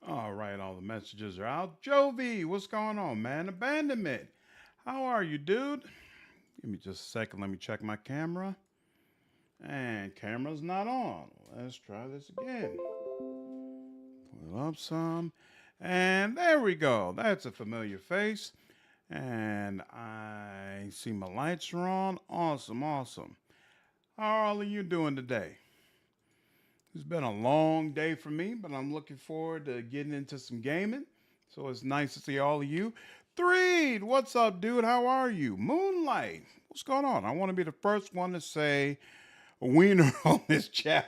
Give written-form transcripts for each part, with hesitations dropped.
All right, all the messages are out. Jovi, what's going on, man? Abandonment. How are you, dude? Give me just a second. Let me check my camera. And camera's not on. Let's try this again. Pull up some. And there we go. That's a familiar face. And I see my lights are on. Awesome, awesome. How are you doing today? It's been a long day for me, but I'm looking forward to getting into some gaming. So it's nice to see all of you. Threed, what's up, dude? How are you? Moonlight, what's going on? I want to be the first one to say wiener on this chat.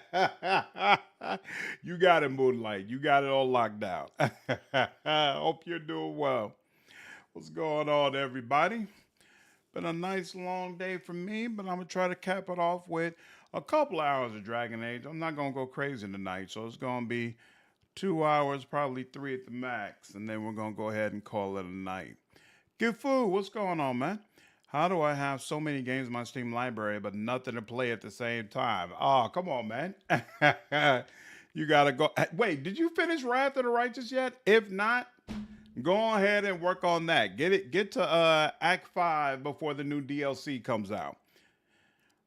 You got it, Moonlight. You got it all locked down. Hope you're doing well. What's going on, everybody? Been a nice long day for me, but I'm gonna try to cap it off with a couple hours of Dragon Age. I'm not gonna go crazy tonight, so it's gonna be 2 hours, probably three at the max, and then we're gonna go ahead and call it a night. Good food. What's going on, man? How do I have so many games in my Steam library but nothing to play at the same time? Oh, come on, man. You gotta go. Wait, did you finish Wrath of the Righteous yet? If not, go ahead and work on that. Get to Act 5 before the new DLC comes out.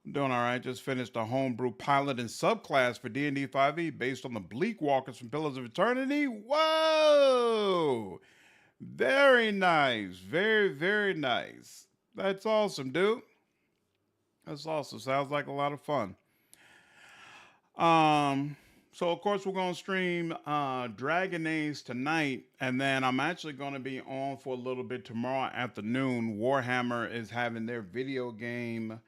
I'm doing all right. Just finished a homebrew pilot and subclass for D&D 5e based on the Bleak Walkers from Pillars of Eternity. Whoa! Very nice. Very, very nice. That's awesome, dude. That's awesome. Sounds like a lot of fun. So of course we're gonna stream Dragon Age tonight, and then I'm actually gonna be on for a little bit tomorrow afternoon. Warhammer is having their video game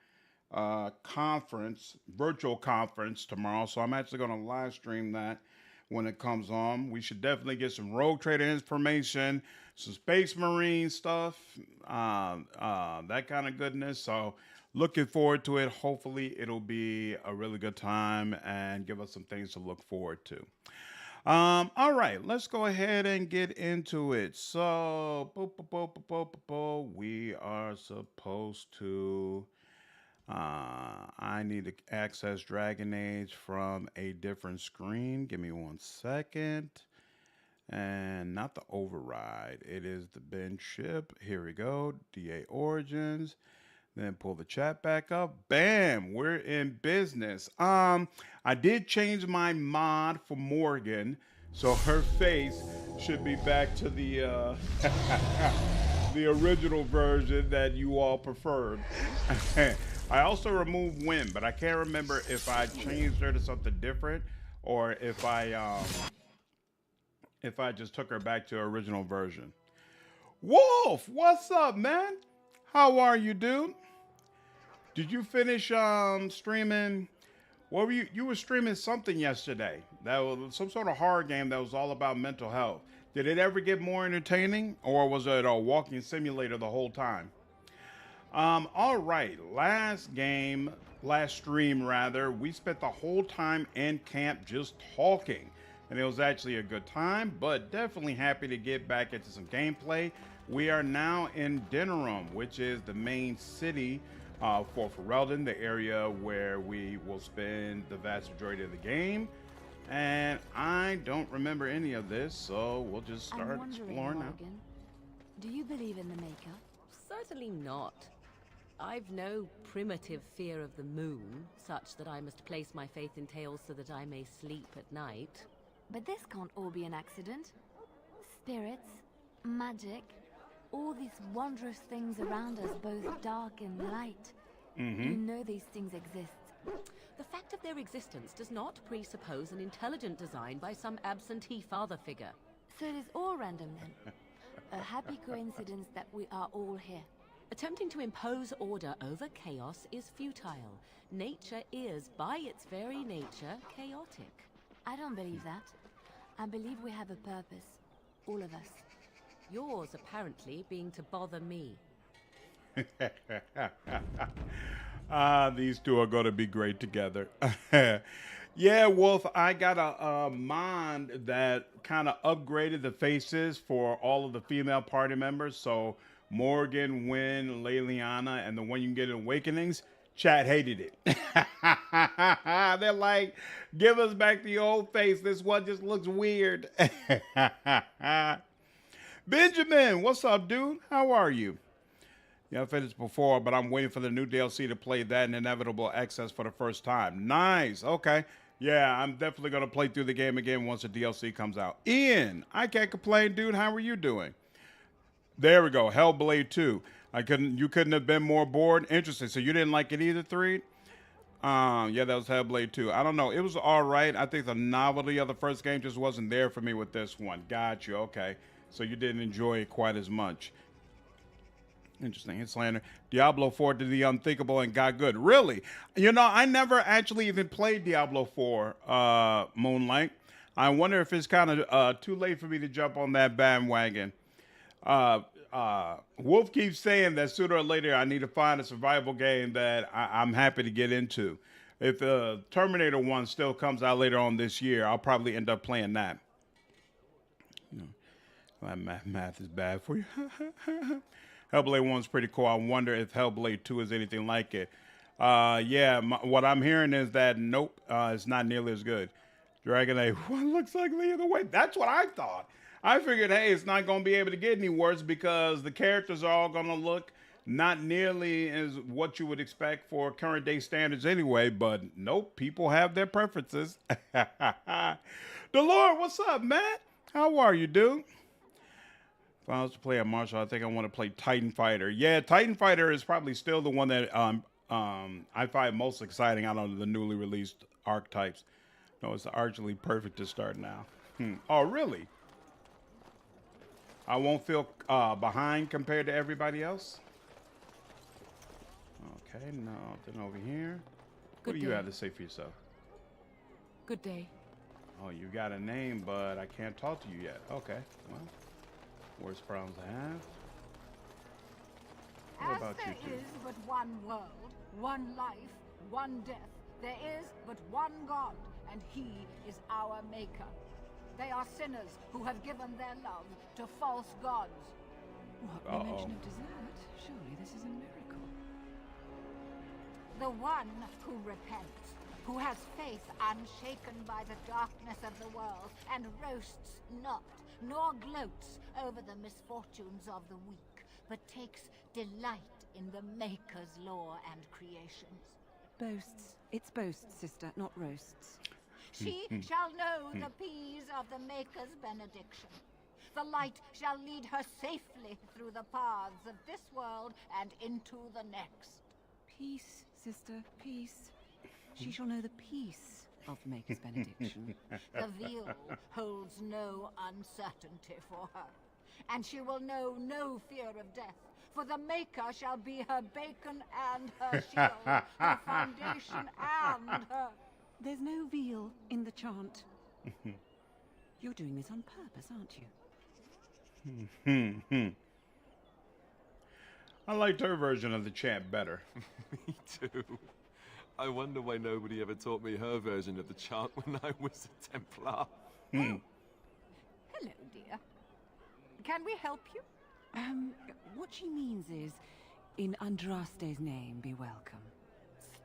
conference, virtual conference tomorrow, so I'm actually gonna live stream that when it comes on. We should definitely get some Rogue Trader information, some Space Marine stuff, that kind of goodness. So looking forward to it. Hopefully it'll be a really good time and give us some things to look forward to. All right, let's go ahead and get into it. So we are supposed to I need to access Dragon Age from a different screen. Give me 1 second. And not the override. It is the bin ship. Here we go. DA Origins. Then pull the chat back up. Bam! We're in business. I did change my mod for Morrigan, so her face should be back to the the original version that you all preferred. I also removed Win, but I can't remember if I changed her to something different or if I just took her back to her original version. Wolf, what's up, man? How are you, dude? Did you finish streaming? What were you were streaming something yesterday? That was some sort of horror game that was all about mental health. Did it ever get more entertaining, or was it a walking simulator the whole time? All right. Last stream rather, we spent the whole time in camp just talking, and it was actually a good time. But definitely happy to get back into some gameplay. We are now in Denerim, which is the main city for Ferelden, the area where we will spend the vast majority of the game. And I don't remember any of this, so we'll just start exploring now. Do you believe in the Maker? Certainly not. I've no primitive fear of the moon, such that I must place my faith in tales so that I may sleep at night. But this can't all be an accident. Spirits, magic, all these wondrous things around us, both dark and light. You know these things exist. The fact of their existence does not presuppose an intelligent design by some absentee father figure. So it is all random then. A happy coincidence that we are all here. Attempting to impose order over chaos is futile. Nature is, by its very nature, chaotic. I don't believe that. I believe we have a purpose. All of us. Yours, apparently, being to bother me. These two are going to be great together. Yeah, Wolf, I got a mod that kind of upgraded the faces for all of the female party members. So Morgan, Wynn, Leliana, and the one you can get in Awakenings Chat hated it. They're like, give us back the old face. This one just looks weird. Benjamin, what's up, dude? How are you? Yeah, I've finished before, but I'm waiting for the new DLC to play that and Inevitable Access for the first time. Nice. Okay. Yeah, I'm definitely going to play through the game again once the DLC comes out. Ian, I can't complain, dude. How are you doing? There we go. Hellblade 2. You couldn't have been more bored. Interesting. So you didn't like it either, 3? Yeah, that was Hellblade 2. I don't know. It was all right. I think the novelty of the first game just wasn't there for me with this one. Got you. Okay. So you didn't enjoy it quite as much. Interesting. Hit slander. Diablo 4 did the unthinkable and got good. Really? You know, I never actually even played Diablo 4 Moonlight. I wonder if it's kind of too late for me to jump on that bandwagon. Wolf keeps saying that sooner or later I need to find a survival game that I'm happy to get into. If the Terminator 1 still comes out later on this year, I'll probably end up playing that. You know, math is bad for you. Hellblade 1's pretty cool. I wonder if Hellblade 2 is anything like it. Yeah, what I'm hearing is that nope, it's not nearly as good. Dragon Age 1 looks like Lead the Way. That's what I thought. I figured, hey, it's not going to be able to get any worse because the characters are all going to look not nearly as what you would expect for current day standards anyway. But nope, people have their preferences. Delore, what's up, Matt? How are you, dude? If I was to play a martial, I think I want to play Titan Fighter. Yeah, Titan Fighter is probably still the one that I find most exciting out of the newly released archetypes. No, it's actually perfect to start now. Oh, really? I won't feel behind compared to everybody else? Okay, nothing over here. What do you have to say for yourself? Good day. Oh, you got a name, but I can't talk to you yet. Okay, well, worst problems I have. What about you two? There is but one world, one life, one death. There is but one God, and he is our maker. They are sinners who have given their love to false gods. What? You mention of dessert? Surely this is a miracle. The one who repents, who has faith unshaken by the darkness of the world, and roasts not, nor gloats over the misfortunes of the weak, but takes delight in the Maker's law and creations. Boasts. It's boasts, sister, not roasts. She shall know the peace of the Maker's benediction. The light shall lead her safely through the paths of this world and into the next. Peace, sister, peace. She shall know the peace of the Maker's benediction. The veal holds no uncertainty for her, and she will know no fear of death, for the Maker shall be her bacon and her shield, her foundation and her... There's no veal in the chant. You're doing this on purpose, aren't you? I liked her version of the chant better. Me too. I wonder why nobody ever taught me her version of the chant when I was a Templar. Hello, dear. Can we help you? What she means is, in Andraste's name, be welcome.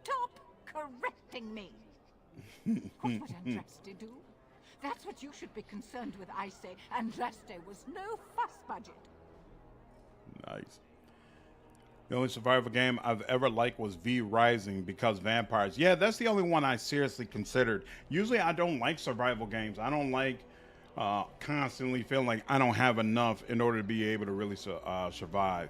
Stop correcting me. What would Andraste do? That's what you should be concerned with, I say. Andraste was no fuss budget. Nice. The only survival game I've ever liked was V Rising because vampires. Yeah, that's the only one I seriously considered. Usually I don't like survival games. I don't like constantly feeling like I don't have enough in order to be able to really survive.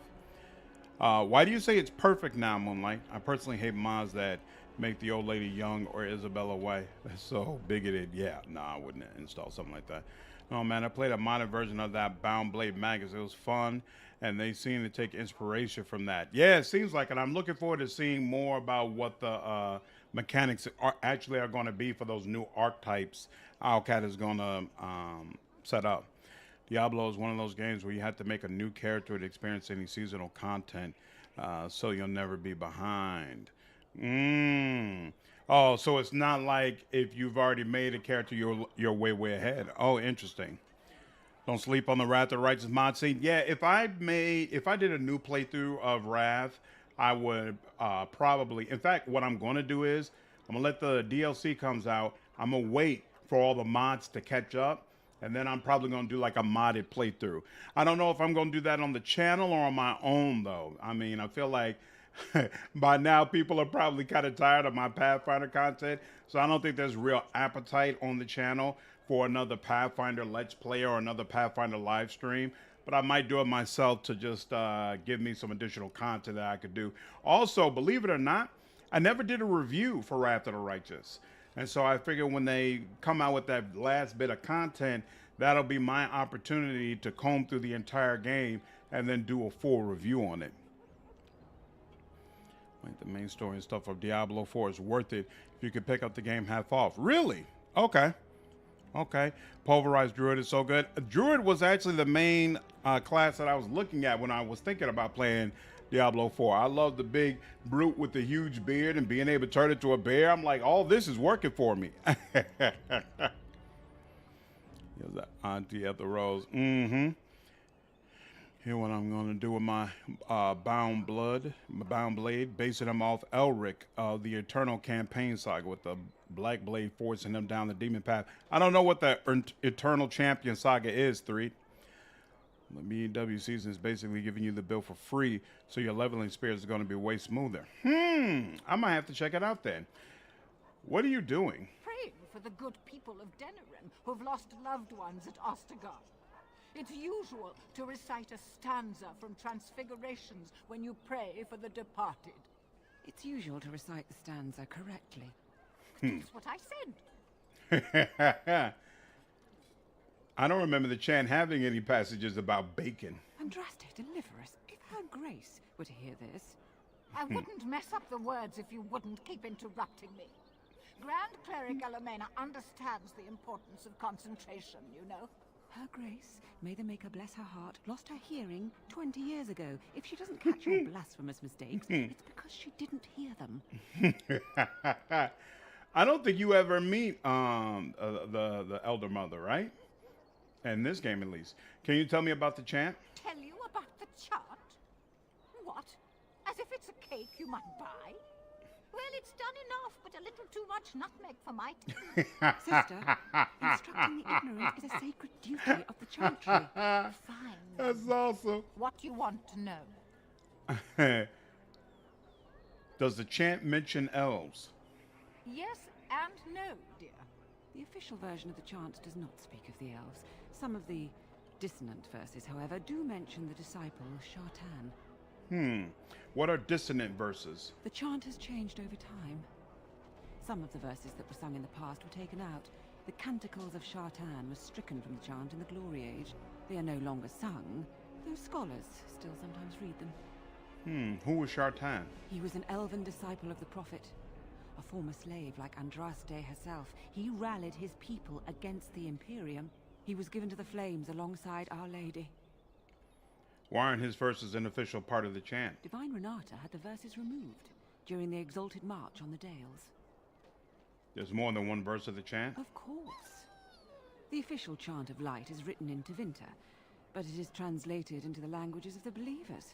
Why do you say it's perfect now, Moonlight? I personally hate mods that make the old lady young or Isabella White. That's so bigoted. Yeah, I wouldn't install something like that. Oh man, I played a modern version of that Bound Blade Magus. It was fun, and they seem to take inspiration from that. Yeah, it seems like it. I'm looking forward to seeing more about what the mechanics are going to be for those new archetypes Owlcat is going to set up. Diablo is one of those games where you have to make a new character to experience any seasonal content, so you'll never be behind. Oh, so it's not like if you've already made a character, you're way ahead. Oh, interesting. Don't sleep on the Wrath of the Righteous mod scene. Yeah, if I did a new playthrough of Wrath, I would probably, in fact, what I'm going to do is I'm going to let the DLC comes out. I'm going to wait for all the mods to catch up. And then I'm probably going to do like a modded playthrough. I don't know if I'm going to do that on the channel or on my own, though. I mean, I feel like by now people are probably kind of tired of my Pathfinder content. So I don't think there's real appetite on the channel for another Pathfinder Let's Play or another Pathfinder live stream. But I might do it myself to just give me some additional content that I could do. Also, believe it or not, I never did a review for Wrath of the Righteous. And so I figure when they come out with that last bit of content, that'll be my opportunity to comb through the entire game and then do a full review on it. Like the main story and stuff of Diablo 4 is worth it if you could pick up the game half off. Really? Okay. Okay. Pulverized Druid is so good. Druid was actually the main class that I was looking at when I was thinking about playing Diablo 4. I love the big brute with the huge beard and being able to turn into a bear. I'm like, all this is working for me. Here's that Auntie at the Rose. Mm-hmm. Here what I'm going to do with my Bound Blade, basing him off Elric of the Eternal Campaign Saga with the Black Blade forcing him down the demon path. I don't know what that Eternal Champion Saga is, 3. The BW season is basically giving you the build for free, so your leveling spirits are going to be way smoother. I might have to check it out then. What are you doing? Praying for the good people of Denerim who've lost loved ones at Ostergard. It's usual to recite a stanza from Transfigurations when you pray for the departed. It's usual to recite the stanza correctly. That's what I said. I don't remember the chant having any passages about bacon. Andraste, deliver us. If her grace were to hear this. I wouldn't mess up the words if you wouldn't keep interrupting me. Grand Cleric Elomena understands the importance of concentration, you know. Her grace, may the Maker bless her heart, lost her hearing 20 years ago. If she doesn't catch your blasphemous mistakes, it's because she didn't hear them. I don't think you ever meet the Elder Mother, right? In this game, at least. Can you tell me about the chant? Tell you about the chart? What? As if it's a cake you might buy? Well, it's done enough, but a little too much nutmeg for my taste. Sister, instructing the ignorant is a sacred duty of the chantry. Fine. That's awesome. What you want to know? Does the chant mention elves? Yes and no, dear. The official version of the chant does not speak of the elves. Some of the dissonant verses, however, do mention the disciple Shartan. What are dissonant verses? The chant has changed over time. Some of the verses that were sung in the past were taken out. The canticles of Shartan were stricken from the chant in the Glory Age. They are no longer sung, though scholars still sometimes read them. Who was Shartan? He was an elven disciple of the prophet. A former slave like Andraste herself, he rallied his people against the Imperium. He was given to the flames alongside Our Lady. Why aren't his verses an official part of the chant? Divine Renata had the verses removed during the Exalted March on the Dales. There's more than one verse of the chant? Of course. The official chant of light is written in Tevinter, but it is translated into the languages of the believers.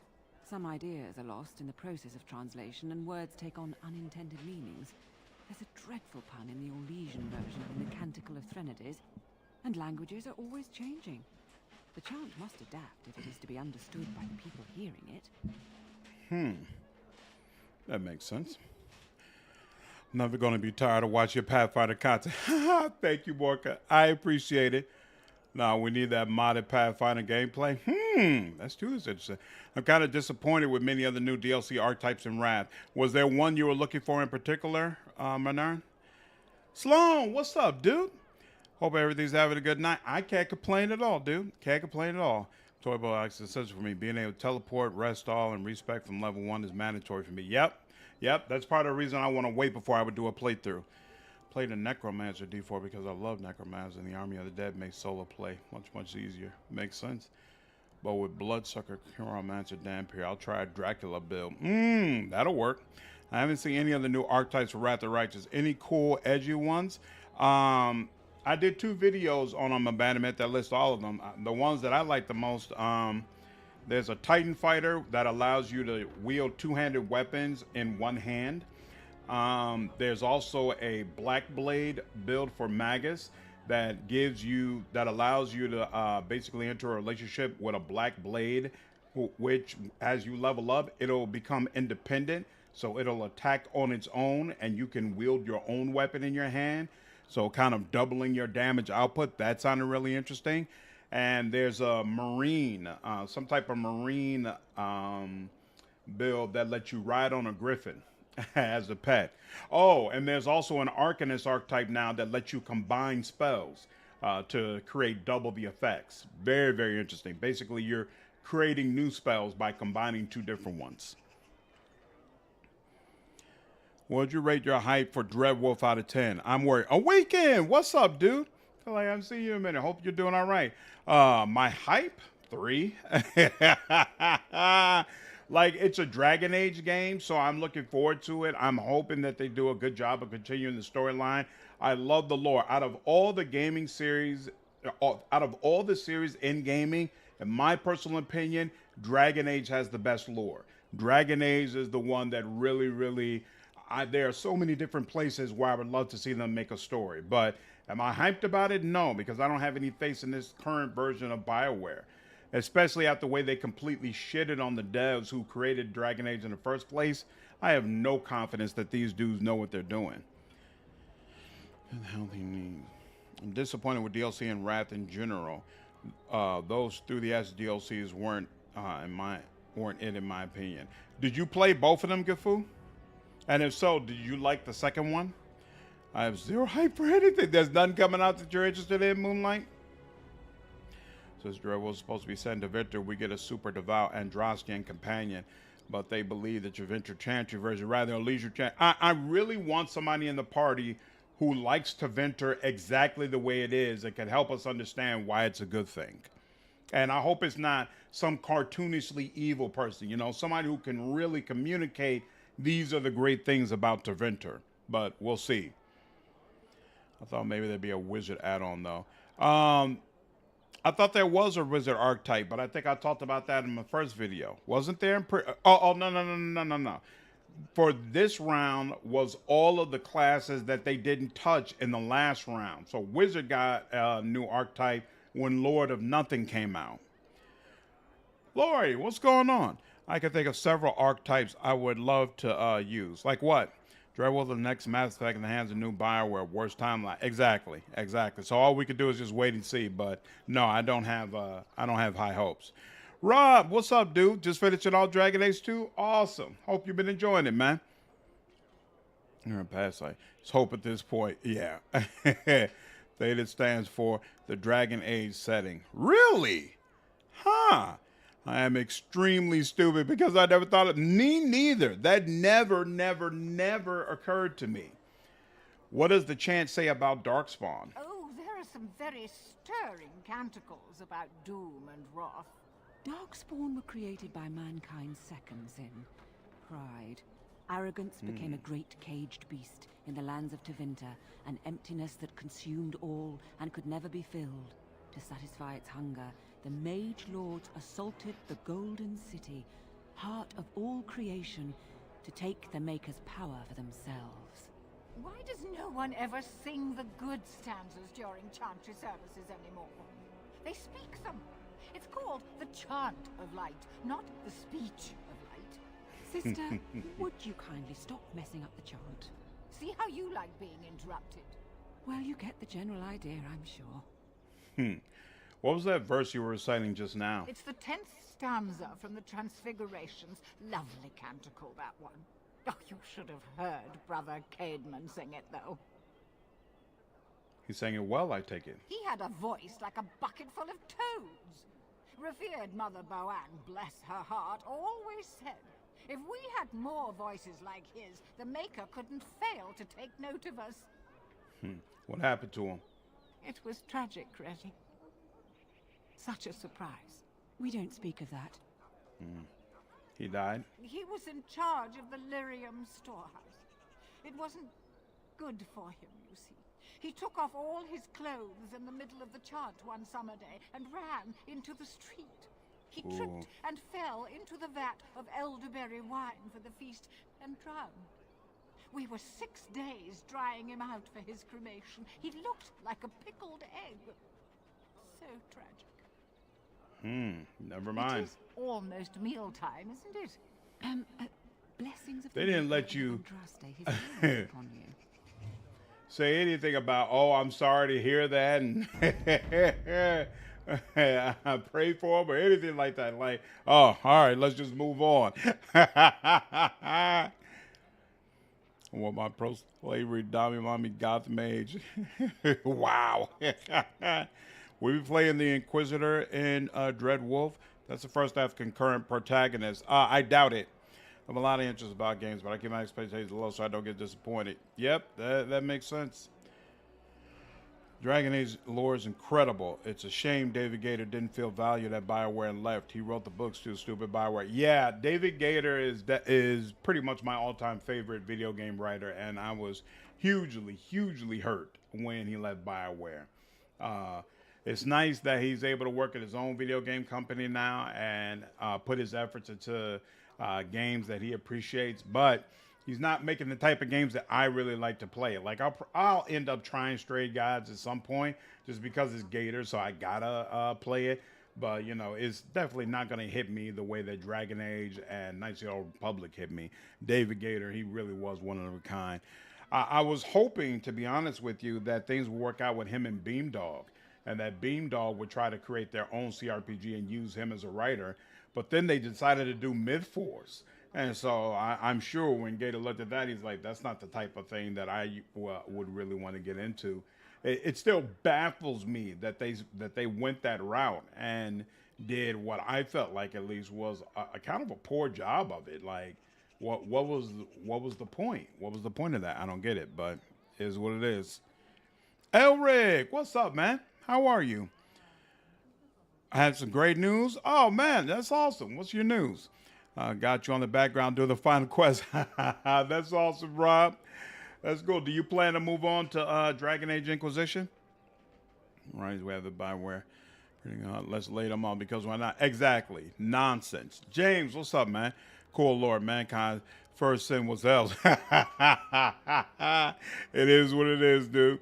Some ideas are lost in the process of translation, and words take on unintended meanings. There's a dreadful pun in the Orlesian version in the Canticle of Threnodies, and languages are always changing. The chant must adapt if it is to be understood by the people hearing it. That makes sense. Never going to be tired of watching your Pathfinder content. Thank you, Morka. I appreciate it. Now, we need that modded Pathfinder gameplay. Let's do this. Interesting. I'm kind of disappointed with many of the new DLC archetypes in Wrath. Was there one you were looking for in particular, Manar? Sloan, what's up, dude? Hope everything's having a good night. I can't complain at all, dude. Can't complain at all. Toy Boy Alex is essential for me. Being able to teleport, rest all, and respect from level 1 is mandatory for me. Yep. That's part of the reason I want to wait before I would do a playthrough. Played a Necromancer D4 because I love Necromancer, and the Army of the Dead makes solo play much easier. Makes sense. But with Bloodsucker, Necromancer, Dampier, I'll try a Dracula build. That'll work. I haven't seen any of the new archetypes for Wrath of the Righteous. Any cool, edgy ones? I did 2 videos on Abandonment that list all of them. The ones that I like the most, There's a Titan fighter that allows you to wield two-handed weapons in one hand. There's also a Black Blade build for Magus that allows you to basically enter a relationship with a Black Blade, which as you level up, it'll become independent. So it'll attack on its own and you can wield your own weapon in your hand. So kind of doubling your damage output. That sounded really interesting. And there's a Marine, some type of Marine build that lets you ride on a Griffin as a pet. Oh, and there's also an Arcanist archetype now that lets you combine spells to create double the effects. Very, very interesting. Basically, you're creating new spells by combining two different ones. Would you rate your hype for Dreadwolf out of 10? I'm worried. Awaken! What's up, dude? Feel like I haven't seen you in a minute. Hope you're doing all right. My hype? 3. Like, it's a Dragon Age game, so I'm looking forward to it. I'm hoping that they do a good job of continuing the storyline. I love the lore. Out of all the gaming series, out of all the series in gaming, in my personal opinion, Dragon Age has the best lore. Dragon Age is the one that really, there are so many different places where I would love to see them make a story. But am I hyped about it? No, because I don't have any faith in this current version of BioWare. Especially after the way they completely shitted on the devs who created Dragon Age in the first place. I have no confidence that these dudes know what they're doing. What the hell do you need? I'm disappointed with DLC and Wrath in general. Those through the S DLCs weren't in my opinion. Did you play both of them, Gifu? And if so, did you like the second one? I have zero hype for anything. There's none coming out that you're interested in, Moonlight? Says Dread was supposed to be sent to Victor. We get a super devout Androskian companion, but they believe that your Venture Chantry version rather than Leisure Chant. I really want somebody in the party who likes to Venture exactly the way it is and can help us understand why it's a good thing. And I hope it's not some cartoonishly evil person, you know, somebody who can really communicate these are the great things about Teventer, but we'll see. I thought maybe there'd be a wizard add-on though. I thought there was a wizard archetype, but I think I talked about that in my first video. Wasn't there? No. For this round was all of the classes that they didn't touch in the last round. So wizard got a new archetype when Lord of Nothing came out. Lori, what's going on? I can think of several archetypes I would love to use. Like what? Dreadwolf the next Mass Effect in the hands of new BioWare. Worst timeline. Exactly. So all we could do is just wait and see. But no, I don't have high hopes. Rob, what's up, dude? Just finishing all Dragon Age 2? Awesome. Hope you've been enjoying it, man. You're in past life. Just hope at this point, yeah. Theta stands for the Dragon Age setting. Really? Huh. I am extremely stupid because I never thought of me neither. That never occurred to me. What does the chant say about Darkspawn? Oh, there are some very stirring canticles about doom and wrath. Darkspawn were created by mankind's second sin, pride. Arrogance became a great caged beast in the lands of Tevinter, an emptiness that consumed all and could never be filled. To satisfy its hunger, the Mage Lords assaulted the Golden City, heart of all creation, to take the Maker's power for themselves. Why does no one ever sing the good stanzas during chantry services anymore? They speak them. It's called the chant of light, not the speech of light. Sister, would you kindly stop messing up the chant? See how you like being interrupted. Well, you get the general idea, I'm sure. What was that verse you were reciting just now? It's the 10th stanza from the Transfigurations. Lovely canticle, that one. Oh, you should have heard Brother Caedmon sing it, though. He sang it well, I take it. He had a voice like a bucket full of toads. Revered Mother Boann, bless her heart, always said, if we had more voices like his, the Maker couldn't fail to take note of us. What happened to him? It was tragic, really. Such a surprise. We don't speak of that. He died? He was in charge of the Lyrium storehouse. It wasn't good for him, you see. He took off all his clothes in the middle of the chant one summer day and ran into the street. He tripped and fell into the vat of elderberry wine for the feast and drowned. We were 6 days drying him out for his cremation. He looked like a pickled egg. So tragic. Never mind. It is almost mealtime, isn't it? Blessings of They the didn't Lord let you Andraste, his hands upon you. say anything about, oh, I'm sorry to hear that, and I pray for him, or anything like that. Like, oh, all right, let's just move on. I want my pro-slavery, Dami Mommy, Goth Mage. Wow. We be playing the Inquisitor in Dread Wolf. That's the first to have concurrent protagonists. I doubt it. I have a lot of interest about games, but I keep my expectations low so I don't get disappointed. Yep, that makes sense. Dragon Age lore is incredible. It's a shame David Gator didn't feel valued at BioWare and left. He wrote the books too, stupid BioWare. Yeah, David Gator is pretty much my all-time favorite video game writer, and I was hugely hurt when he left BioWare. It's nice that he's able to work at his own video game company now and put his efforts into games that he appreciates, but he's not making the type of games that I really like to play. Like I'll end up trying Stray Gods at some point just because it's Gator, so I gotta play it. But you know, it's definitely not gonna hit me the way that Dragon Age and Knights of the Old Republic hit me. David Gator, he really was one of a kind. I was hoping, to be honest with you, that things would work out with him and Beamdog, and that Beamdog would try to create their own CRPG and use him as a writer. But then they decided to do Mid-Force. And so I'm sure when Gator looked at that, he's like, that's not the type of thing that I would really want to get into. It still baffles me that they went that route and did what I felt like at least was a kind of a poor job of it. Like, what was the point? What was the point of that? I don't get it, but it is what it is. Elric, what's up, man? How are you? I had some great news. Oh, man, that's awesome. What's your news? Got you on the background doing the final quest. That's awesome, Rob. That's cool. Do you plan to move on to Dragon Age Inquisition? Right, we have the BioWare. Let's lay them on because why not? Exactly. Nonsense. James, what's up, man? Cool, Lord. Mankind's first sin was hell's. It is what it is, dude.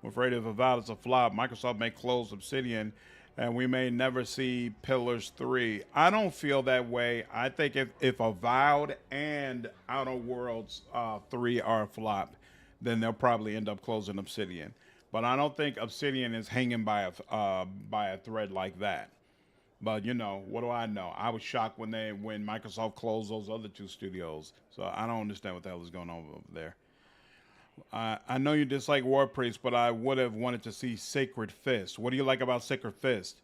I'm afraid if Avowed is a flop, Microsoft may close Obsidian and we may never see Pillars 3. I don't feel that way. I think if Avowed and Outer Worlds 3 are a flop, then they'll probably end up closing Obsidian. But I don't think Obsidian is hanging by a thread like that. But you know, what do I know? I was shocked when Microsoft closed those other two studios. So I don't understand what the hell is going on over there. I know you dislike War Priest, but I would have wanted to see Sacred Fist. What do you like about Sacred Fist?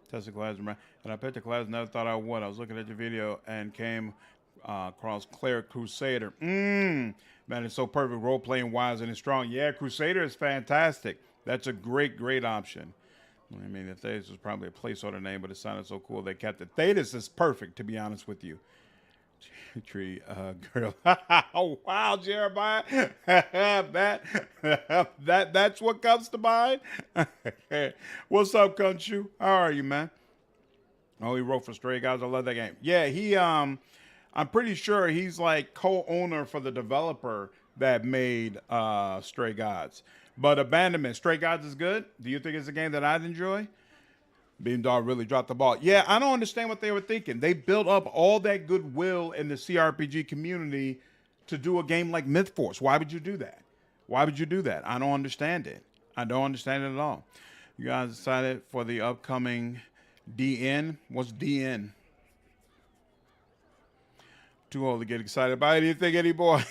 Tested class, and I picked the class, never thought I would. I was looking at your video and came across Cleric Crusader. Man, it's so perfect, role-playing wise and it's strong. Yeah, Crusader is fantastic. That's a great option. I mean, the Thetis was probably a placeholder name, but it sounded so cool they kept it. Thetis is perfect, to be honest with you. Tree girl. Oh, wow, Jeremiah. That's what comes to mind. What's up, Kunchu? How are you, man? Oh, he wrote for Stray Gods. I love that game. Yeah, he I'm pretty sure he's like co-owner for the developer that made Stray Gods. But Abandonment, Stray Gods is good. Do you think it's a game that I'd enjoy? Beamdog really dropped the ball. Yeah, I don't understand what they were thinking. They built up all that goodwill in the CRPG community to do a game like Mythforce. Why would you do that? Why would you do that? I don't understand it. I don't understand it at all. You guys excited for the upcoming DN? What's DN? Too old to get excited about anything anymore.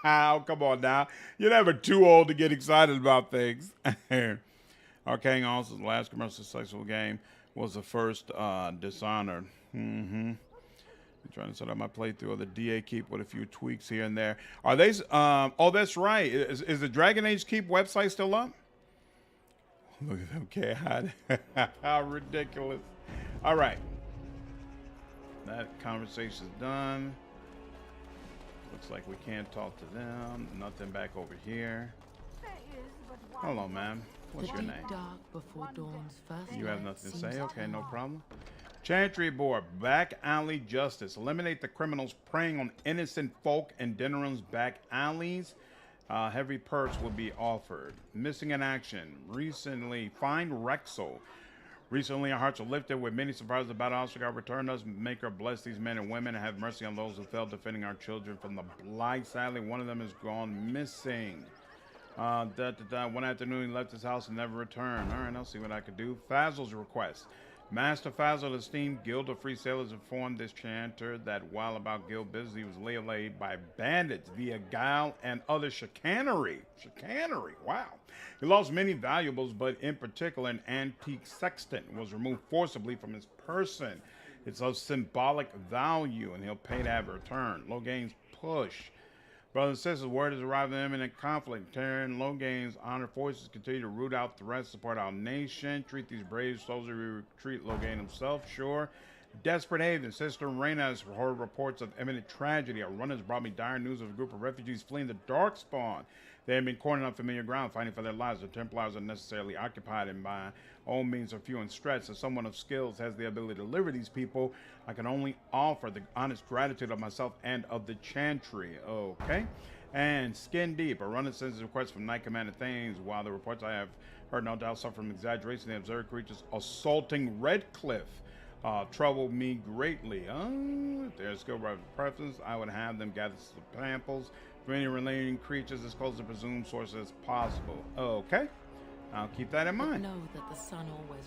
Oh, come on now. You're never too old to get excited about things. Arcane also, the last commercial successful game, was the first Dishonored. I'm trying to set up my playthrough of the DA Keep with a few tweaks here and there. Are they? Oh, that's right. Is the Dragon Age Keep website still up? Look at them, K-Hide. How ridiculous. All right. That conversation's done. Looks like we can't talk to them. Nothing back over here. Hello, ma'am. What's your name? Dark before dawn's first You have nothing to say? Okay, no problem. Chantry board, back alley justice. Eliminate the criminals preying on innocent folk in Denerim's back alleys. Heavy perks will be offered. Missing in action. Recently, find Rexel. Recently, our hearts are lifted with many surprises about Oscar. Return us, Maker, bless these men and women, and have mercy on those who fell defending our children from the blight. Sadly, one of them has gone missing. One afternoon, he left his house and never returned. All right, I'll see what I could do. Fazl's request. Master Fazl, esteemed Guild of Free Sailors, informed this chanter that while about guild business, he was waylaid by bandits via guile and other chicanery. Chicanery, wow. He lost many valuables, but in particular, an antique sextant was removed forcibly from his person. It's of symbolic value, and he'll pay to have it returned. Logain's push. Brothers and sisters, word has arrived of imminent conflict. Terran Logain's honored forces continue to root out threats, support our nation, treat these brave soldiers, retreat Logain himself, sure. Desperate haven, Sister Reyna has heard reports of imminent tragedy. Our runners brought me dire news of a group of refugees fleeing the Darkspawn. They had been cornered on familiar ground, fighting for their lives. The Templars are necessarily occupied, and by all means are few and stretched. As someone of skills has the ability to deliver these people, I can only offer the honest gratitude of myself and of the Chantry. Okay. And Skin Deep, a runner sends request from Knight Commander Thanes. While the reports I have heard no doubt suffer from exaggeration, the observed creatures assaulting Redcliffe troubled me greatly. If there's skill by preference, I would have them gather samples from any relating creatures as close to presumed source as possible. Okay. I'll keep that in mind. Know that the sun always.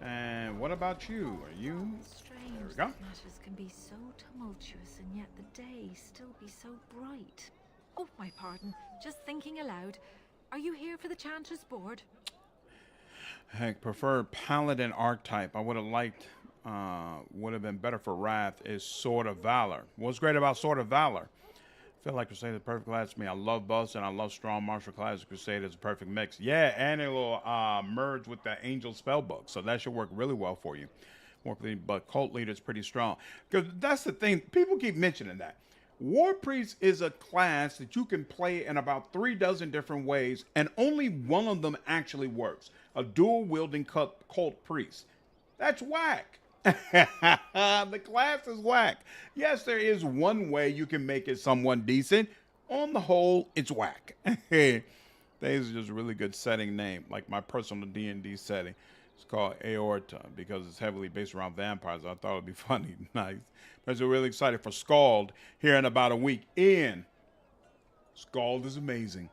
And what about you? Are you? Strange There we go. that matters can be so tumultuous and yet the day still be so bright. Oh, my pardon. Just thinking aloud. Are you here for the Chanter's board? Heck, preferred paladin archetype. I would have liked, would have been better for Wrath is Sword of Valor. What's great about Sword of Valor? I feel like Crusader is the perfect class for me. I love buffs and I love strong martial class. Crusader is a perfect mix. Yeah, and it will merge with the Angel Spellbook, so that should work really well for you. But Cult Leader is pretty strong. Because that's the thing. People keep mentioning that. War Priest is a class that you can play in about 3 dozen different ways, and only one of them actually works. A dual-wielding cult priest. That's whack. The class is whack. Yes, there is one way you can make it somewhat decent. On the whole, it's whack. These are just a really good setting name, like my personal D&D setting. It's called Aorta because it's heavily based around vampires. I thought it'd be funny. Nice. But we're really excited for Scald here in about a week. Scald is amazing.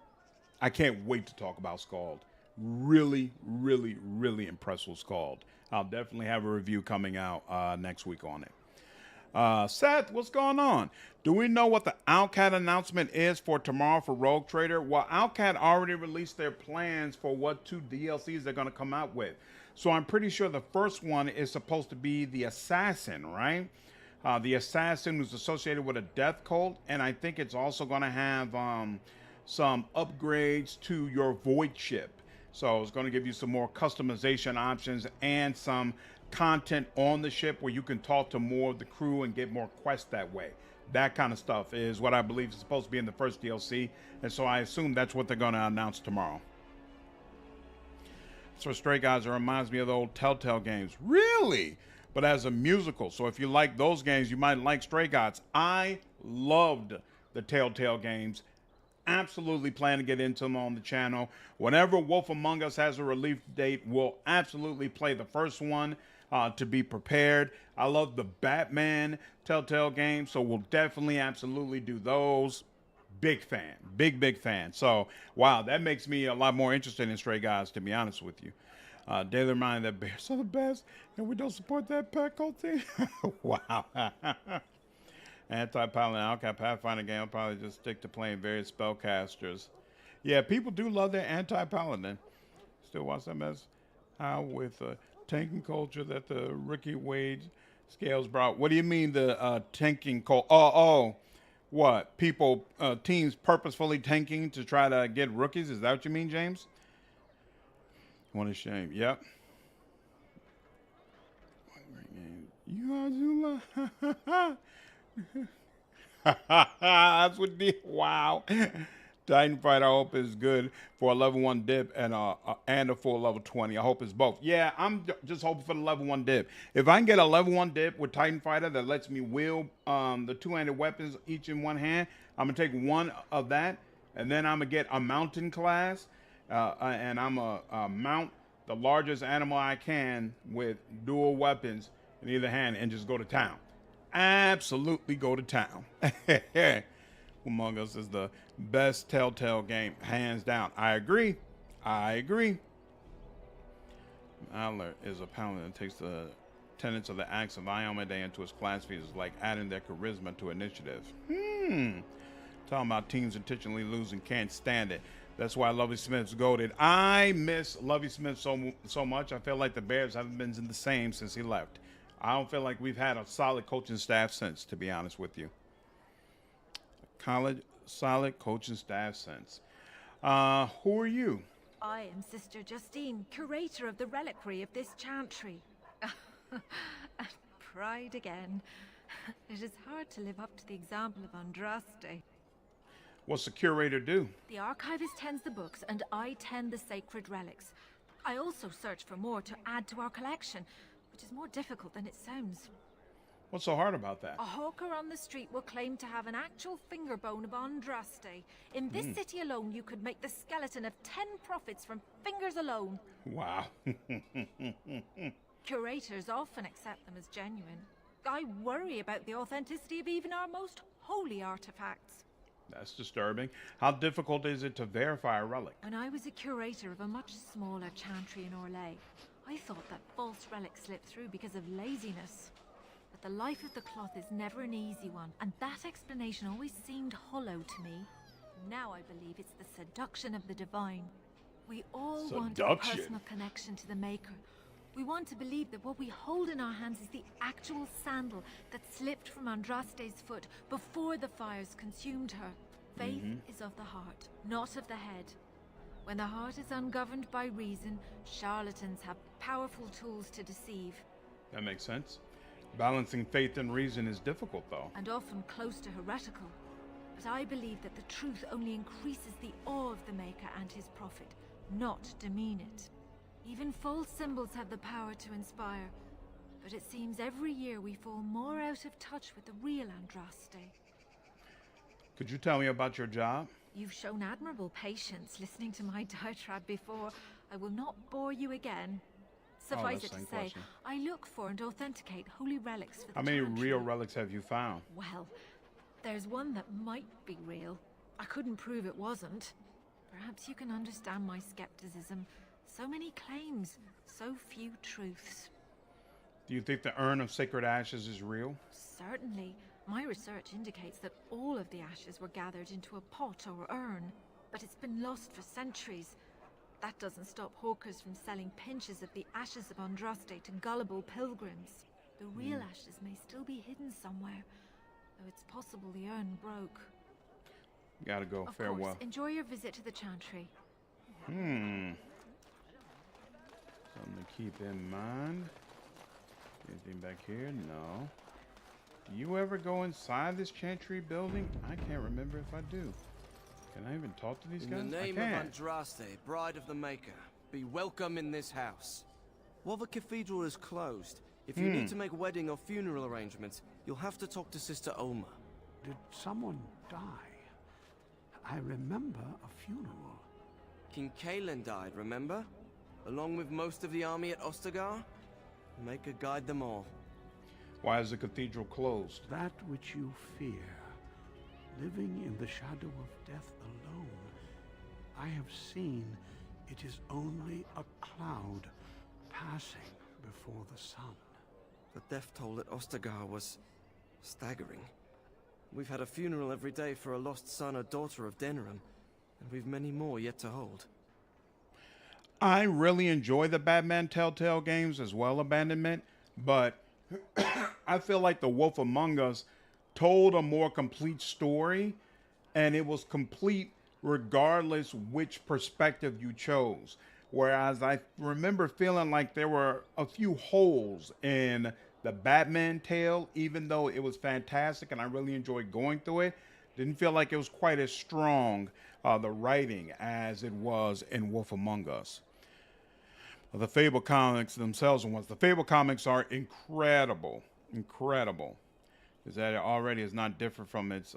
I can't wait to talk about Scald. Really, really, really impressed with Scald. I'll definitely have a review coming out next week on it. Seth, what's going on? Do we know what the Outcat announcement is for tomorrow for Rogue Trader? Well, Outcat already released their plans for what 2 DLCs they're going to come out with. So I'm pretty sure the first one is supposed to be the Assassin, right? The Assassin who's associated with a death cult. And I think it's also going to have some upgrades to your Void ship. So it's going to give you some more customization options and some content on the ship where you can talk to more of the crew and get more quests that way. That kind of stuff is what I believe is supposed to be in the first DLC. And so I assume that's what they're going to announce tomorrow. So Stray Guys, it reminds me of the old Telltale games. Really? But as a musical. So if you like those games, you might like Stray Guys. I loved the Telltale games. Absolutely plan to get into them on the channel. Whenever Wolf Among Us has a release date, we'll absolutely play the first one to be prepared. I love the Batman Telltale games, so we'll definitely absolutely do those. Big fan. Big fan. So, wow, that makes me a lot more interested in Stray Guys, to be honest with you. Daily reminder that bears are the best, and we don't support that pet culty. Wow. Anti-Paladin Outcat Pathfinder game, I'll probably just stick to playing various spellcasters. Yeah, people do love their Anti-Paladin. Still watch them as how with tanking culture that the Ricky Wade scales brought. What do you mean the tanking culture? Oh, what? People, teams purposefully tanking to try to get rookies? Is that what you mean, James? What a shame. Yep. You are Zula. That's what the wow. Titan Fighter, I hope is good for a level 1 dip and a full level 20. I hope it's both. Yeah, I'm just hoping for the level 1 dip. If I can get a level 1 dip with Titan Fighter that lets me wield the two-handed weapons each in one hand, I'm going to take one of that, and then I'm going to get a mountain class, and I'm going to mount the largest animal I can with dual weapons in either hand and just go to town. Absolutely go to town. Among Us is the best Telltale game, hands down. I agree. Adler is a paladin that takes the tenets of the acts of Iomade into his class features, like adding their charisma to initiative. Talking about teams intentionally losing, can't stand it. That's why Lovey Smith's goated. I miss Lovey Smith so much. I feel like the Bears haven't been the same since he left. I don't feel like we've had a solid coaching staff since, to be honest with you. Solid coaching staff since. Who are you? I am Sister Justine, curator of the reliquary of this chantry. Pride again. It is hard to live up to the example of Andraste. What's the curator do? The archivist tends the books, and I tend the sacred relics. I also search for more to add to our collection, which is more difficult than it sounds. What's so hard about that? A hawker on the street will claim to have an actual finger bone of Andraste. In this city alone, you could make the skeleton of 10 prophets from fingers alone. Wow. Curators often accept them as genuine. I worry about the authenticity of even our most holy artifacts. That's disturbing. How difficult is it to verify a relic? When I was a curator of a much smaller chantry in Orlais, I thought that false relics slipped through because of laziness. But the life of the cloth is never an easy one, and that explanation always seemed hollow to me. Now I believe it's the seduction of the divine. We all want a personal connection to the Maker. We want to believe that what we hold in our hands is the actual sandal that slipped from Andraste's foot before the fires consumed her. Faith is of the heart, not of the head. When the heart is ungoverned by reason, charlatans have powerful tools to deceive. That makes sense. Balancing faith and reason is difficult, though. And often close to heretical. But I believe that the truth only increases the awe of the Maker and his prophet, not demean it. Even false symbols have the power to inspire. But it seems every year we fall more out of touch with the real Andraste. Could you tell me about your job? You've shown admirable patience listening to my diatribe before. I will not bore you again. Suffice it to say, I look for and authenticate holy relics for the How many chantry. real relics have you found? Well, there's one that might be real. I couldn't prove it wasn't. Perhaps you can understand my skepticism. So many claims, so few truths. Do you think the urn of sacred ashes is real? Certainly. My research indicates that all of the ashes were gathered into a pot or urn, but it's been lost for centuries. That doesn't stop hawkers from selling pinches of the ashes of Andraste to gullible pilgrims. The real ashes may still be hidden somewhere, though it's possible the urn broke. Gotta go. Of Farewell. course, enjoy your visit to the chantry. Something to keep in mind. Anything back here? No. Do you ever go inside this chantry building? I can't remember if I do. Can I even talk to these guys? In the name of Andraste, bride of the Maker, be welcome in this house. While the cathedral is closed, if you need to make wedding or funeral arrangements, you'll have to talk to Sister Oma. Did someone die? I remember a funeral. King Kalen died, remember? Along with most of the army at Ostagar? Maker guide them all. Why is the cathedral closed? That which you fear, living in the shadow of death alone, I have seen it is only a cloud passing before the sun. The death toll at Ostagar was staggering. We've had a funeral every day for a lost son or daughter of Denerim, and we've many more yet to hold. I really enjoy the Batman Telltale games as well, Abandonment, but I feel like The Wolf Among Us told a more complete story, and it was complete regardless which perspective you chose. Whereas I remember feeling like there were a few holes in the Batman tale, even though it was fantastic and I really enjoyed going through it. Didn't feel like it was quite as strong the writing as it was in Wolf Among Us. The Fable comics themselves, and the Fable comics are incredible. Is that it already is not different from its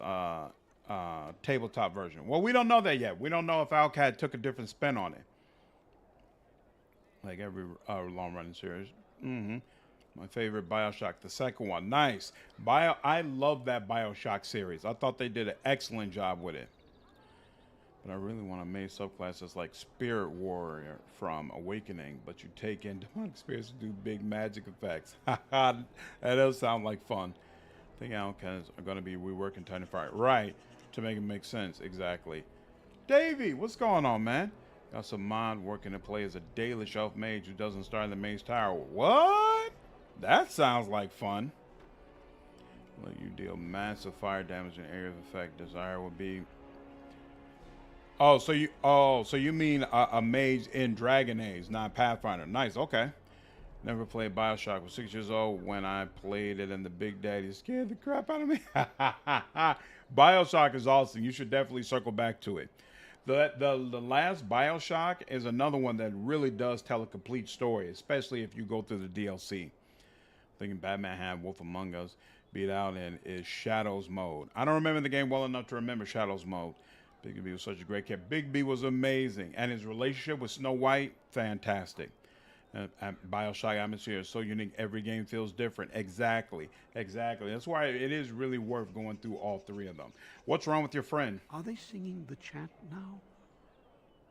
tabletop version. Well, we don't know that yet. We don't know if Alcat took a different spin on it. Like every long-running series. My favorite Bioshock, the second one. Nice. I love that Bioshock series. I thought they did an excellent job with it. But I really want a mage subclass that's like Spirit Warrior from Awakening, but you take in demonic spirits to do big magic effects. That does sound like fun. I think Outcasts are going to be reworking Tiny Fire. Right, to make it make sense. Exactly. Davey, what's going on, man? Got some mod working to play as a daily shelf mage who doesn't start in the mage tower. What? That sounds like fun. Let you deal massive fire damage in area of effect. Desire will be... so you mean a mage in Dragon Age, not Pathfinder. Nice, okay. Never played Bioshock. Was 6 years old when I played it, and the Big Daddy scared the crap out of me. Bioshock is awesome. You should definitely circle back to it. The last Bioshock is another one that really does tell a complete story, especially if you go through the DLC. Thinking Batman had Wolf Among Us beat out in is Shadows mode. I don't remember the game well enough to remember Shadows mode. Big B was such a great kid. Big B was amazing, and his relationship with Snow White, fantastic. Bioshock atmosphere is so unique. Every game feels different. Exactly. That's why it is really worth going through all three of them. What's wrong with your friend? Are they singing the chant now?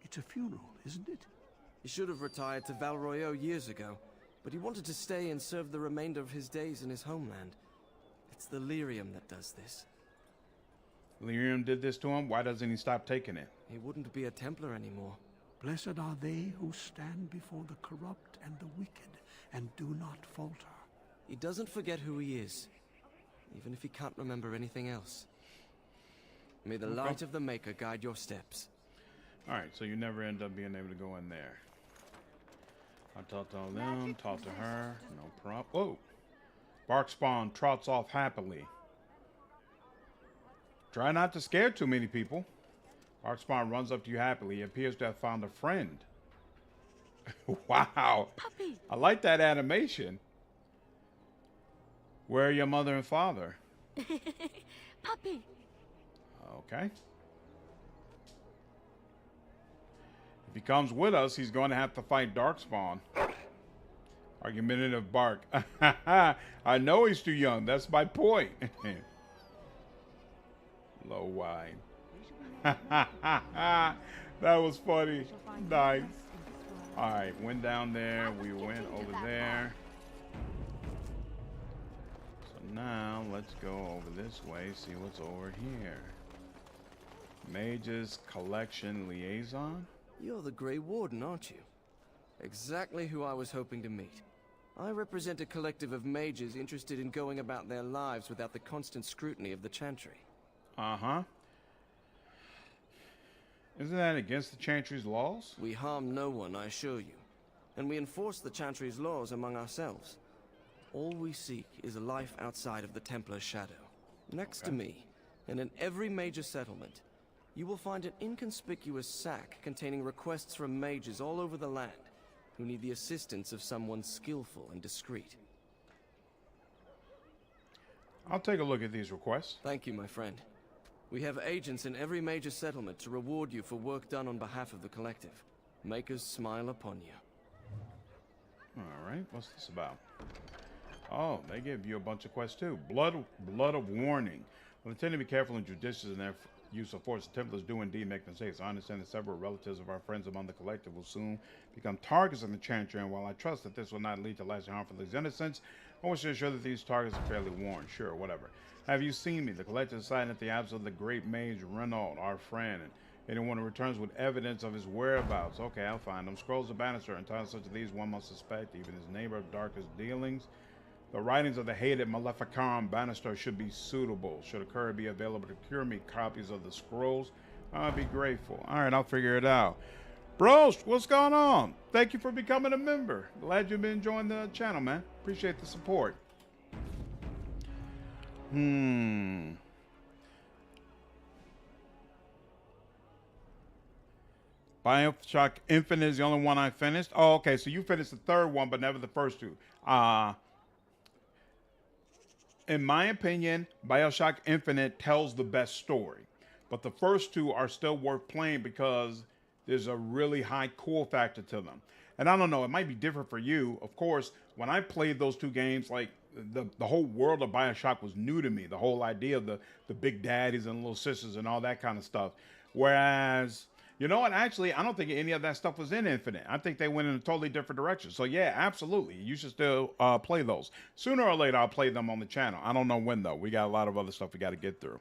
It's a funeral, isn't it? He should have retired to Val Royeaux years ago, but he wanted to stay and serve the remainder of his days in his homeland. It's the lyrium that does this. Lyrium did this to him? Why doesn't he stop taking it? He wouldn't be a Templar anymore. Blessed are they who stand before the corrupt and the wicked, and do not falter. He doesn't forget who he is, even if he can't remember anything else. May the light of the Maker guide your steps. Alright, so you never end up being able to go in there. I talked to all them, talked to her, no problem. Whoa! Barkspawn trots off happily. Try not to scare too many people. Barkspawn runs up to you happily. He appears to have found a friend. Wow. Puppy. I like that animation. Where are your mother and father? Puppy. Okay. If he comes with us, he's going to have to fight Darkspawn. Argumentative bark. I know he's too young. That's my point. Low wine. That was funny. Nice. Alright, went down there. We went over there. So now let's go over this way, see what's over here. Mages Collection Liaison? You're the Grey Warden, aren't you? Exactly who I was hoping to meet. I represent a collective of mages interested in going about their lives without the constant scrutiny of the Chantry. Uh-huh. Isn't that against the Chantry's laws? We harm no one, I assure you. And we enforce the Chantry's laws among ourselves. All we seek is a life outside of the Templar's shadow. Next to me, and in every major settlement, you will find an inconspicuous sack containing requests from mages all over the land who need the assistance of someone skillful and discreet. I'll take a look at these requests. Thank you, my friend. We have agents in every major settlement to reward you for work done on behalf of the collective. Make us smile upon you. Alright, what's this about? Oh, they give you a bunch of quests too. Blood of warning. Well, they tend to be careful and judicious in their use of force. The Templars do indeed make mistakes. I understand that several relatives of our friends among the collective will soon become targets of the Chantry, and while I trust that this will not lead to lasting harm for these innocents, I wish to ensure that these targets are fairly warned. Sure, whatever. Have you seen me? The collective decided that the absence of the great mage Renault, our friend, and anyone who returns with evidence of his whereabouts. Okay, I'll find them. Scrolls of Bannister, and titles such as these one must suspect, even his neighbor of darkest dealings. The writings of the hated Maleficarum Bannister should be suitable. Should occur be available to procure me copies of the scrolls, I'd be grateful. Alright, I'll figure it out. Bros, what's going on? Thank you for becoming a member. Glad you've been enjoying the channel, man. Appreciate the support. Bioshock Infinite is the only one I finished. Oh, okay. So you finished the third one, but never the first two. In my opinion, Bioshock Infinite tells the best story. But the first two are still worth playing because there's a really high cool factor to them. And I don't know, it might be different for you. Of course, when I played those two games, like the whole world of Bioshock was new to me. The whole idea of the big daddies and little sisters and all that kind of stuff. Whereas, you know what, actually, I don't think any of that stuff was in Infinite. I think they went in a totally different direction. So yeah, absolutely. You should still play those. Sooner or later, I'll play them on the channel. I don't know when, though. We got a lot of other stuff we got to get through.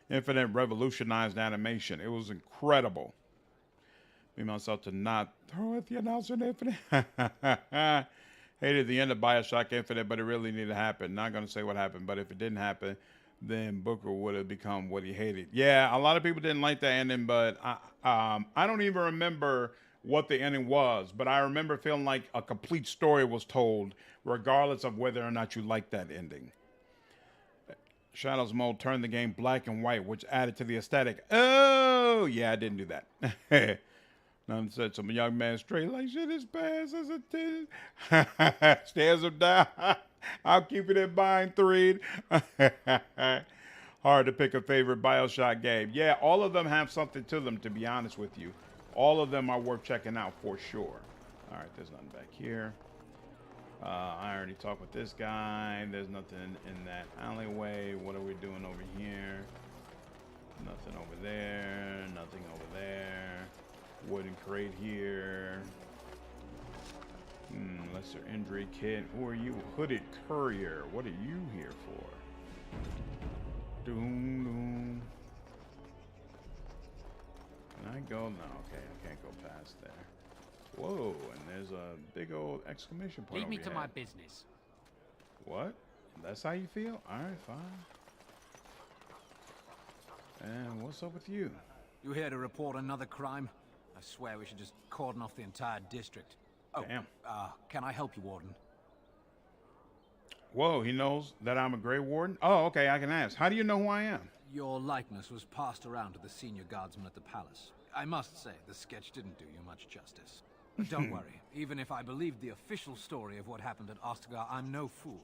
Infinite revolutionized animation. It was incredible. Me, myself, to not throw at the announcer in Infinite. Hated the end of Bioshock Infinite, but it really needed to happen. Not going to say what happened, but if it didn't happen, then Booker would have become what he hated. Yeah, a lot of people didn't like the ending, but I don't even remember what the ending was, but I remember feeling like a complete story was told, regardless of whether or not you liked that ending. Shadows mode turned the game black and white, which added to the aesthetic. Oh, yeah, I didn't do that. None said some young man straight like shit is bad as a teen. Stares him down. I'll keep it in mind, Threed. Hard to pick a favorite Bioshock game. Yeah, all of them have something to them, to be honest with you. All of them are worth checking out for sure. All right, there's nothing back here. I already talked with this guy. There's nothing in that alleyway. What are we doing over here? Nothing over there. Nothing over there. Wooden crate here. Lesser injury kit. Who are you? Hooded courier. What are you here for? Doom, doom. Can I go? No, okay. I can't go past there. Whoa, and there's a big old exclamation point. Lead me to my business. What? That's how you feel? All right, fine. And what's up with you? You here to report another crime? I swear we should just cordon off the entire district. Oh, damn. Can I help you, Warden? Whoa, he knows that I'm a Grey Warden? Oh, okay, I can ask. How do you know who I am? Your likeness was passed around to the senior guardsman at the palace. I must say, the sketch didn't do you much justice. But don't worry, even if I believed the official story of what happened at Ostagar, I'm no fool.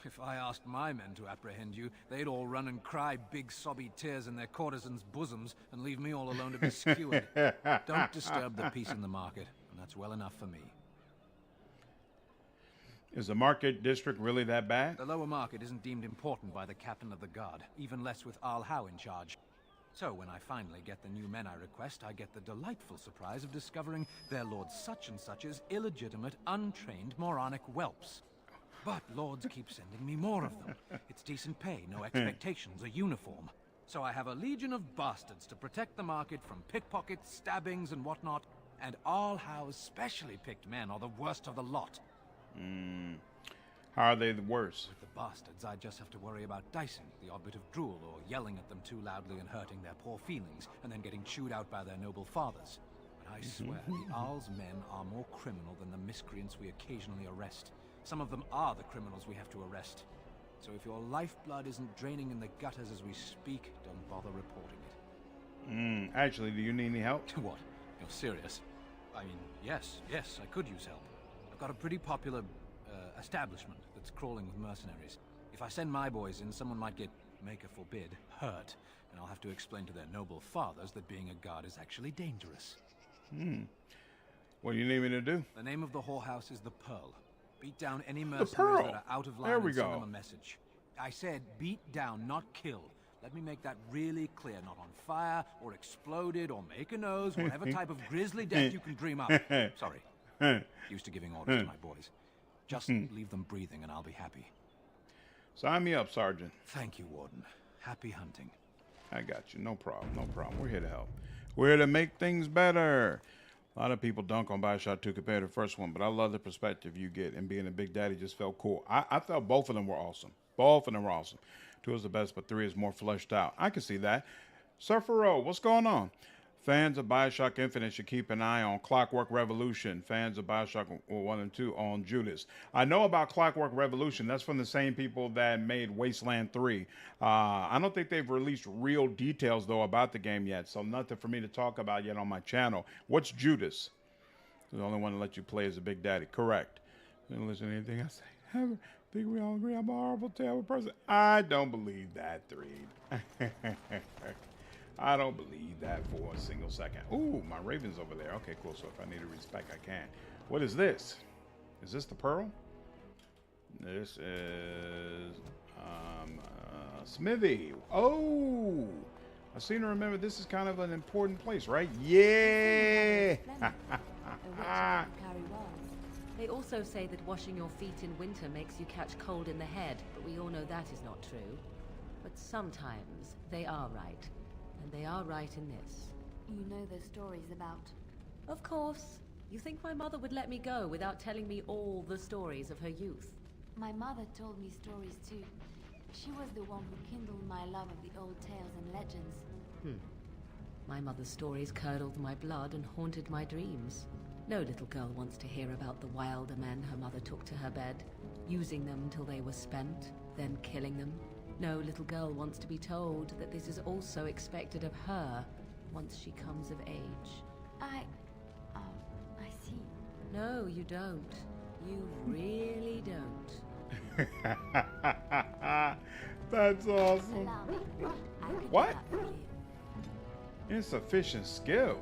If I asked my men to apprehend you, they'd all run and cry big sobby tears in their courtesans' bosoms and leave me all alone to be skewered. Don't disturb the peace in the market, and that's well enough for me. Is the market district really that bad? The lower market isn't deemed important by the captain of the guard, even less with Al Howe in charge. So when I finally get the new men I request, I get the delightful surprise of discovering their Lord Such-and-Such's illegitimate, untrained, moronic whelps. But lords keep sending me more of them. It's decent pay, no expectations, a uniform. So I have a legion of bastards to protect the market from pickpockets, stabbings, and whatnot. And Al Howe's specially picked men are the worst of the lot. How are they the worst? With the bastards, I just have to worry about dicing, the odd bit of drool, or yelling at them too loudly and hurting their poor feelings, and then getting chewed out by their noble fathers. But I swear, the Arl's men are more criminal than the miscreants we occasionally arrest. Some of them are the criminals we have to arrest. So if your lifeblood isn't draining in the gutters as we speak, don't bother reporting it. Actually, do you need any help? What? You're serious? I mean, yes, I could use help. I've got a pretty popular establishment that's crawling with mercenaries. If I send my boys in, someone might get, maker forbid, hurt, and I'll have to explain to their noble fathers that being a guard is actually dangerous. What do you need me to do? The name of the whorehouse is the Pearl. Beat down any mercenaries that are out of line and send them a message. I said beat down, not kill. Let me make that really clear. Not on fire, or exploded, or make a nose, whatever type of grisly death you can dream up. Sorry. Used to giving orders to my boys. Just leave them breathing and I'll be happy. Sign me up, Sergeant. Thank you, Warden. Happy hunting. I got you. No problem. No problem. We're here to help. We're here to make things better. A lot of people dunk on Bioshock 2 compared to the first one, but I love the perspective you get, and being a big daddy just felt cool. I felt both of them were awesome. Both of them were awesome. 2 is the best, but 3 is more fleshed out. I can see that. Surfero, what's going on? Fans of Bioshock Infinite should keep an eye on Clockwork Revolution. Fans of Bioshock 1 and 2 on Judas. I know about Clockwork Revolution. That's from the same people that made Wasteland 3. I don't think they've released real details, though, about the game yet. So nothing for me to talk about yet on my channel. What's Judas? The only one to let you play as a Big Daddy. Correct. Don't listen to anything I say. I think we all agree I'm a horrible, terrible person. I don't believe that, Threed. I don't believe that for a single second. Ooh, my Raven's over there. Okay, cool. So if I need to respect, I can. What is this? Is this the Pearl? This is Smithy. Oh, I seem to remember this is kind of an important place, right? Yeah. They also say that washing your feet in winter makes you catch cold in the head, but we all know that is not true. But sometimes they are right. And they are right in this. You know those stories about... Of course. You think my mother would let me go without telling me all the stories of her youth? My mother told me stories too. She was the one who kindled my love of the old tales and legends. My mother's stories curdled my blood and haunted my dreams. No little girl wants to hear about the wilder men her mother took to her bed, using them until they were spent, then killing them. No little girl wants to be told that this is also expected of her once she comes of age. I see. No, you don't. You really don't. That's awesome. Allow me. I could do What? that for you. Insufficient skill.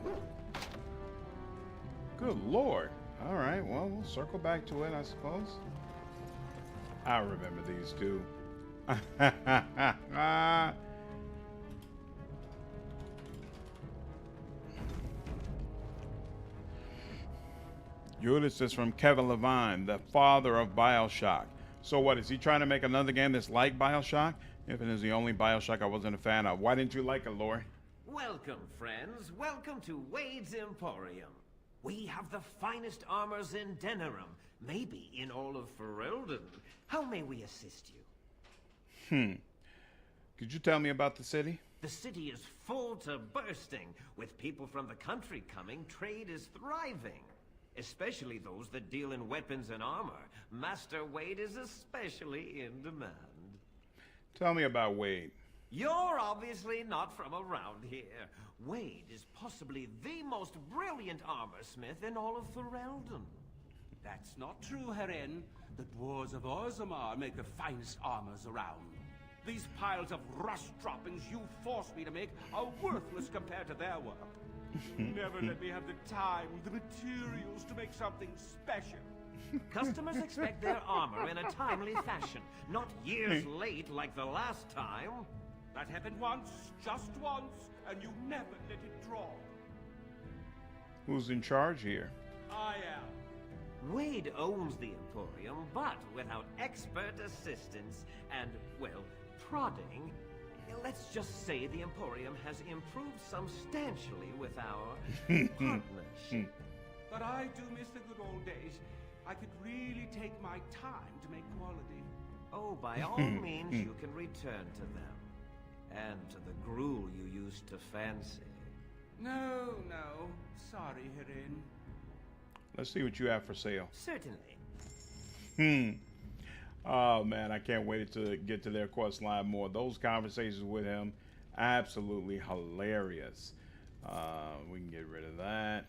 Good Lord. All right, well, we'll circle back to it, I suppose. I remember these two. Judas is from Kevin Levine, the father of Bioshock. So what, is he trying to make another game that's like Bioshock? Infinite is the only Bioshock I wasn't a fan of. Why didn't you like it, Lori? Welcome, friends. Welcome to Wade's Emporium. We have the finest armors in Denerim, maybe in all of Ferelden. How may we assist you? Could you tell me about the city? The city is full to bursting. With people from the country coming, trade is thriving. Especially those that deal in weapons and armor. Master Wade is especially in demand. Tell me about Wade. You're obviously not from around here. Wade is possibly the most brilliant armorsmith in all of Ferelden. That's not true, Herin. The dwarves of Orzammar make the finest armors around. These piles of rust droppings you forced me to make are worthless compared to their work. You never let me have the time, the materials to make something special. Customers expect their armor in a timely fashion, not years late like the last time. That happened once, just once, and you never let it drop. Who's in charge here? I am. Wade owns the Emporium, but without expert assistance and, well, prodding, let's just say the Emporium has improved substantially with our partnership. But I do miss the good old days. I could really take my time to make quality. Oh, by all means, you can return to them. And to the gruel you used to fancy. No. Sorry, Herin. Let's see what you have for sale. Certainly. Oh, man, I can't wait to get to their quest line more. Those conversations with him, absolutely hilarious. We can get rid of that.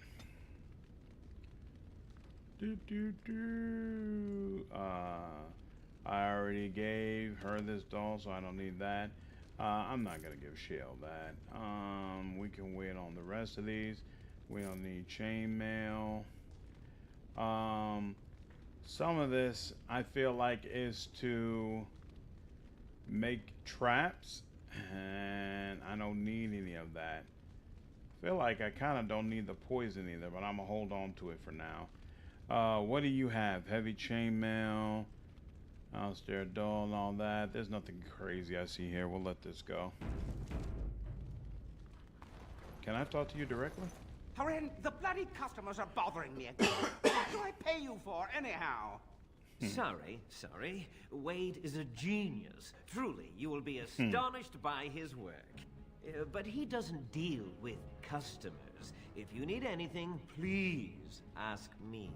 I already gave her this doll, so I don't need that. I'm not gonna give Shell that. We can wait on the rest of these. We don't need chainmail. Some of this I feel like is to make traps, and I don't need any of that. I feel like I kind of don't need the poison either, but I'm gonna hold on to it for now. What do you have? Heavy chainmail, austere doll, and all that. There's nothing crazy I see here. We'll let this go. Can I talk to you directly? Herin, the bloody customers are bothering me. What do I pay you for, anyhow? Sorry. Wade is a genius. Truly, you will be astonished by his work. but he doesn't deal with customers. If you need anything, please ask me.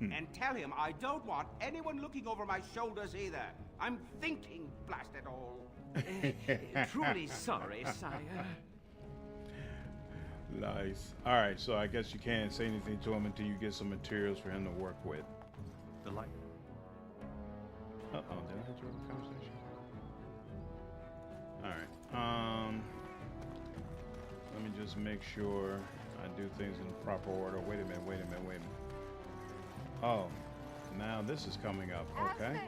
And tell him I don't want anyone looking over my shoulders either. I'm thinking, blast it all. Truly sorry, sire. Nice. All right, so I guess you can't say anything to him until you get some materials for him to work with. The light. Uh-oh, did I hit you with a conversation? All right. Let me just make sure I do things in the proper order. Wait a minute. Oh, now this is coming up. Okay.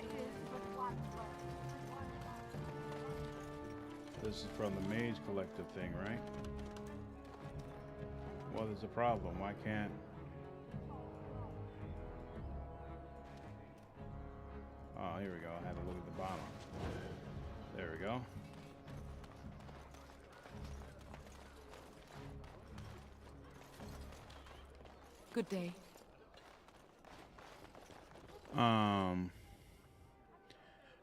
This is from the Mage Collective thing, right? Well, there's a problem. Why can't... Oh, here we go. I had to look at the bottom. There we go. Good day.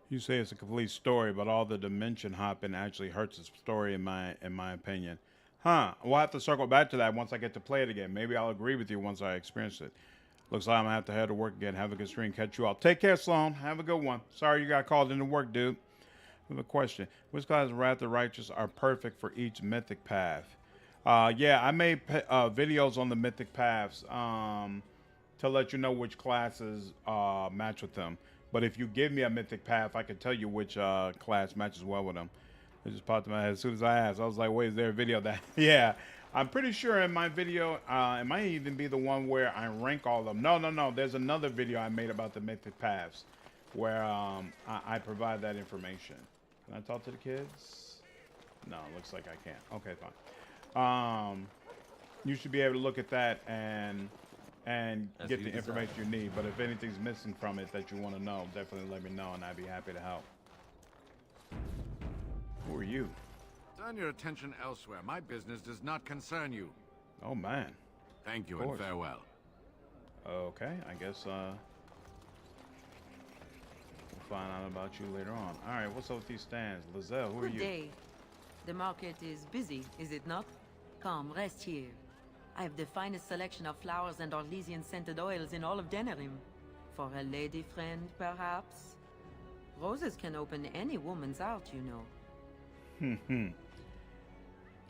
You say it's a complete story, but all the dimension hopping actually hurts the story in my opinion. Huh. We'll have to circle back to that once I get to play it again. Maybe I'll agree with you once I experience it. Looks like I'm gonna have to head to work again. Have a good stream. Catch you all. Take care, Sloan. Have a good one. Sorry you got called into work, dude. I have a question. Which classes of Wrath of the Righteous are perfect for each mythic path? Yeah, I made videos on the mythic paths to let you know which classes match with them. But if you give me a mythic path, I can tell you which class matches well with them. It just popped in my head as soon as I asked. I was like, wait, is there a video that... Yeah, I'm pretty sure in my video, it might even be the one where I rank all of them. No. There's another video I made about the mythic paths where I provide that information. Can I talk to the kids? No, looks like I can't. Okay, fine. You should be able to look at that and get the information you need. But if anything's missing from it that you want to know, definitely let me know and I'd be happy to help. Who are you? Turn your attention elsewhere. My business does not concern you. Oh, man. Thank you and farewell. Okay, I guess we'll find out about you later on. All right, what's up with these stands? Lizelle, who are you? Good day. The market is busy, is it not? Come, rest here. I have the finest selection of flowers and Orlesian scented oils in all of Denerim. For a lady friend, perhaps? Roses can open any woman's heart, you know.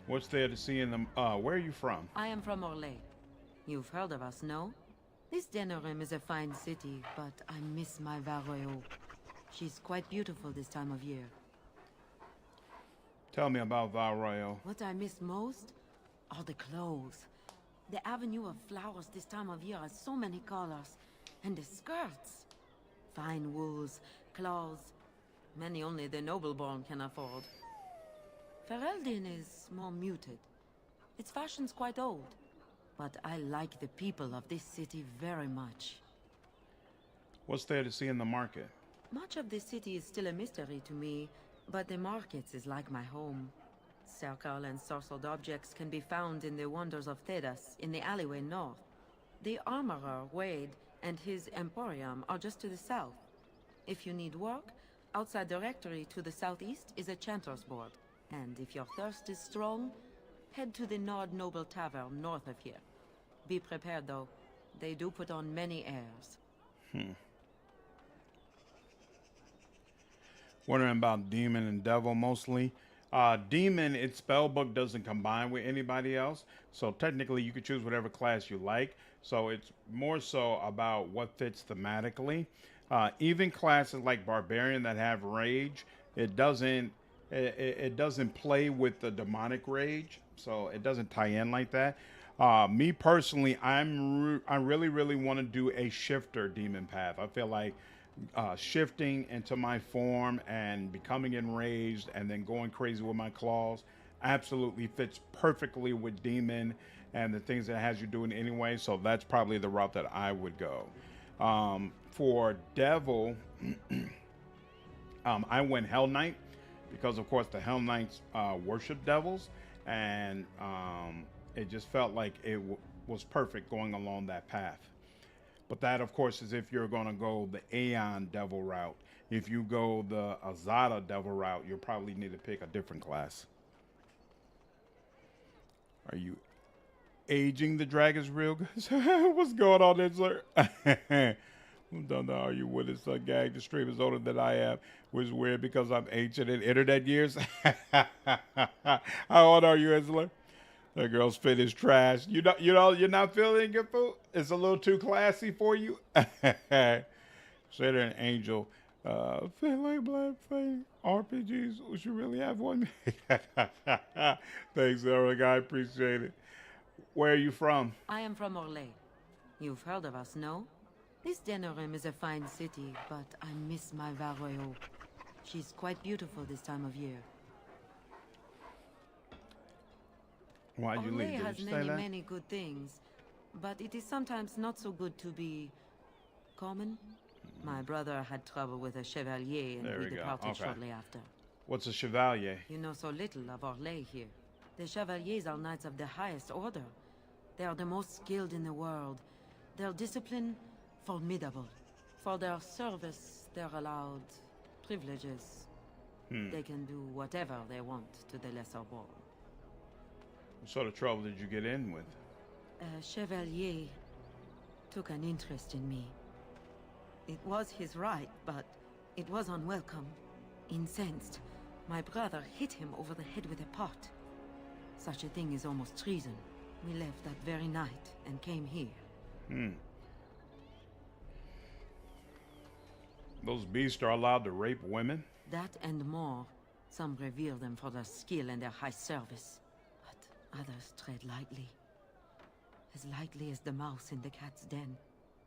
What's there to see in them? Where are you from? I am from Orlais. You've heard of us, no? This Denerim is a fine city, but I miss my Varoyo. She's quite beautiful this time of year. Tell me about Valroyo. What I miss most are the clothes. The avenue of flowers this time of year has so many colors. And the skirts. Fine wools, cloths. Many only the noble-born can afford. Ferelden is more muted. Its fashion's quite old. But I like the people of this city very much. What's there to see in the market? Much of this city is still a mystery to me, but the markets is like my home. Circle and sorcered objects can be found in the wonders of Thedas, in the alleyway north. The armorer, Wade, and his emporium are just to the south. If you need work, outside the rectory to the southeast is a chanter's board. And if your thirst is strong, head to the Nord Noble Tavern north of here. Be prepared, though. They do put on many airs. Wondering about Demon and Devil mostly. Demon, its spellbook doesn't combine with anybody else. So technically you could choose whatever class you like. So it's more so about what fits thematically. Even classes like Barbarian that have Rage, it doesn't play with the demonic rage, so it doesn't tie in like that. Me personally, I really want to do a shifter demon path. I feel like shifting into my form and becoming enraged and then going crazy with my claws absolutely fits perfectly with demon and the things that it has you doing anyway. So that's probably the route that I would go. For devil, I went Hell Knight because of course the Hell Knights worship devils, and it just felt like it was perfect going along that path. But that, of course, is if you're going to go the Aeon Devil route. If you go the Azada Devil route, you'll probably need to pick a different class. Are you aging the dragons real good? What's going on there, sir? Don't know how you with it, son. Gang, the stream is older than I am, which is weird because I'm ancient in internet years. How old are you, Isla? That girl's fit is trash. You're not feeling your food? It's a little too classy for you? Straight an angel. Feel like black fame. RPGs. We should really have one. Thanks, Eric. I appreciate it. Where are you from? I am from Orlais. You've heard of us, no? This Denerim is a fine city, but I miss my Varroyo. She's quite beautiful this time of year. Why'd you leave? Orlais Did has you say many, that? many good things, but it is sometimes not so good to be common. My brother had trouble with a chevalier, and There we we go. departed Okay. shortly after. What's a chevalier? You know so little of Orlais here. The chevaliers are knights of the highest order. They are the most skilled in the world. Their discipline, formidable. For their service, they're allowed privileges. They can do whatever they want to the lesser born. What sort of trouble did you get in with? A chevalier took an interest in me. It was his right, but it was unwelcome. Incensed, my brother hit him over the head with a pot. Such a thing is almost treason. We left that very night and came here. Those beasts are allowed to rape women? That and more. Some revere them for their skill and their high service. But others tread lightly. As lightly as the mouse in the cat's den.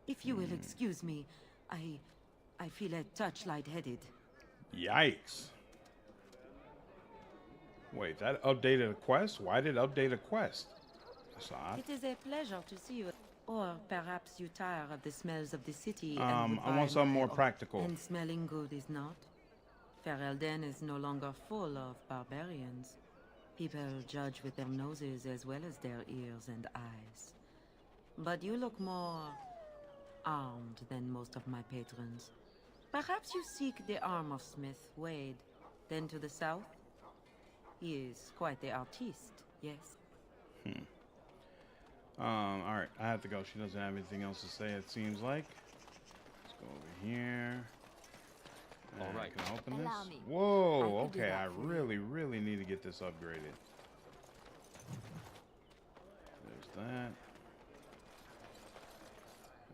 If you will excuse me, I feel a touch lightheaded. Yikes. Wait, that updated a quest? Why did it update a quest? That's odd. It is a pleasure to see you. Or perhaps you tire of the smells of the city I want something more practical. And smelling good is not. Ferelden is no longer full of barbarians. People judge with their noses as well as their ears and eyes. But you look more armed than most of my patrons. Perhaps you seek the armor smith, Wade. Then to the south? He is quite the artiste, yes. Alright, I have to go. She doesn't have anything else to say, it seems like. Let's go over here. All right. Can I open Allow this? me. Whoa, I can do okay. that I for you. really need to get this upgraded. There's that.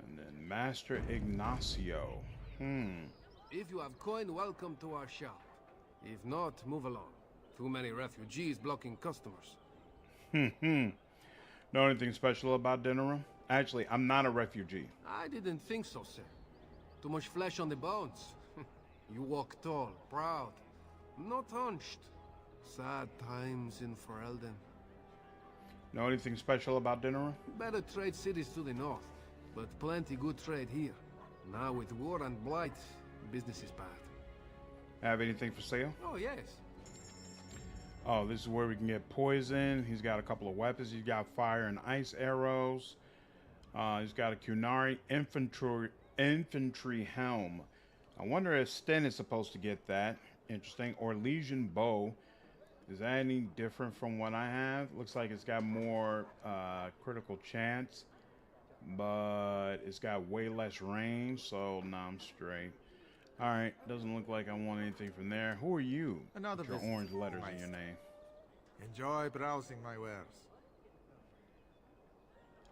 And then Master Ignacio. If you have coin, welcome to our shop. If not, move along. Too many refugees blocking customers. Know anything special about Denerim? Actually, I'm not a refugee. I didn't think so, sir. Too much flesh on the bones. You walk tall, proud, not hunched. Sad times in Ferelden. Know anything special about Denerim? Better trade cities to the north, but plenty good trade here. Now with war and blight, business is bad. Have anything for sale? Oh, yes. Oh, this is where we can get poison. He's got a couple of weapons. He's got fire and ice arrows. He's got a Kunari infantry helm. I wonder if Sten is supposed to get that. Interesting. Or Legion bow. Is that any different from what I have? Looks like it's got more critical chance, but it's got way less range. So no, I'm straight. All right, doesn't look like I want anything from there. Who are you? Another With your visit, orange letters in Meister. your name. Enjoy browsing my wares.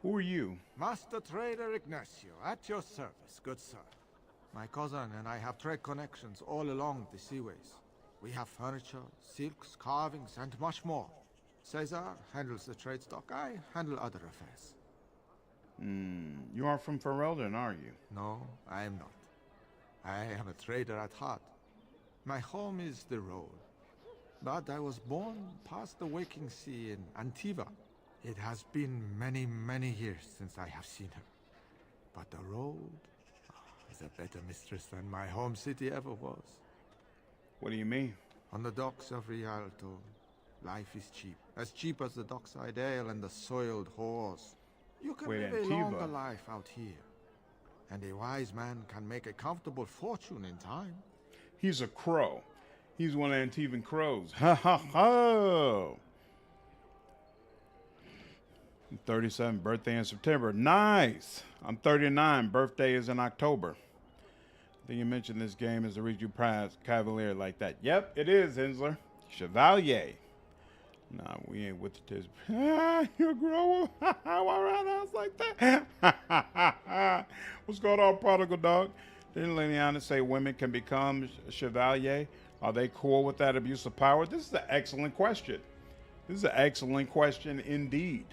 Who are you? Master Trader Ignacio, at your service, good sir. My cousin and I have trade connections all along the seaways. We have furniture, silks, carvings, and much more. Caesar handles the trade stock, I handle other affairs. You are from Ferelden, are you? No, I am not. I am a trader at heart. My home is the road. But I was born past the waking sea in Antiva. It has been many, many years since I have seen her. But the road is a better mistress than my home city ever was. What do you mean? On the docks of Rialto, life is cheap. As cheap as the dockside ale and the soiled whores. You can Wait, live a Antiva? longer life out here. And a wise man can make a comfortable fortune in time. He's a crow. He's one of Antivan crows. Ha ha ha! I'm 37, birthday in September. Nice. I'm 39, birthday is in October. I think you mentioned this game is the reach you prize Cavalier like that. Yep, it is, Hensler. Chevalier. Nah, we ain't with the tiz. You grow up around the house like that. What's going on, prodigal dog? Didn't Liliana say women can become chevalier? Are they cool with that abuse of power? This is an excellent question. This is an excellent question indeed.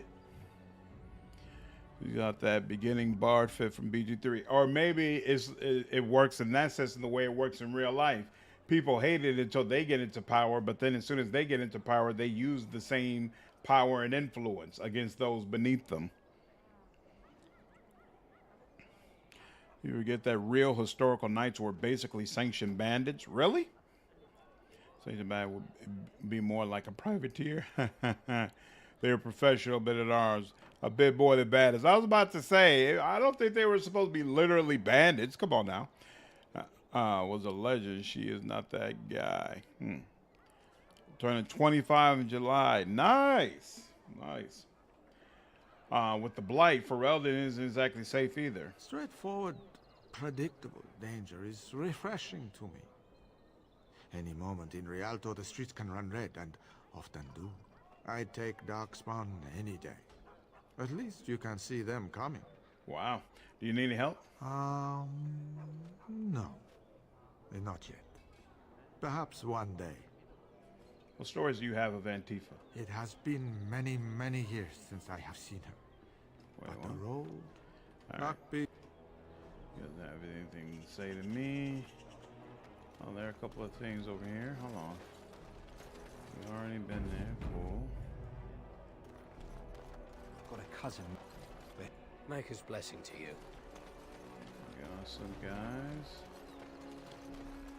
You got that beginning bard fit from BG3. Or maybe it works in that sense in the way it works in real life. People hate it until they get into power, but then as soon as they get into power, they use the same power and influence against those beneath them. You ever get that real historical knights were basically sanctioned bandits? Really? Sanctioned bandit would be more like a privateer. They're professional, but at ours, a bit more than bandits. I was about to say, I don't think they were supposed to be literally bandits. Come on now. Was a legend. She is not that guy. Turning 25 in July. Nice. Nice. With the blight, Ferelden isn't exactly safe either. Straightforward, predictable danger is refreshing to me. Any moment in Rialto, the streets can run red, and often do. I'd take Darkspawn any day. At least you can see them coming. Wow. Do you need any help? No. Not yet. Perhaps one day. What stories do you have of Antifa? It has been many, many years since I have seen her. But the road... Not be... Doesn't have anything to say to me. Oh, there are a couple of things over here. Hold on. We've already been there. Cool. Got a cousin. Maker's blessing to you. Got some guys.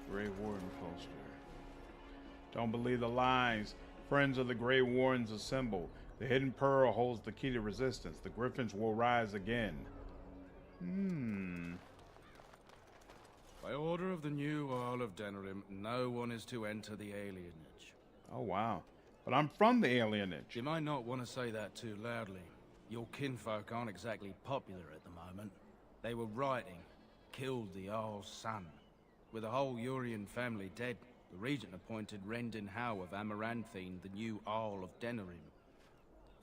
Grey Warden poster. Don't believe the lies. Friends of the Grey Wardens assemble. The hidden pearl holds the key to resistance. The griffins will rise again. By order of the new Earl of Denerim, no one is to enter the alienage. Oh, wow. But I'm from the alienage. You might not want to say that too loudly. Your kinfolk aren't exactly popular at the moment. They were rioting, killed the Earl's son. With the whole Urian family dead, the regent appointed Rendon Howe of Amaranthine the new Earl of Denerim.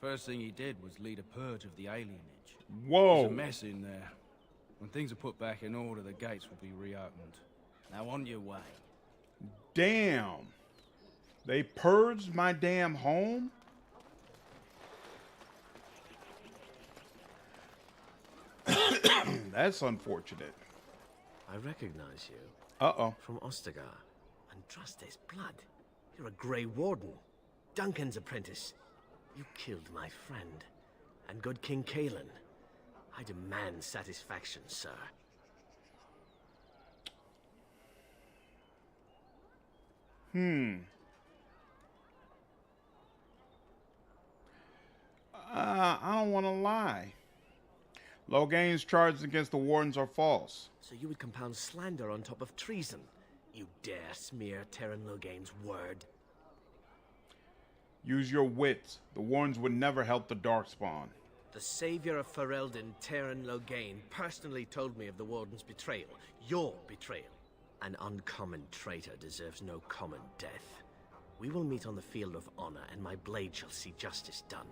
First thing he did was lead a purge of the alienage. Whoa! There's a mess in there. When things are put back in order, the gates will be reopened. Now on your way. Damn! They purged my damn home? That's unfortunate. I recognize you. Uh-oh. From Ostagar. Andraste's blood. You're a Grey Warden. Duncan's apprentice. You killed my friend. And good King Kalen. I demand satisfaction, sir. I don't want to lie. Logain's charges against the Wardens are false. So you would compound slander on top of treason? You dare smear Terran Logain's word? Use your wits. The Wardens would never help the Darkspawn. The savior of Ferelden, Terran Logain, personally told me of the Warden's betrayal. Your betrayal. An uncommon traitor deserves no common death. We will meet on the field of honor, and my blade shall see justice done.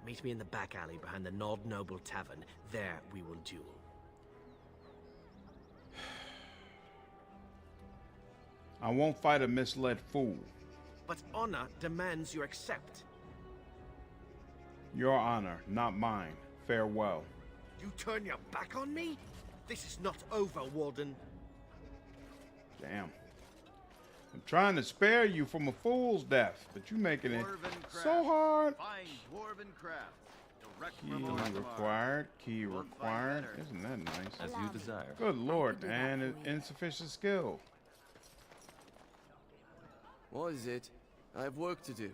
Meet me in the back alley behind the Nod Noble Tavern. There we will duel. I won't fight a misled fool. But honor demands you accept. Your honor, not mine. Farewell. You turn your back on me? This is not over, Warden. Damn. I'm trying to spare you from a fool's death, but you making it so hard. Find dwarven crafts. Direct Key from Orzammar. required. Key required. Isn't that nice? As you desire. Good lord, and insufficient skill. What is it? I have work to do.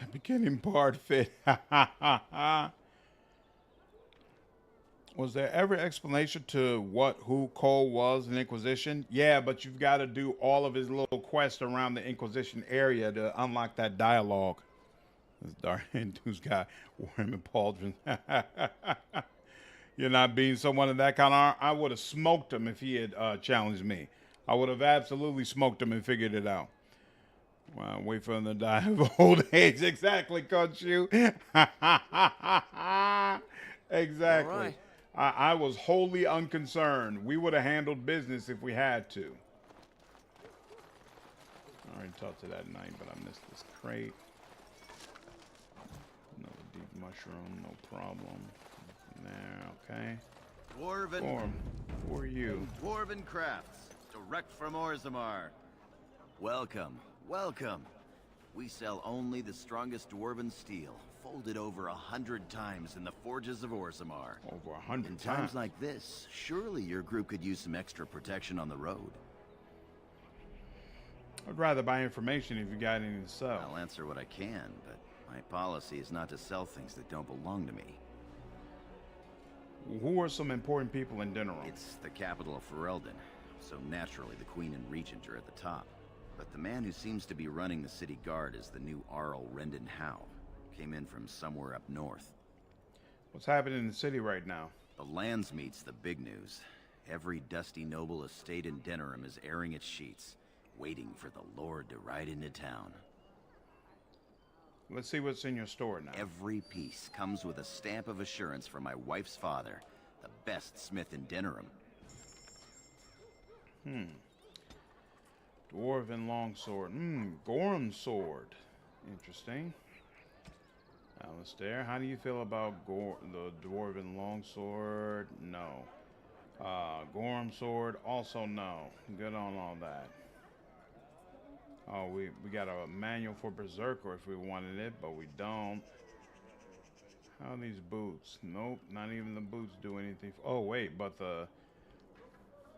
That beginning part fit. Was there ever explanation to who Cole was in Inquisition? Yeah, but you've got to do all of his little quests around the Inquisition area to unlock that dialogue. This dark Hindu's got worm and pauldron. You're not being someone of that kind of... I would have smoked him if he had challenged me. I would have absolutely smoked him and figured it out. Well, wait for him to die of old age. Exactly, can't you? Exactly. All right. I was wholly unconcerned. We would have handled business if we had to. I already talked to that knight, but I missed this crate. Another deep mushroom, no problem. There, okay. Dwarven. Gorm, who are you? Dwarven crafts, direct from Orzammar. Welcome, welcome. We sell only the strongest dwarven steel, folded over 100 times in the forges of Orzammar. Over 100 In times? times like this, surely your group could use some extra protection on the road. I'd rather buy information if you got anything to sell. I'll answer what I can, but my policy is not to sell things that don't belong to me. Who are some important people in Denerim? It's the capital of Ferelden, so naturally the Queen and Regent are at the top. But the man who seems to be running the city guard is the new Arl Rendon Howe. Came in from somewhere up north. What's happening in the city right now? The Landsmeet's the big news. Every dusty noble estate in Denerim is airing its sheets, waiting for the Lord to ride into town. Let's see what's in your store now. Every piece comes with a stamp of assurance from my wife's father, the best smith in Denerim. Dwarven longsword. Gorm sword. Interesting. Alistair, how do you feel about the Dwarven longsword? No. Gorm sword, also no. Good on all that. Oh, we got a manual for Berserker if we wanted it, but we don't. How are these boots? Nope, not even the boots do anything. Oh, wait, but the...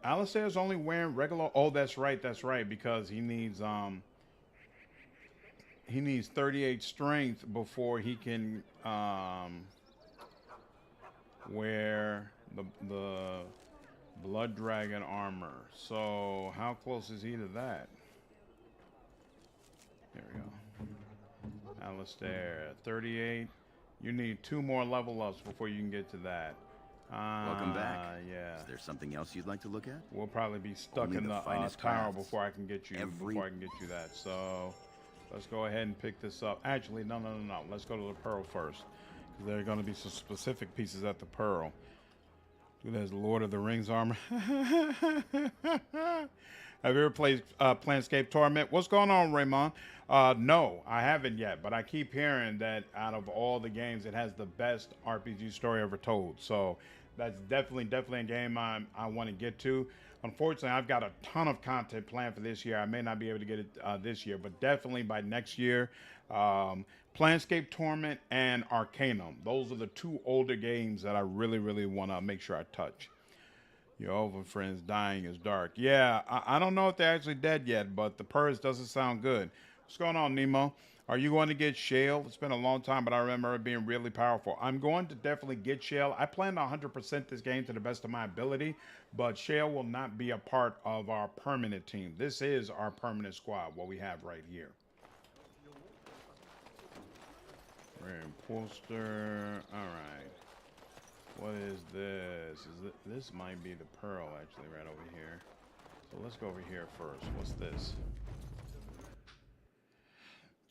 Alistair's only wearing regular... Oh, that's right, because he needs 38 strength before he can wear the Blood Dragon armor. So, how close is he to that? There we go. Alistair, 38. You need 2 more level ups before you can get to that. Welcome back. Yeah. Is there something else you'd like to look at? We'll probably be stuck Only in the finest tower crafts. before I can get you that. So let's go ahead and pick this up. Actually, no. Let's go to the Pearl first, because there are going to be some specific pieces at the Pearl. Dude, there's Lord of the Rings armor. Have you ever played Planescape Torment? What's going on, Raymond? No, I haven't yet, but I keep hearing that out of all the games, it has the best RPG story ever told. So that's definitely a game I want to get to. Unfortunately, I've got a ton of content planned for this year. I may not be able to get it this year, but definitely by next year. Planescape Torment and Arcanum. Those are the 2 older games that I really want to make sure I touch. Your elven friend's dying is dark. Yeah, I don't know if they're actually dead yet, but the purse doesn't sound good. What's going on, Nemo? Are you going to get Shale? It's been a long time, but I remember it being really powerful. I'm going to definitely get Shale. I plan to 100% this game to the best of my ability, but Shale will not be a part of our permanent team. This is our permanent squad, what we have right here. Rare Poster. All right. What is this? This might be the Pearl, actually, right over here. So let's go over here first. What's this?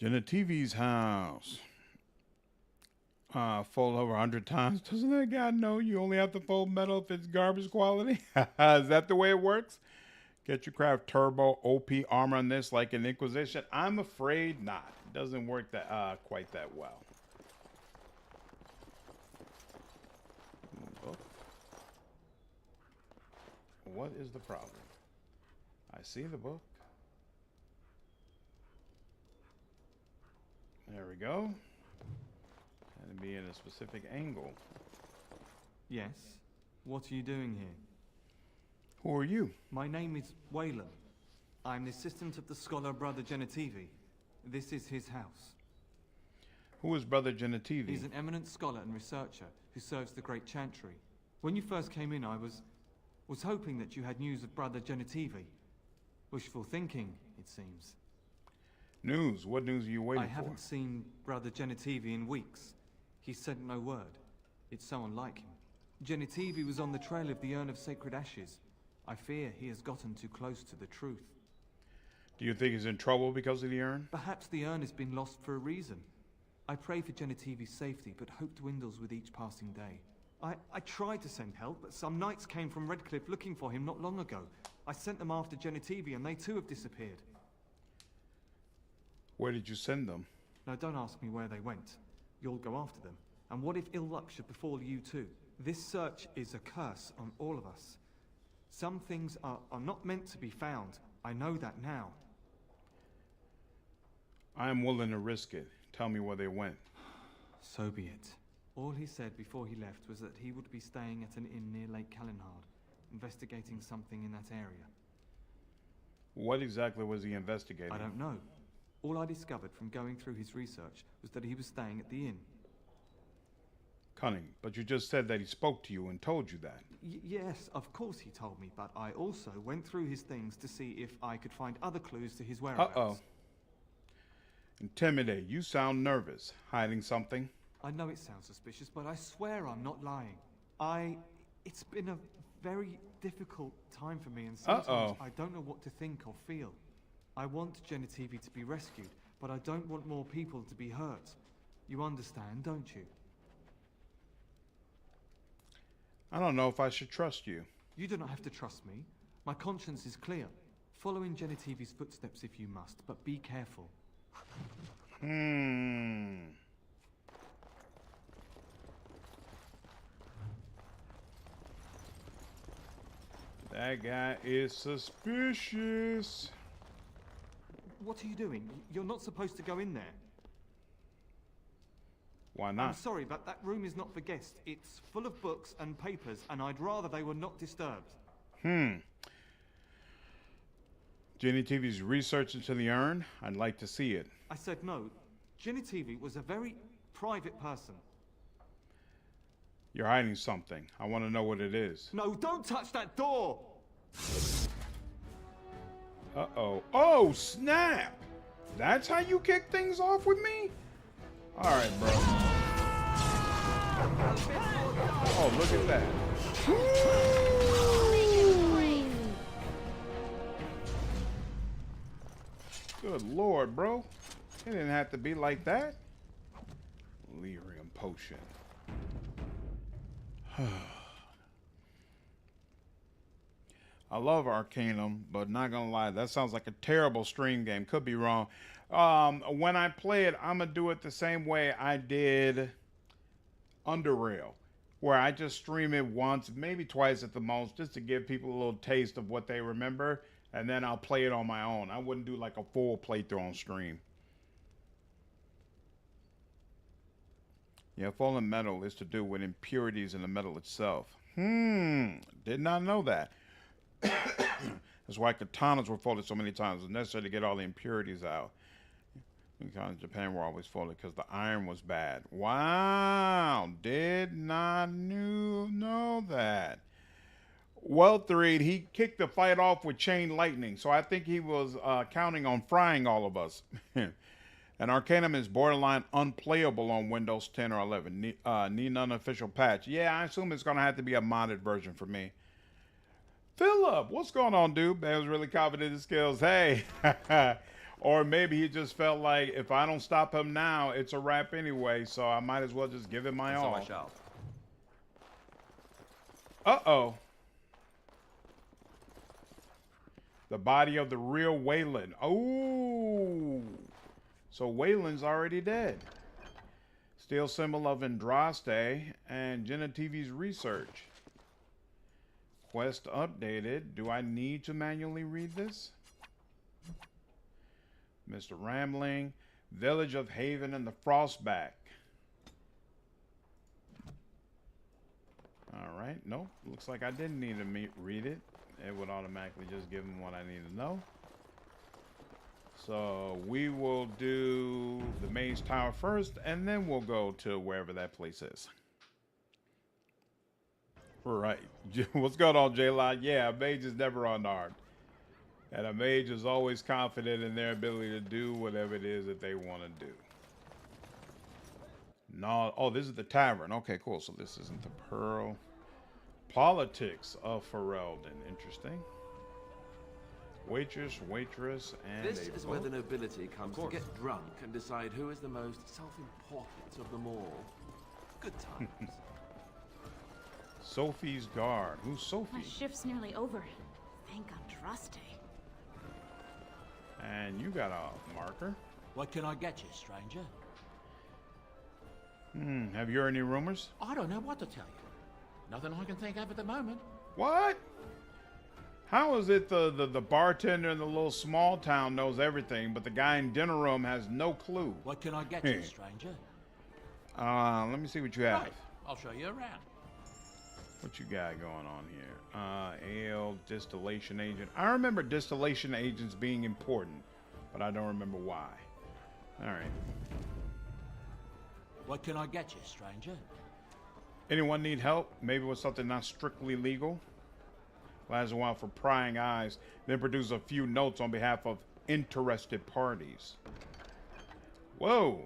Genetivi's house. Fold over 100 times. Doesn't that guy know you only have to fold metal if it's garbage quality? Is that the way it works? Get your craft turbo OP armor on this like an Inquisition? I'm afraid not. It doesn't work that quite that well. What is the problem? I see the book. There we go. And be in a specific angle. Yes. What are you doing here? Who are you? My name is Waylon. I'm the assistant of the scholar Brother Genetivi. This is his house. Who is Brother Genetivi? He's an eminent scholar and researcher who serves the Great Chantry. When you first came in, I was hoping that you had news of Brother Genetivi. Wishful thinking, it seems. News? What news are you waiting for? I haven't seen Brother Genetivi in weeks. He sent no word. It's so unlike him. Genetivi was on the trail of the Urn of Sacred Ashes. I fear he has gotten too close to the truth. Do you think he's in trouble because of the urn? Perhaps the urn has been lost for a reason. I pray for Genetivi's safety, but hope dwindles with each passing day. I tried to send help, but some knights came from Redcliffe looking for him not long ago. I sent them after Genetivi, and they too have disappeared. Where did you send them? No, don't ask me where they went. You'll go after them. And what if ill luck should befall you too? This search is a curse on all of us. Some things are not meant to be found. I know that now. I am willing to risk it. Tell me where they went. So be it. All he said before he left was that he would be staying at an inn near Lake Calenhard, investigating something in that area. What exactly was he investigating? I don't know. All I discovered from going through his research was that he was staying at the inn. Cunning, but you just said that he spoke to you and told you that. Yes, of course he told me, but I also went through his things to see if I could find other clues to his whereabouts. Uh-oh. Intimidate. You sound nervous. Hiding something? I know it sounds suspicious, but I swear I'm not lying. It's been a very difficult time for me, and sometimes I don't know what to think or feel. I want Genetivi to be rescued, but I don't want more people to be hurt. You understand, don't you? I don't know if I should trust you. You do not have to trust me. My conscience is clear. Follow in Genetivi's footsteps if you must, but be careful. That guy is suspicious. What are you doing? You're not supposed to go in there. Why not? I'm sorry, but that room is not for guests. It's full of books and papers, and I'd rather they were not disturbed. Genetivi's research into the urn? I'd like to see it. I said no. Genetivi was a very private person. You're hiding something. I want to know what it is. No, don't touch that door! Uh-oh. Oh, snap! That's how you kick things off with me? Alright, bro. Oh, look at that. Good lord, bro. It didn't have to be like that. Lyrium potion. I love Arcanum, but not gonna lie, that sounds like a terrible stream game. Could be wrong. When I play it, I'm gonna do it the same way I did Underrail, where I just stream it once, maybe twice at the most, just to give people a little taste of what they remember, and then I'll play it on my own. I wouldn't do like a full playthrough on stream. Yeah, fallen metal is to do with impurities in the metal itself. Did not know that. That's why katanas were folded so many times. It was necessary to get all the impurities out. Because in Japan were always folded because the iron was bad. Wow, did not know that. Well, 3, he kicked the fight off with chain lightning, so I think he was counting on frying all of us. And Arcanum is borderline unplayable on Windows 10 or 11. Need an unofficial patch. Yeah, I assume it's going to have to be a modded version for me. Philip, what's going on, dude? Man was really confident in his skills. Hey. Or maybe he just felt like if I don't stop him now, it's a wrap anyway, so I might as well just give it my all. Uh-oh. The body of the real Wayland. Oh. So Wayland's already dead. Steel symbol of Andraste and Genetivi's research. Quest updated. Do I need to manually read this? Mr. Rambling. Village of Haven and the Frostback. Alright, nope. Looks like I didn't need to read it. It would automatically just give me what I need to know. So we will do the Maze Tower first, and then we'll go to wherever that place is. Right. What's going on, J-Lot? Yeah, a mage is never unarmed. And a mage is always confident in their ability to do whatever it is that they want to do. No, oh, this is the tavern. Okay, cool. So this isn't the Pearl. Politics of Ferelden. Interesting. Waitress, and This is where the nobility comes to get drunk and decide who is the most self-important of them all. Good times. Sophie's guard. Who's Sophie? My shift's nearly over. Thank Andraste. And you got a marker. What can I get you, stranger? Have you heard any rumors? I don't know what to tell you. Nothing I can think of at the moment. What? How is it the bartender in the little small town knows everything, but the guy in Denerim has no clue? What can I get you, stranger? Let me see what you have. Right. I'll show you around. What you got going on here? Ale, distillation agent. I remember distillation agents being important, but I don't remember why. All right. What can I get you, stranger? Anyone need help? Maybe with something not strictly legal? Lasts a while for prying eyes, then produce a few notes on behalf of interested parties. Whoa.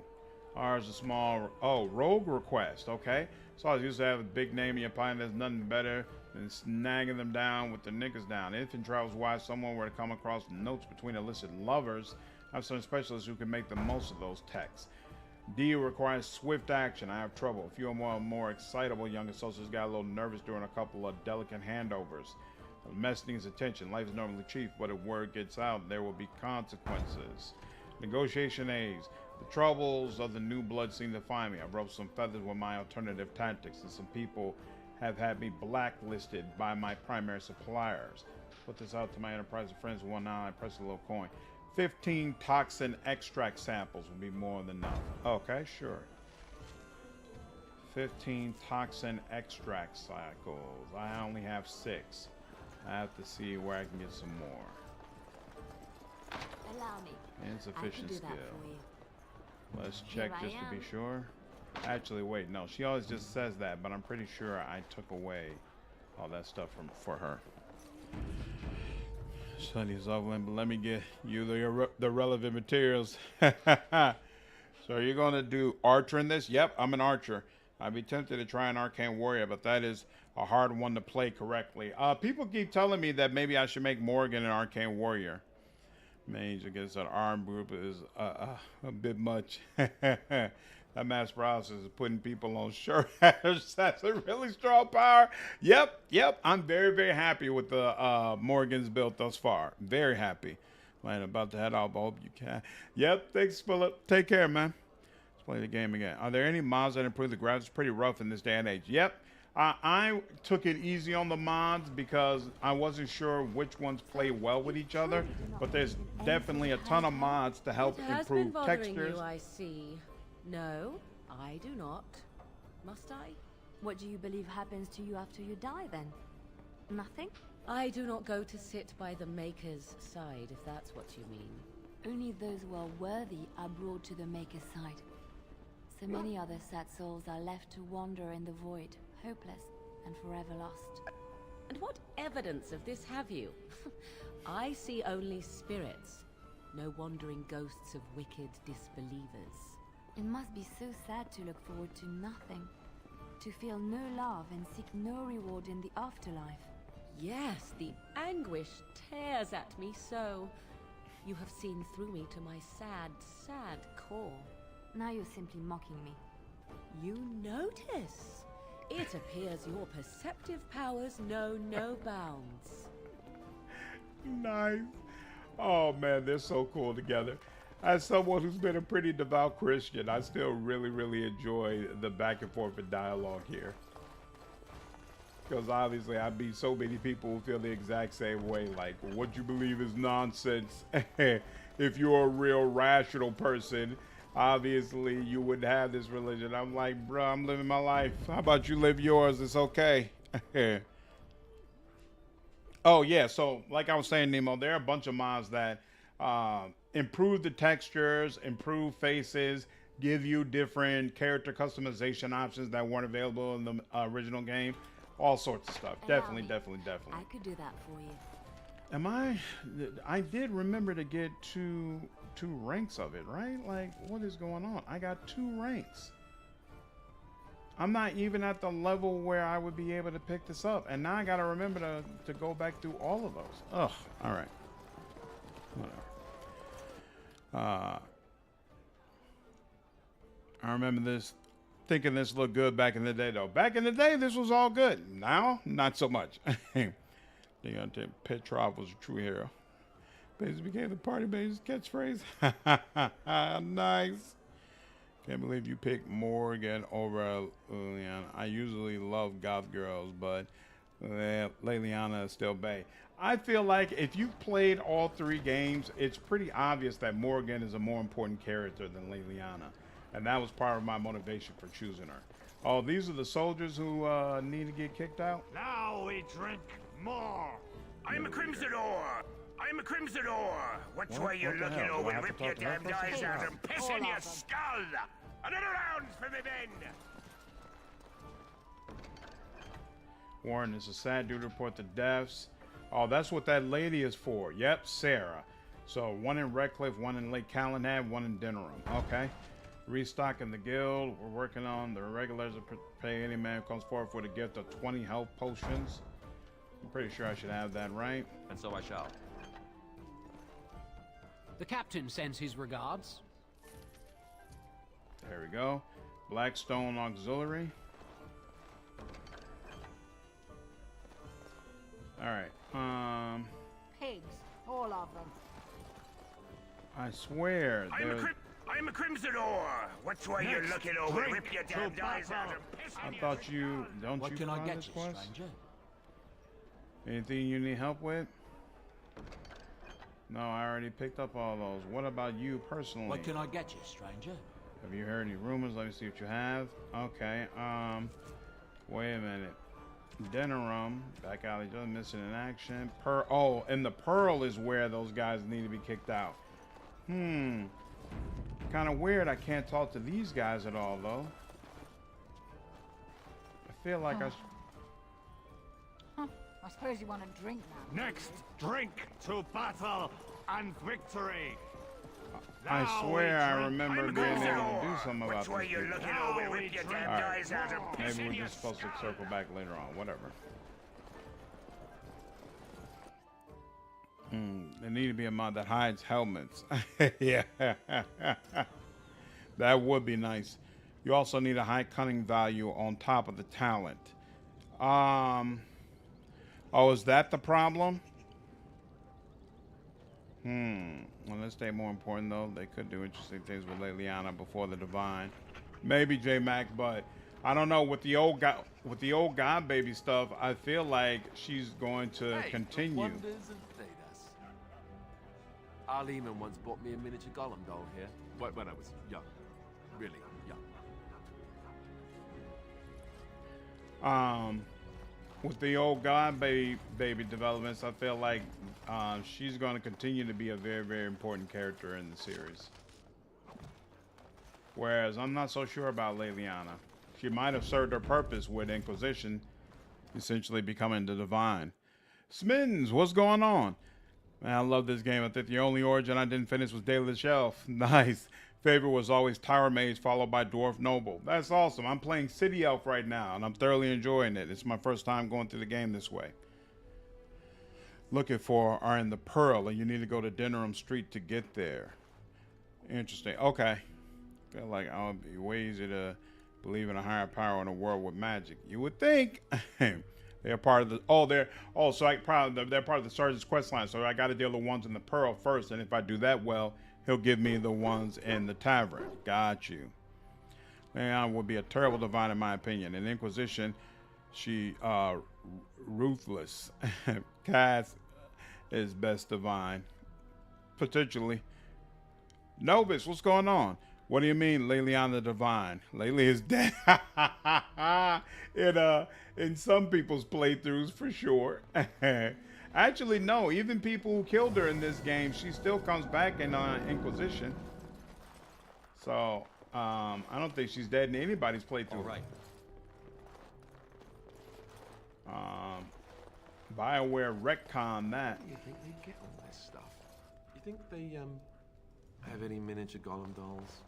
Ours a small, rogue request, okay. So I was used to have a big name in your pine. There's nothing better than snagging them down with the niggas down. If in travels wise, someone were to come across notes between illicit lovers, I have some specialists who can make the most of those texts. D requires swift action. I have trouble. A few more excitable young associates got a little nervous during a couple of delicate handovers. The mess needs attention. Life is normally cheap, but if word gets out, there will be consequences. Negotiation aids. The troubles of the new blood seem to find me. I've rubbed some feathers with my alternative tactics, and some people have had me blacklisted by my primary suppliers. Put this out to my enterprise of friends. One now, I press a little coin. 15 toxin extract samples will be more than enough. Okay, sure. 15 toxin extract cycles. I only have 6. I have to see where I can get some more. Allow me. Insufficient skill. Let's Here check I just to be am. sure. Actually, wait, no. She always just says that, but I'm pretty sure I took away all that stuff for her. Sunny's overland, but let me get you the relevant materials. So are you going to do archer in this? Yep, I'm an archer. I'd be tempted to try an arcane warrior, but that is a hard one to play correctly. People keep telling me that maybe I should make Morrigan an arcane warrior. Mage against an armed group is a bit much. That mass paralysis is putting people on shirt. That's a really strong power. Yep. I'm very, very happy with the Morrigan's build thus far. Very happy. Man, about to head out, but I hope you can. Yep, thanks, Philip. Take care, man. Let's play the game again. Are there any mods that improve the graphics? It's pretty rough in this day and age. Yep. I took it easy on the mods because I wasn't sure which ones play well with each other, but there's definitely a ton of mods to help improve textures. You, I see. No, I do not. Must I? What do you believe happens to you after you die, then? Nothing? I do not go to sit by the Maker's side, if that's what you mean. Only those who are worthy are brought to the Maker's side. So many other sad souls are left to wander in the void, hopeless and forever lost. And what evidence of this have you? I see only spirits, no wandering ghosts of wicked disbelievers. It must be so sad to look forward to nothing, to feel no love and seek no reward in the afterlife. Yes, the anguish tears at me so. You have seen through me to my sad, sad core. Now you're simply mocking me. You notice? It appears your perceptive powers know no bounds. Nice. Oh man, they're so cool together. As someone who's been a pretty devout Christian, I still really, really enjoy the back and forth and dialogue here. Because obviously I meet so many people who feel the exact same way, like, what you believe is nonsense. If you're a real rational person, obviously you wouldn't have this religion. I'm like, bro, I'm living my life. How about you live yours? It's okay. Oh yeah, so like I was saying, Nemo, there are a bunch of mods that improve the textures, improve faces, give you different character customization options that weren't available in the original game. all sorts of stuff. Definitely. I could do that for you. Am I did remember to get two ranks of it, right? Like, what is going on? I got 2 ranks. I'm not even at the level where I would be able to pick this up. And now I got to remember to go back through all of those. Ugh. All right. Whatever. I remember this, thinking this looked good back in the day, though. Back in the day, this was all good. Now, not so much. Petrov was a true hero. Bases became the party bases catchphrase. Nice. Can't believe you picked Morrigan over Liliana. I usually love goth girls, but Liliana is still bae. I feel like if you've played all 3 games, it's pretty obvious that Morrigan is a more important character than Liliana. And that was part of my motivation for choosing her. Oh, these are the soldiers who need to get kicked out? Now we drink more. I'm a Crimsonor. I'm a Crimsonor. Which way you looking over? Rip your damned eyes out and piss in your skull. Another round for me men. Warren, it's a sad due to report the deaths. Oh, that's what that lady is for. Yep, Sarah. So 1 in Redcliffe, 1 in Lake Calenhad, 1 in Denerim. Okay. Restocking the guild. We're working on the regulars to pay any man who comes forward for the gift of 20 health potions. I'm pretty sure I should have that right. And so I shall. The captain sends his regards. There we go. Blackstone Auxiliary. Alright. Pigs, all of them. I swear I'm a Crimsonor. Which way you looking over? Rip your damned eyes out and piss in I your thought you don't What you can I find get this you, quest? stranger? Anything you need help with? No, I already picked up all those. What about you personally? What can I get you, stranger? Have you heard any rumors? Let me see what you have. Okay, wait a minute. Denerim, back alley, just missing in action. Oh, and the Pearl is where those guys need to be kicked out. Kind of weird I can't talk to these guys at all, though. I feel like I suppose you want a drink now. Next, drink to battle and victory. I swear I remember being able to do something about this. Alright, maybe we're just supposed to circle back later on. Whatever. There need to be a mod that hides helmets. Yeah. That would be nice. You also need a high cunning value on top of the talent. Oh, is that the problem? Well, let's stay more important, though. They could do interesting things with Liliana before the Divine. Maybe J-Mac, but I don't know. With the old God baby stuff, I feel like she's going to continue. Wonders of Thedas. Arleman once bought me a miniature golem doll here. When I was young. Really young. With the old God baby developments, I feel like she's going to continue to be a very, very important character in the series. Whereas I'm not so sure about Liliana. She might have served her purpose with Inquisition, essentially becoming the Divine. Smittens, what's going on? Man, I love this game. I think the only origin I didn't finish was Daily Shelf. Nice. Favorite was always Tower Mage followed by Dwarf Noble. That's awesome. I'm playing City Elf right now, and I'm thoroughly enjoying it. It's my first time going through the game this way. Looking for are in the Pearl, and you need to go to Denerim Street to get there. Interesting. Okay. Feel like I'll be way easier to believe in a higher power in a world with magic. You would think. They're part of the they're part of the Sergeant's quest line. So I got to deal with the ones in the Pearl first, and if I do that well, he'll give me the ones in the tavern. Got you. Man, would be a terrible divine in my opinion. In Inquisition, she ruthless. Cass is best divine. Potentially. Novus, what's going on? What do you mean, Liliana the Divine? Laylee is dead. In some people's playthroughs, for sure. Actually, no. Even people who killed her in this game, she still comes back in Inquisition. So, I don't think she's dead in anybody's playthrough. All right. BioWare retcon that. Where do you think they get all this stuff? You think they have any miniature golem dolls?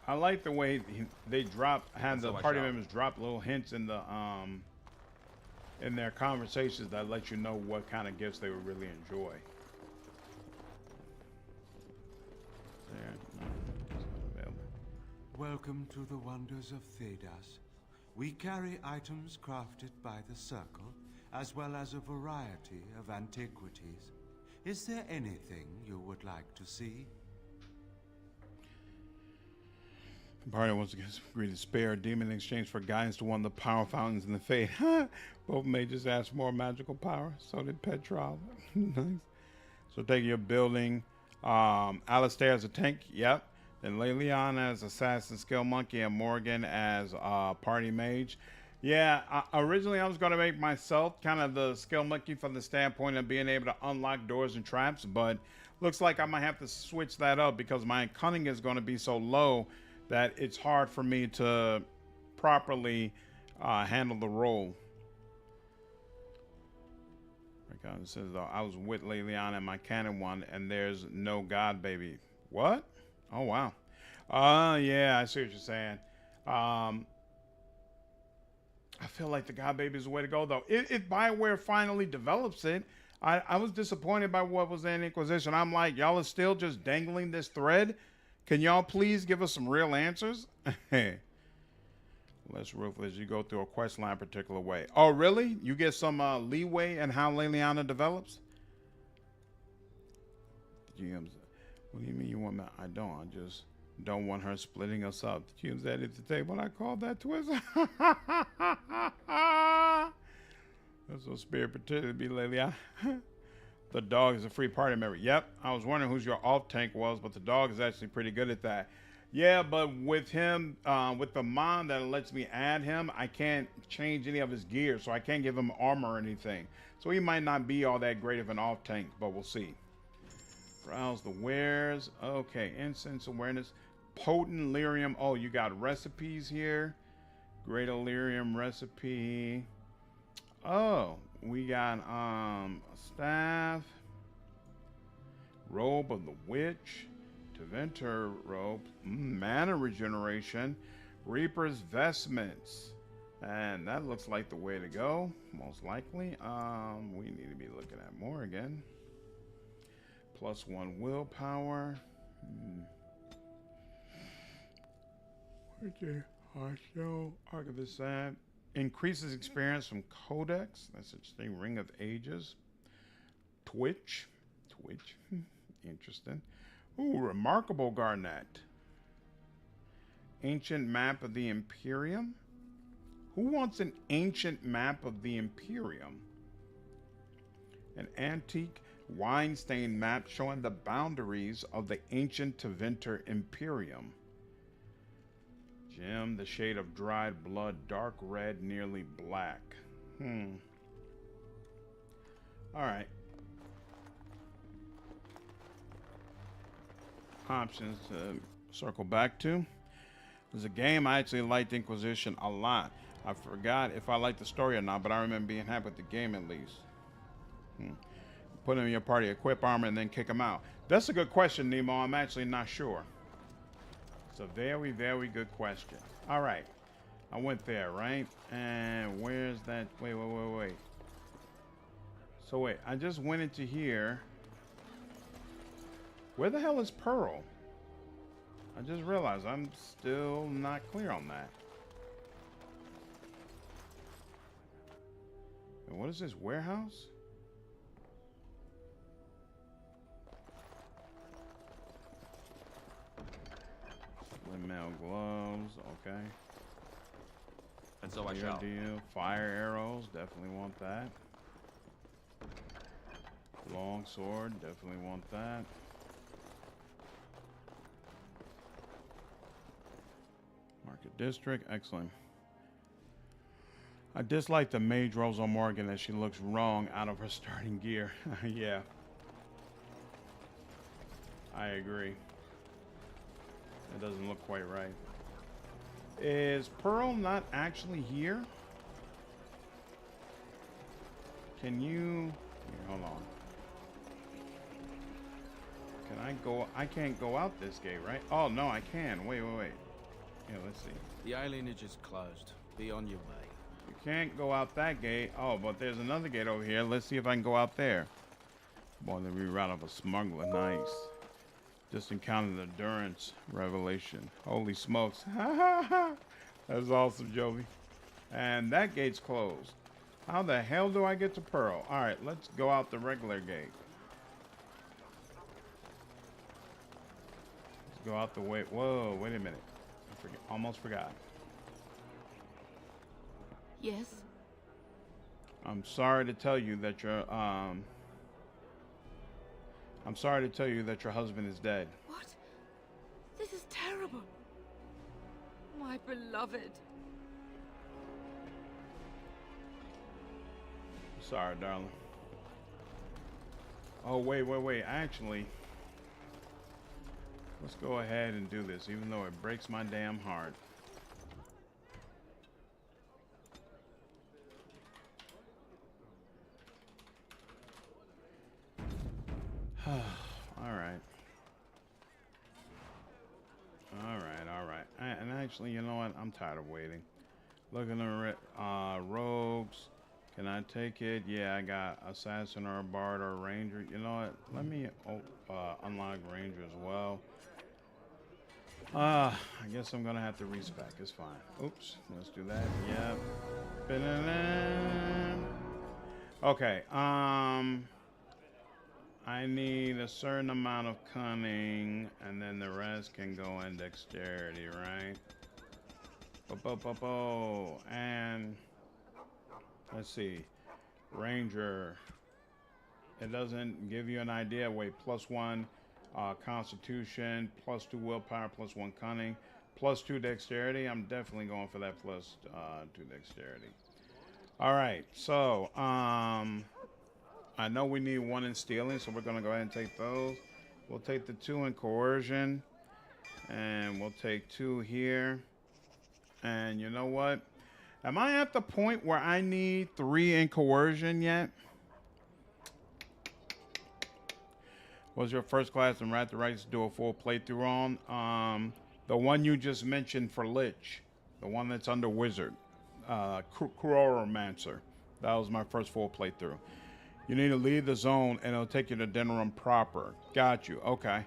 I like the way they had the party members drop little hints in the in their conversations that let you know what kind of gifts they would really enjoy. There, no, it's not available. Welcome to the wonders of Thedas. We carry items crafted by the Circle, as well as a variety of antiquities. Is there anything you would like to see? The party wants to agree to spare a demon in exchange for guidance to one of the power fountains in the Fate. Both mages asked for more magical power. So did Petra. Nice. So taking your building, Alistair as a tank. Yep. Then Leliana as assassin skill monkey and Morrigan as party mage. Yeah, originally I was going to make myself kind of the skill monkey from the standpoint of being able to unlock doors and traps, but looks like I might have to switch that up because my cunning is going to be so low that it's hard for me to properly handle the role. It says, I was with Leliana and my canon one, and there's no god baby. What? Oh, wow. Yeah, I see what you're saying. I feel like the god baby is the way to go, though. If BioWare finally develops it, I was disappointed by what was in Inquisition. I'm like, y'all are still just dangling this thread. Can y'all please give us some real answers? Less ruthless. You go through a quest line particular way. Oh, really? You get some leeway in how Leliana develops? GMs. What do you mean you want me? I don't. I just don't want her splitting us up. The GM's at the table. I call that twist. That's so spirit pretended to be Leliana. The dog is a free party member. Yep. I was wondering who's your off tank was, but the dog is actually pretty good at that. Yeah, but with him, with the mod that lets me add him, I can't change any of his gear, so I can't give him armor or anything. So he might not be all that great of an off tank, but we'll see. Browse the wares. Okay, incense awareness. Potent lyrium. Oh, you got recipes here. Great lyrium recipe. Oh, we got a staff. Robe of the Witch. Teventer robe. Mana regeneration. Reaper's vestments. And that looks like the way to go, most likely. We need to be looking at more again. +1 willpower. Okay, Show Archivist Sad. Increases experience from Codex. That's interesting. Ring of Ages. Twitch. Interesting. Ooh, Remarkable Garnet. Ancient Map of the Imperium. Who wants an ancient map of the Imperium? An antique wine-stained map showing the boundaries of the ancient Teventer Imperium. Gem, the shade of dried blood, dark red, nearly black. All right. Options to circle back to. There's a game I actually liked Inquisition a lot. I forgot if I liked the story or not, but I remember being happy with the game at least. Put him in your party, equip armor, and then kick him out. That's a good question, Nemo. I'm actually not sure. It's a very, very good question. All right. I went there, right? And where's that? Wait. So wait, I just went into here. Where the hell is Pearl? I just realized I'm still not clear on that. And what is this warehouse? Slim mail gloves, okay. And so I shall. Deal. Fire arrows, definitely want that. Long sword, definitely want that. Market district, excellent. I dislike the mage rolls on Morrigan as she looks wrong out of her starting gear. Yeah. I agree. That doesn't look quite right. Is Pearl not actually here? Can you... Here, hold on. Can I go... I can't go out this gate, right? Oh, no, I can. Wait. Yeah, let's see. The alienage is closed. Be on your way. You can't go out that gate. Oh, but there's another gate over here. Let's see if I can go out there. Boy, the reroute of a smuggler. Nice. Just encountered the Endurance revelation. Holy smokes. That's awesome, Jovi. And that gate's closed. How the hell do I get to Pearl? All right, let's go out the regular gate. Let's go out the way. Whoa, wait a minute. Almost forgot. Yes? I'm sorry to tell you that your husband is dead. What? This is terrible. My beloved. Sorry, darling. Oh, wait. Actually, let's go ahead and do this, even though it breaks my damn heart. All right. And actually, you know what? I'm tired of waiting. Looking at rogues. Can I take it? Yeah, I got assassin or a bard or a ranger. You know what? Let me unlock ranger as well. I guess I'm gonna have to respec. It's fine. Oops. Let's do that. Yep. Okay. I need a certain amount of cunning, and then the rest can go in dexterity, right? And let's see. Ranger. It doesn't give you an idea. Wait, +1 constitution, +2 willpower, +1 cunning, +2 dexterity. I'm definitely going for that +2 dexterity. All right, so I know we need 1 in stealing, so we're gonna go ahead and take those. We'll take the 2 in coercion, and we'll take 2 here. And you know what? Am I at the point where I need 3 in coercion yet? Was your first class in Wrath the Righteous to do a full playthrough on? The one you just mentioned for Lich, the one that's under Wizard, Chronomancer. That was my first full playthrough. You need to leave the zone and it'll take you to Denerim proper. Got you. Okay.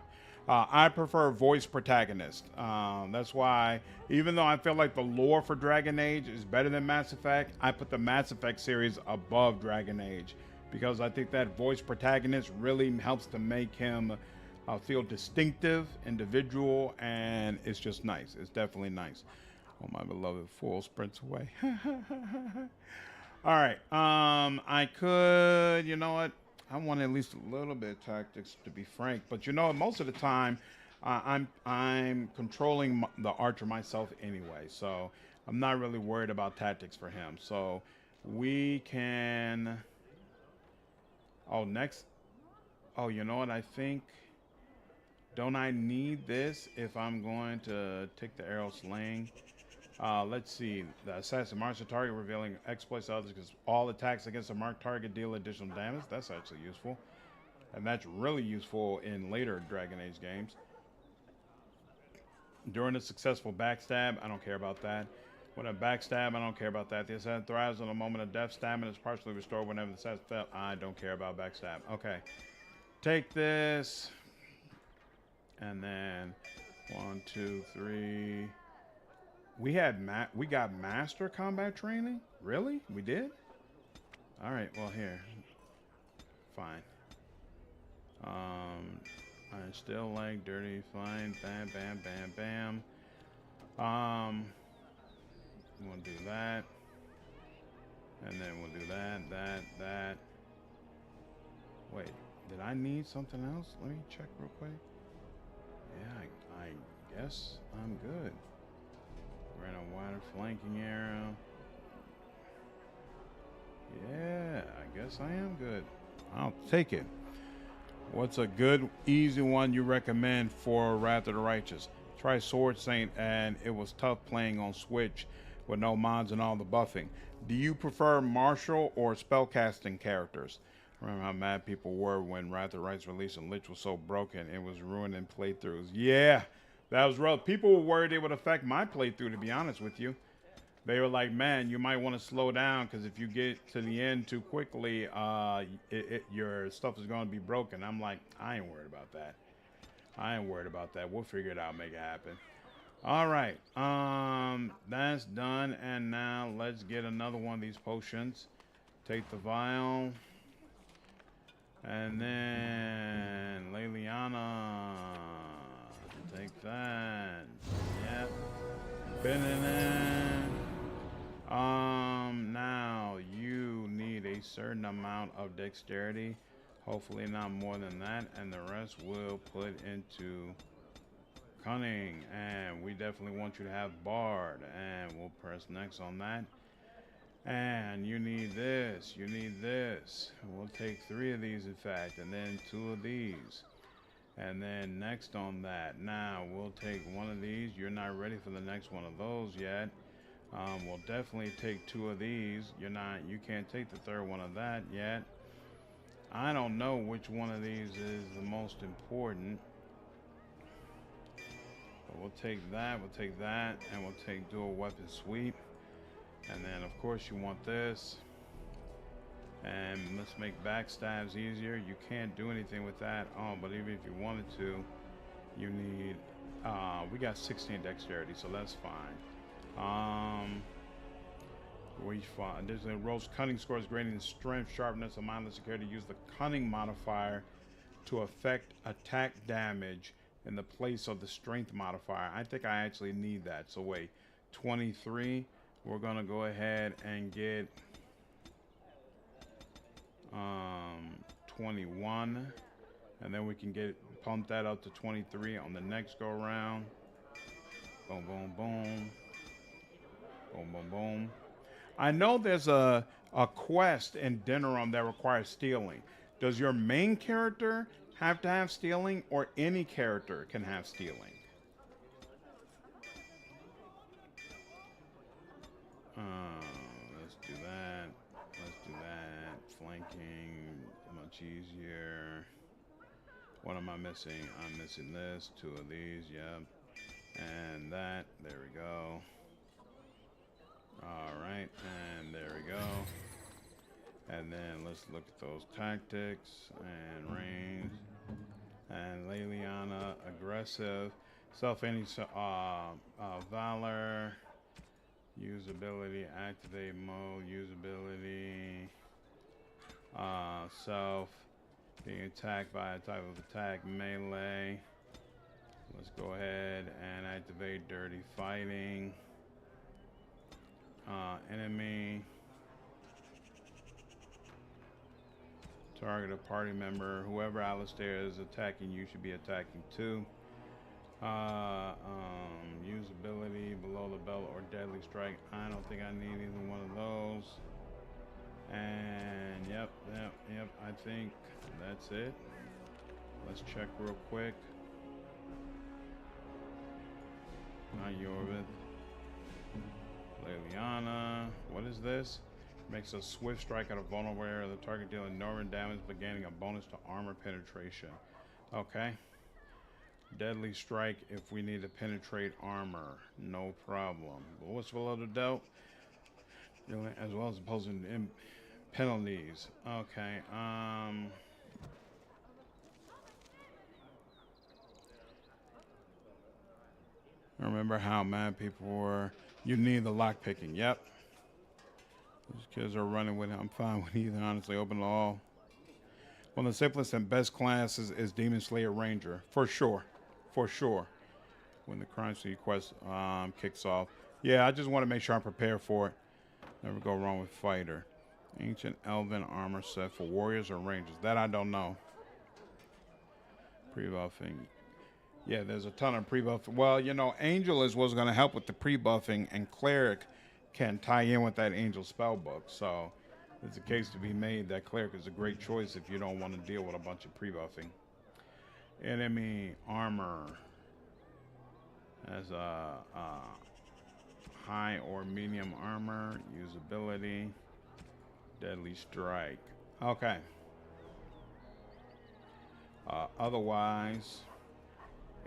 I prefer voice protagonist. That's why, even though I feel like the lore for Dragon Age is better than Mass Effect, I put the Mass Effect series above Dragon Age because I think that voice protagonist really helps to make him feel distinctive, individual, and it's just nice. It's definitely nice. Oh, my beloved fool sprints away. All right. I could, you know what? I want at least a little bit of tactics, to be frank. But you know, most of the time, I'm controlling the archer myself anyway, so I'm not really worried about tactics for him. So we can. Oh, next. Oh, you know what? I think. Don't I need this if I'm going to take the arrow slaying? Let's see. The assassin marks the target, revealing exploits to others because all attacks against a marked target deal additional damage. That's actually useful. And that's really useful in later Dragon Age games. During a successful backstab, I don't care about that. When a backstab, I don't care about that. The assassin thrives on a moment of death. Stamina is partially restored whenever the assassin fell. I don't care about backstab. Okay. Take this. And then 1, 2, 3... We got master combat training? Really? We did? All right, well, here. Fine. I still like dirty, fine, bam, bam, bam, bam. We'll do that. And then we'll do that. Wait, did I need something else? Let me check real quick. Yeah, I guess I'm good. Ran a wider flanking arrow. Yeah, I guess I am good. I'll take it. What's a good, easy one you recommend for Wrath of the Righteous? Try Sword Saint, and it was tough playing on Switch with no mods and all the buffing. Do you prefer martial or spellcasting characters? Remember how mad people were when Wrath of Rites released and Lich was so broken it was ruining playthroughs. Yeah, that was rough. People were worried it would affect my playthrough, to be honest with you. They were like, man, you might want to slow down because if you get to the end too quickly, your stuff is going to be broken. I'm like, I ain't worried about that. I ain't worried about that. We'll figure it out, make it happen. All right, that's done, and now let's get another one of these potions. Take the vial, and then Liliana, take that. Yep. Now you need a certain amount of dexterity, hopefully not more than that, and the rest we'll put into cunning, and we definitely want you to have bard, and we'll press next on that. And you need this, we'll take 3 of these in fact, and then 2 of these, and then next on that, now we'll take 1 of these. You're not ready for the next one of those yet. We'll definitely take 2 of these. You can't take the 3rd one of that yet. I don't know which one of these is the most important. But we'll take that, and we'll take dual weapon sweep. And then of course you want this. And let's make backstabs easier. You can't do anything with that. Oh, but even if you wanted to, you need, we got 16 dexterity, so that's fine. There's a rolls cunning scores greater than strength, sharpness, and mindless security. Use the cunning modifier to affect attack damage in the place of the strength modifier. I think I actually need that. So wait, 23. We're gonna go ahead and get 21, and then we can pump that up to 23 on the next go round. Boom, boom, boom. Boom, boom, boom. I know there's a quest in Denerim that requires stealing. Does your main character have to have stealing, or any character can have stealing? Let's do that. Let's do that. Flanking, much easier. What am I missing? I'm missing this. 2 of these, yep. And that, there we go. All right, and there we go. And then let's look at those tactics and range. And Liliana, aggressive. Self-any valor. Usability, activate mode, usability. Self, being attacked by a type of attack, melee. Let's go ahead and activate dirty fighting. Enemy. Target a party member. Whoever Alistair is attacking you should be attacking too. Usability, below the belt, or deadly strike. I don't think I need either one of those. And yep, I think that's it. Let's check real quick. Not Yorvith. Liliana. What is this? Makes a swift strike at a vulnerable area. The target dealing no damage but gaining a bonus to armor penetration. Okay. Deadly strike if we need to penetrate armor. No problem. But what's below the belt? As well as opposing penalties. Okay. I remember how mad people were. You need the lockpicking. Yep. Those kids are running with it. I'm fine with either, honestly. Open to all. One of the simplest and best classes is Demon Slayer Ranger. For sure. For sure. When the Crime Scene quest kicks off. Yeah, I just want to make sure I'm prepared for it. Never go wrong with Fighter. Ancient Elven armor set for warriors or rangers. That I don't know. Pre-buffing. Yeah, there's a ton of pre-buff. Well, you know, Angel is what's going to help with the pre-buffing, and Cleric can tie in with that Angel spellbook. So there's a case to be made that Cleric is a great choice if you don't want to deal with a bunch of pre-buffing. Enemy armor. Has a high or medium armor, usability, deadly strike. Okay. Otherwise,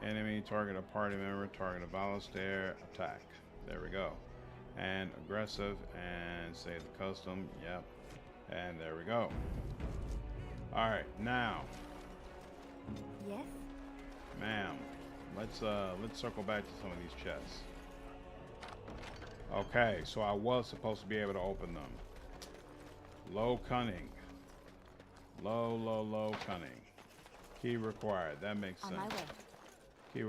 enemy, target a party member, target a Alistair, attack. There we go. And aggressive, and save the custom. Yep. And there we go. All right, now. Yes? Ma'am, let's circle back to some of these chests. Okay, so I was supposed to be able to open them. Low cunning. Low cunning. Key required. That makes sense. On my way. Key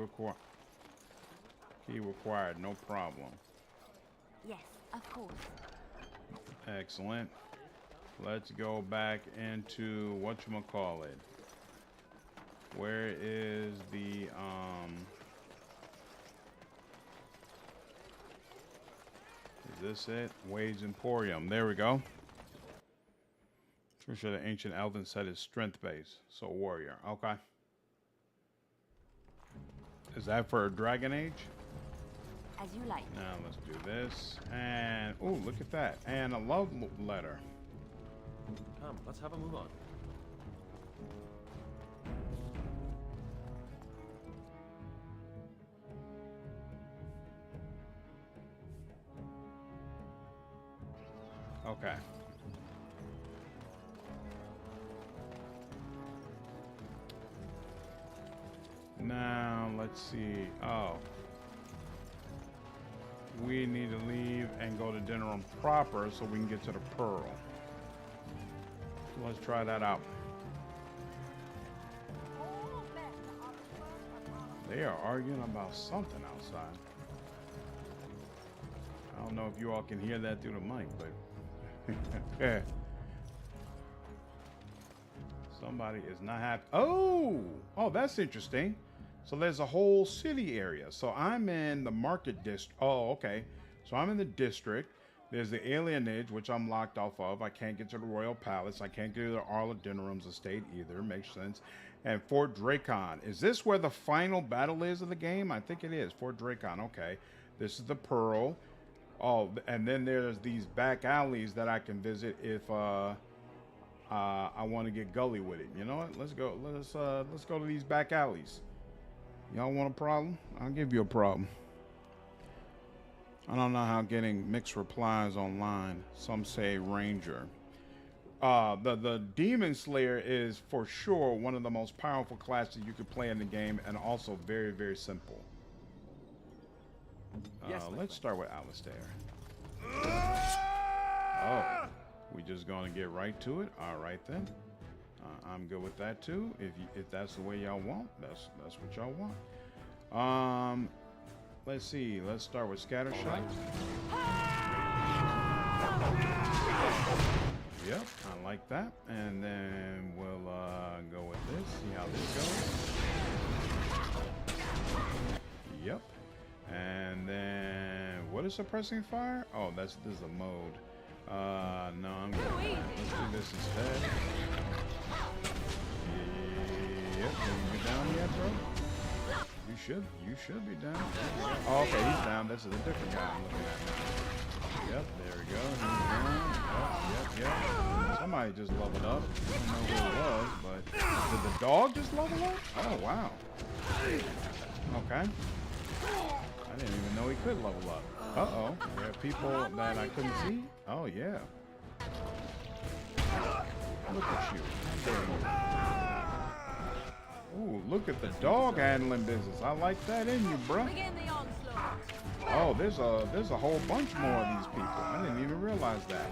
required. No problem. Yes, of course. Excellent. Let's go back into whatchamacallit. Where is the is this it? Wade's Emporium. There we go. Pretty sure the ancient Elven set is strength base. So warrior. Okay. Is that for Dragon Age? As you like. Now let's do this. And oh, look at that. And a love letter. Come, let's have a move on. Okay. Now, let's see. Oh. We need to leave and go to Denerim proper so we can get to the Pearl. So let's try that out. They are arguing about something outside. I don't know if you all can hear that through the mic, but yeah. Somebody is not happy. Oh, that's interesting. So there's a whole city area. So I'm in the market district. Oh, okay. So I'm in the district. There's the alienage, which I'm locked off of. I can't get to the Royal Palace. I can't get to the Earl of Denerim's estate either. Makes sense. And Fort Dracon. Is this where the final battle is of the game? I think it is. Fort Dracon. Okay. This is the Pearl. Oh, and then there's these back alleys that I can visit if I want to get gully with it. You know what? Let's go. Let's go to these back alleys. Y'all want a problem? I'll give you a problem. I don't know how getting mixed replies online. Some say Ranger. The Demon Slayer is for sure one of the most powerful classes you could play in the game, and also very, very simple. Let's start with Alistair. Oh, we just gonna get right to it. All right then. I'm good with that too. If that's the way y'all want, that's what y'all want. Let's see. Let's start with Scatter Shot. Yep, I like that. And then we'll go with this. See how this goes. Yep. And then what is suppressing fire? Oh, this is a mode. No, I'm good. Let's do this instead. Yep, you down yet, bro? You should be down. Oh, okay, he's down. This is a different guy I'm looking at now. Yep, there we go. He's down. Yep. Somebody just leveled up. I don't know who it was, but did the dog just level up? Oh, wow. Okay. I didn't even know he could level up. Uh-oh. There are people that I couldn't see. Oh, yeah. Look at you. How dare you. Ooh, look at the dog handling business. I like that in you, bro. Oh, there's a whole bunch more of these people. I didn't even realize that.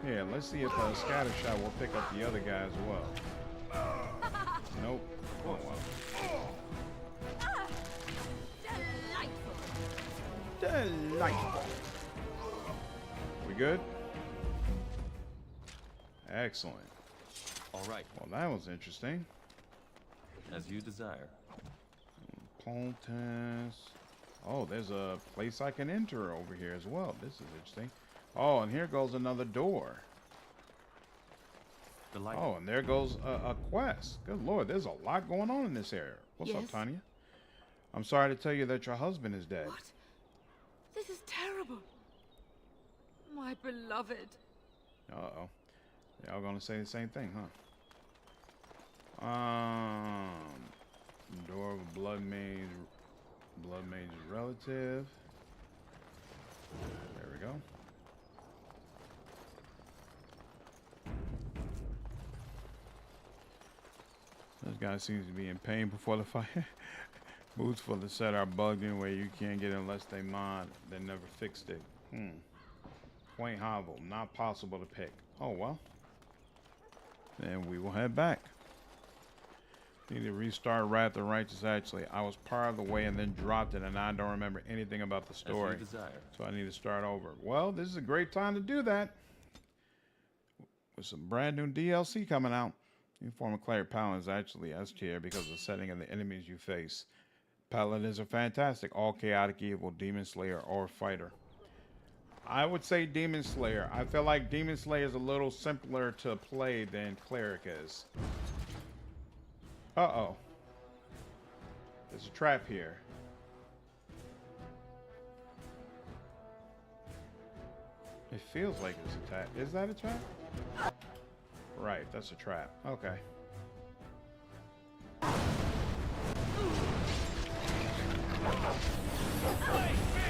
Here, let's see if Scatter Shot will pick up the other guy as well. Nope. Oh, well. Delightful. We good? Excellent. All right. Well, that was interesting. As you desire. Poultice. Oh, there's a place I can enter over here as well. This is interesting. Oh, and here goes another door. Oh, and there goes a quest. Good Lord, there's a lot going on in this area. What's up, Tanya? I'm sorry to tell you that your husband is dead. What? This is terrible. My beloved. Uh-oh. Y'all gonna say the same thing, huh? Door of a blood mage's relative. There we go. This guy seems to be in pain before the fight. Boots for the set are bugged in where you can't get unless they mod. They never fixed it. Quaint hovel. Not possible to pick. Oh, well. Then we will head back. Need to restart Wrath of Righteous, actually. I was part of the way and then dropped it, and I don't remember anything about the story. So I need to start over. Well, this is a great time to do that. With some brand new DLC coming out. Uniform of Cleric Paladin is actually S tier because of the setting and the enemies you face. Paladins are fantastic. All chaotic evil, Demon Slayer, or fighter. I would say Demon Slayer. I feel like Demon Slayer is a little simpler to play than Cleric is. Uh-oh. There's a trap here. It feels like it's a trap. Is that a trap? Right, that's a trap. Okay. There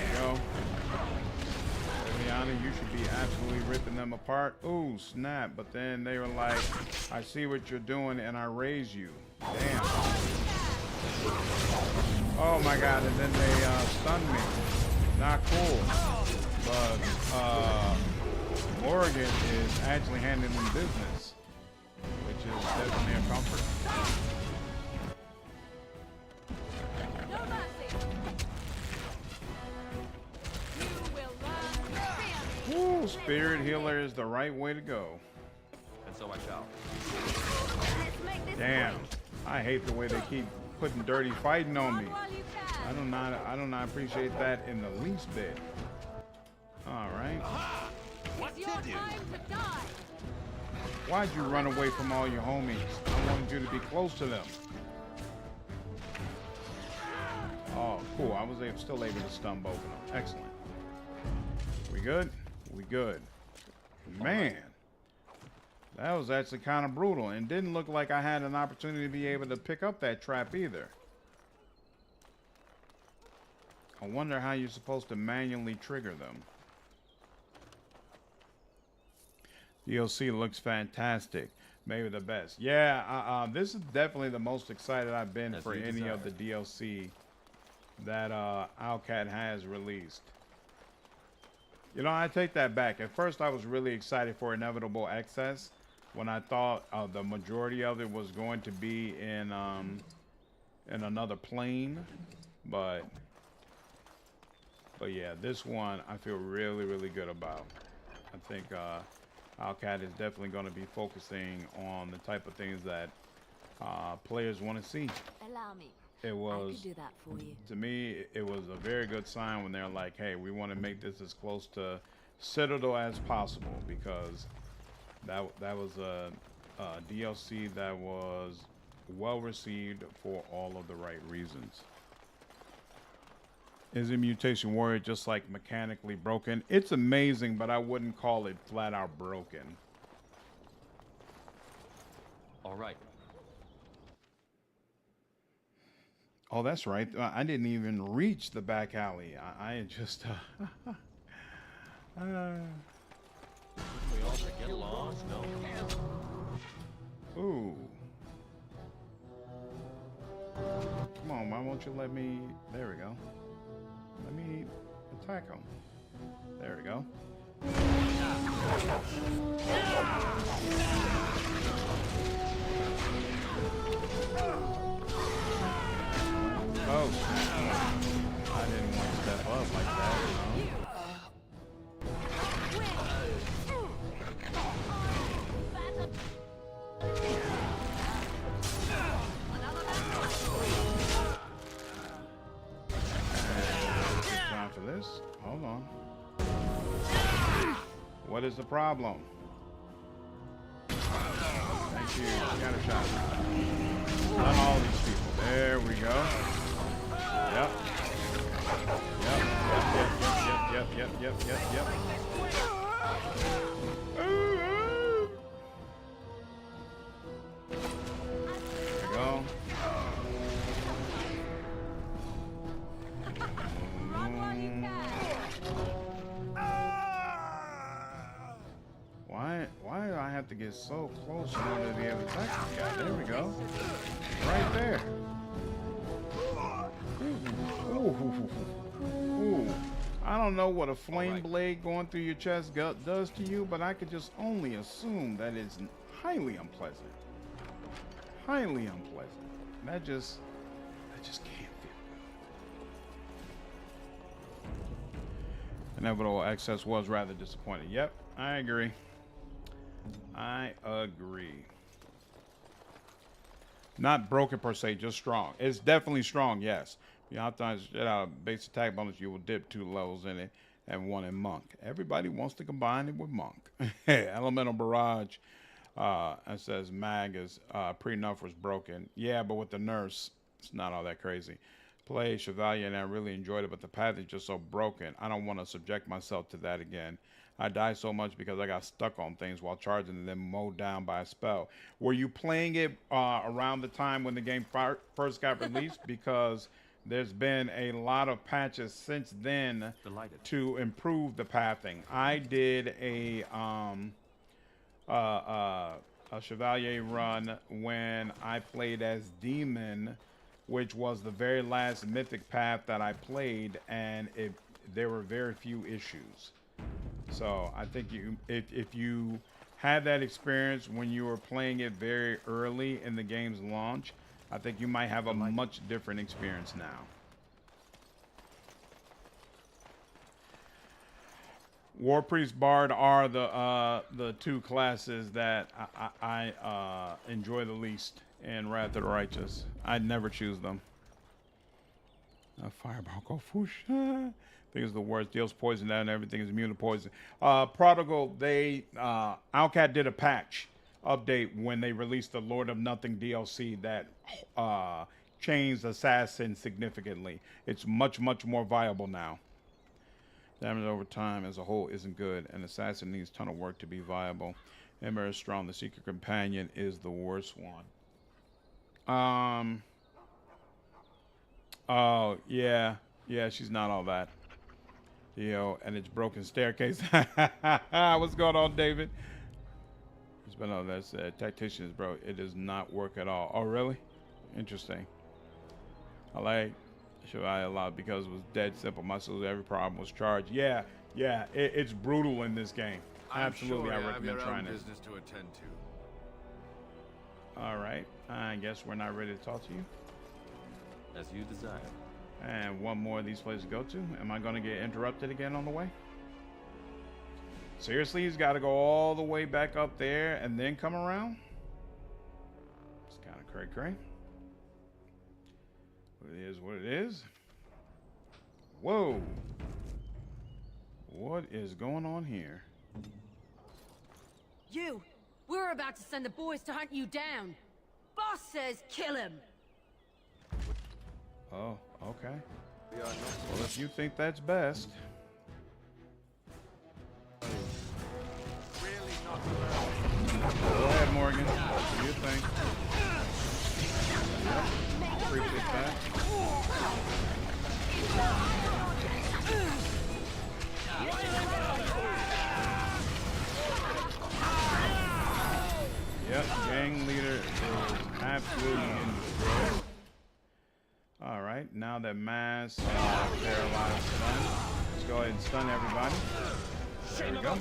you go. Liana, you should be absolutely ripping them apart. Ooh, snap. But then they were like, I see what you're doing and I raise you. Damn. Oh my god, and then they stunned me. Not cool. But Morrigan is actually handling business, which is definitely a comfort. Woo, Spirit Healer is the right way to go. And so I shall. Damn, I hate the way they keep putting dirty fighting on me. I do not appreciate that in the least bit. All right. What to do? Why'd you run away from all your homies? I wanted you to be close to them. Oh, cool. I was still able to stun both of them. Excellent. We good? We good. Man, that was actually kind of brutal and didn't look like I had an opportunity to be able to pick up that trap either. I wonder how you're supposed to manually trigger them. DLC looks fantastic. Maybe the best. Yeah, this is definitely the most excited I've been for any of the DLC that Owlcat has released. You know, I take that back. At first, I was really excited for Inevitable Excess when I thought the majority of it was going to be in another plane. But yeah, this one I feel really, really good about. I think Owlcat is definitely going to be focusing on the type of things that players want to see. Allow me. It was, I could do that for you. To me, it was a very good sign when they're like, hey, we want to make this as close to Citadel as possible, because that was a DLC that was well received for all of the right reasons. Is a Mutation Warrior just like mechanically broken? It's amazing, but I wouldn't call it flat out broken. All right. Oh, that's right. I didn't even reach the back alley. I just... We all get lost, no? Ooh. Come on, why won't you let me... There we go. Let me attack him. There we go. Oh, I didn't want to step up like that, you know? Time for this. Hold on. What is the problem? Thank you. Got a shot. Not all these people. There we go. Yep. Yep. There we go. Why do I have to get so close in order to be able to attack this guy? There we go. Right there. Ooh. I don't know what a flame blade going through your chest does to you, but I could just only assume that it's highly unpleasant. Highly unpleasant. That just can't feel good. Inevitable excess was rather disappointing. Yep, I agree. I agree. Not broken per se, just strong. It's definitely strong, yes. You optimize base attack bonus, you will dip 2 levels in it and 1 in monk. Everybody wants to combine it with monk. Elemental barrage. It says mag is pre-nerf was broken. Yeah, but with the nerfs, it's not all that crazy. Play Chevalier and I really enjoyed it, but the path is just so broken. I don't want to subject myself to that again. I died so much because I got stuck on things while charging and then mowed down by a spell. Were you playing it around the time when the game first got released? Because there's been a lot of patches since then to improve the pathing. I did a Chevalier run when I played as Demon, which was the very last mythic path that I played, and there were very few issues. So I think if you had that experience when you were playing it very early in the game's launch, I think you might have a much different experience now. War Priest Bard are the 2 classes that I enjoy the least in Wrath of the Righteous. I'd never choose them. Fireball go foosh. I think it's the worst. Deals poison down and everything is immune to poison. Prodigal, Outcat did a patch update when they released the Lord of Nothing DLC that changed Assassin significantly. It's much more viable now. Damage over time as a whole isn't good, and Assassin needs a ton of work to be viable. Ember is strong. The Secret Companion is the worst one. Oh, yeah, she's not all that. And it's broken staircase. What's going on, David? It's been on that tacticians, bro. It does not work at all. Oh, really? Interesting. I like Chevalier a lot because it was dead simple. Muscles, every problem was charged. Yeah, it's brutal in this game. Absolutely, I recommend trying it. Business to attend to. All right, I guess we're not ready to talk to you. As you desire. And one more of these places to go to. Am I going to get interrupted again on the way? Seriously, he's got to go all the way back up there and then come around? It's kind of cray-cray. It is what it is. Whoa. What is going on here? You! We're about to send the boys to hunt you down. Boss says kill him. Oh, okay. Well, if you think that's best. Go ahead, Morrigan. What do you think? Yep. Appreciate that. Yep, gang leader is absolutely in destroyed. All right, now that mass paralyzed stun, let's go ahead and stun everybody. There we go.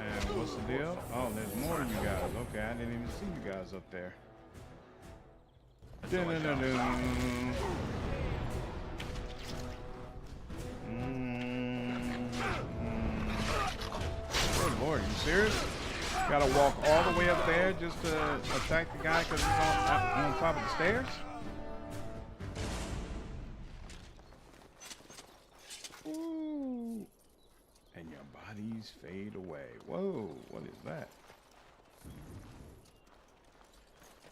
And what's the deal? Oh, there's more of you guys. Okay, I didn't even see you guys up there. Good Lord, you serious? Gotta walk all the way up there just to attack the guy because he's on top of the stairs? Ooh. These fade away. Whoa, what is that?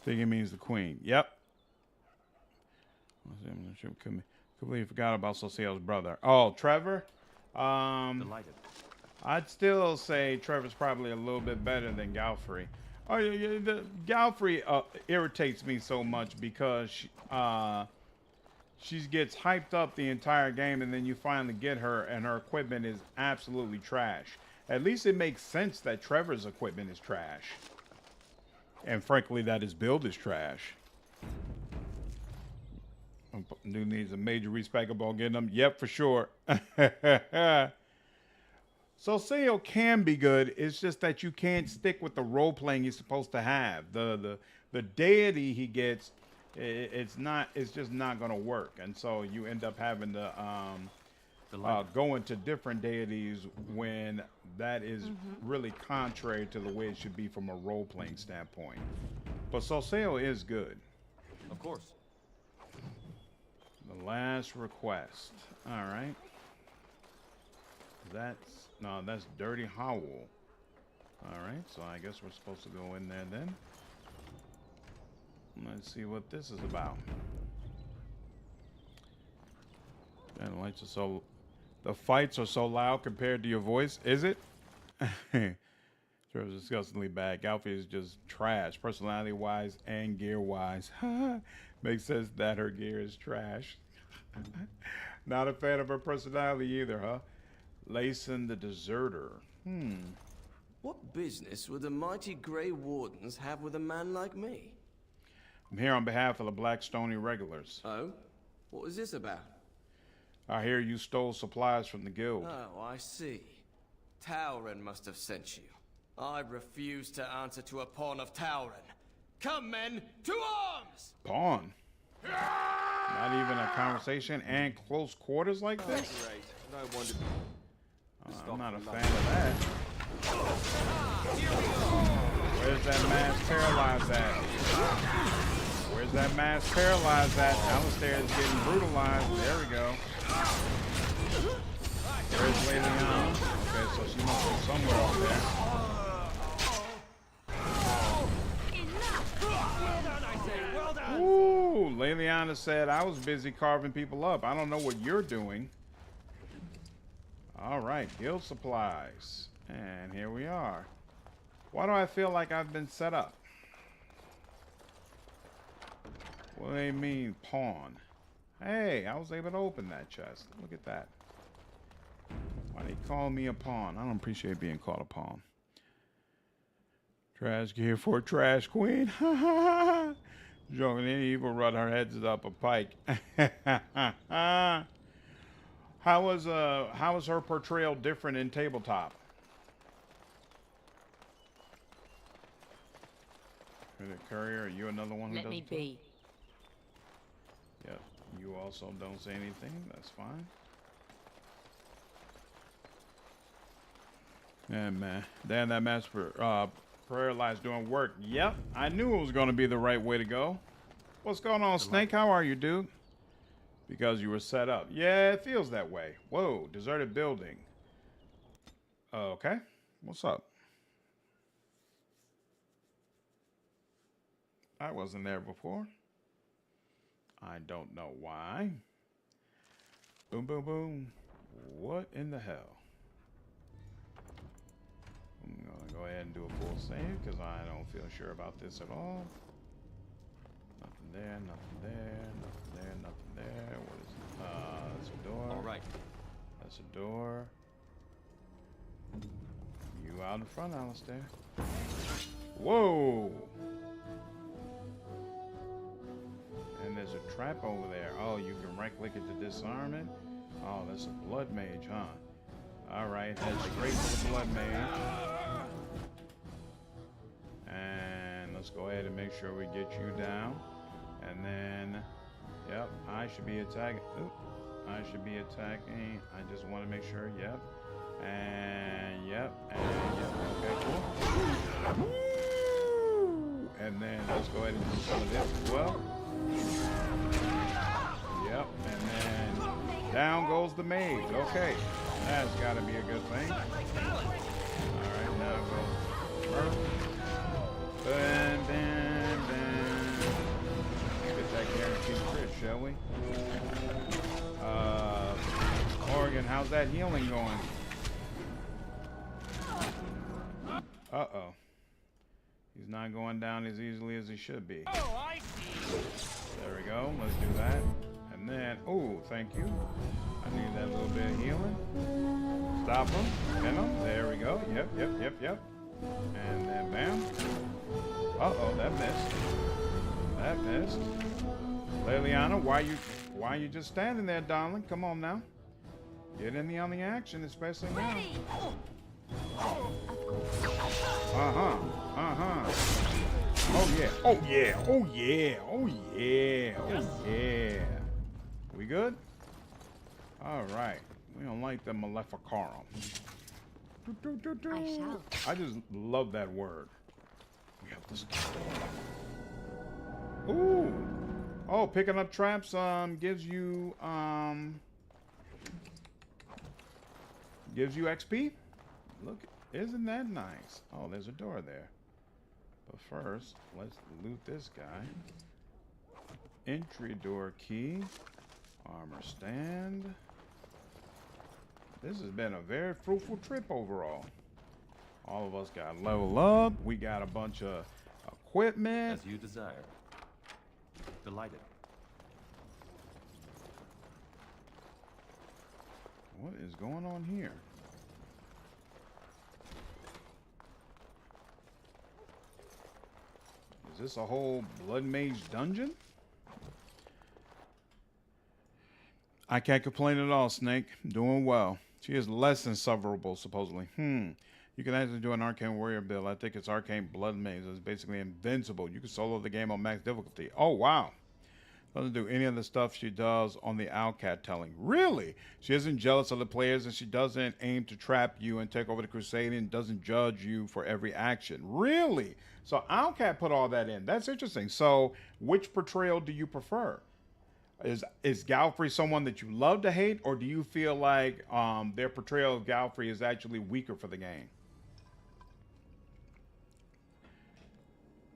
Think it means the queen. Yep. Completely forgot about Soseo's brother. Oh, Trevor? Delighted. I'd still say Trevor's probably a little bit better than Galfrey. Oh, yeah, Galfrey irritates me so much because she gets hyped up the entire game, and then you finally get her, and her equipment is absolutely trash. At least it makes sense that Trevor's equipment is trash. And frankly, that his build is trash. Dude needs a major respec about getting them. Yep, for sure. Soseo can be good. It's just that you can't stick with the role playing you're supposed to have. The deity he gets, it's just not gonna work, and so you end up having to go into different deities when that is really contrary to the way it should be from a role playing standpoint. But Soseo is good. Of course. The last request. All right. That's Dirty Howl. All right, so I guess we're supposed to go in there then. Let's see what this is about. And the lights are the fights are so loud compared to your voice. Is it? Trevor's disgustingly bad. Galfrey is just trash, personality-wise and gear-wise. Makes sense that her gear is trash. Not a fan of her personality either, huh? Layson the Deserter. What business would the mighty Grey Wardens have with a man like me? I'm here on behalf of the Black Stony Regulars. Oh? What is this about? I hear you stole supplies from the guild. Oh, I see. Tauren must have sent you. I refuse to answer to a pawn of Tauren. Come, men, to arms! Pawn? Not even a conversation and close quarters like this? Great. No wonder. I'm not a fan of that. Where's that mass paralyzed at? Where's that mass paralyzed at? Alistair is getting brutalized. There we go. Where's Leliana? Okay, so she must be somewhere over there. Ooh, Leliana said I was busy carving people up. I don't know what you're doing. All right, guild supplies. And here we are. Why do I feel like I've been set up? What do they mean, pawn? Hey, I was able to open that chest. Look at that. Why they call me a pawn? I don't appreciate being called a pawn. Trash gear for trash queen. Joking, any evil run her heads up a pike. How was her portrayal different in tabletop? Courier, are you another one who doesn't? Let me be. Yep. You also don't say anything. That's fine. Yeah, man. Damn, that master prayer light's doing work. Yep. I knew it was going to be the right way to go. What's going on, Snake? How are you, dude? Because you were set up. Yeah, it feels that way. Whoa, deserted building. Okay. What's up? I wasn't there before. I don't know why. Boom, boom, boom. What in the hell? I'm gonna go ahead and do a full save because I don't feel sure about this at all. Nothing there, nothing there, nothing there, nothing there. What is it? That's a door. All right. That's a door. You out in front, Alistair. Whoa! And there's a trap over there. Oh, you can right click it to disarm it. Oh, that's a blood mage, huh? Alright, head straight to the blood mage. And let's go ahead and make sure we get you down. And then, yep, I should be attacking. Oop, I should be attacking. I just want to make sure, yep. And yep, and yep. Okay, cool. Woo! And then let's go ahead and do some of this as well. Yep, and then down goes the mage. Okay, that's got to be a good thing. All right, now goes Murph. Bam, bam, bam. Get that guaranteed crit, shall we? Morrigan, how's that healing going? Uh-oh. He's not going down as easily as he should be. Oh, I see. There we go. Let's do that. And then, oh, thank you. I need that little bit of healing. Stop him. Pin him. There we go. Yep. And then bam. Uh-oh, that missed. That missed. Liliana, why you just standing there, darling? Come on now. Get in on the action, especially now. Uh-huh. Oh yeah. We good? All right. We don't like the Maleficarum. I shall. I just love that word. We have this. Ooh. Oh, picking up traps gives you XP. Look, isn't that nice? Oh, there's a door there. But first, let's loot this guy. Entry door key. Armor stand. This has been a very fruitful trip overall. All of us got level up. We got a bunch of equipment. As you desire. Delighted. What is going on here? Is this a whole Blood Mage dungeon? I can't complain at all, Snake. Doing well. She is less than sufferable, supposedly. You can actually do an Arcane Warrior build. I think it's Arcane Blood Mage. It's basically invincible. You can solo the game on max difficulty. Oh, wow. Doesn't do any of the stuff she does on the Owlcat telling. Really? She isn't jealous of the players, and she doesn't aim to trap you and take over the crusade, and doesn't judge you for every action. Really? So Owlcat put all that in. That's interesting. So which portrayal do you prefer? Is Galfrey someone that you love to hate, or do you feel like their portrayal of Galfrey is actually weaker for the game?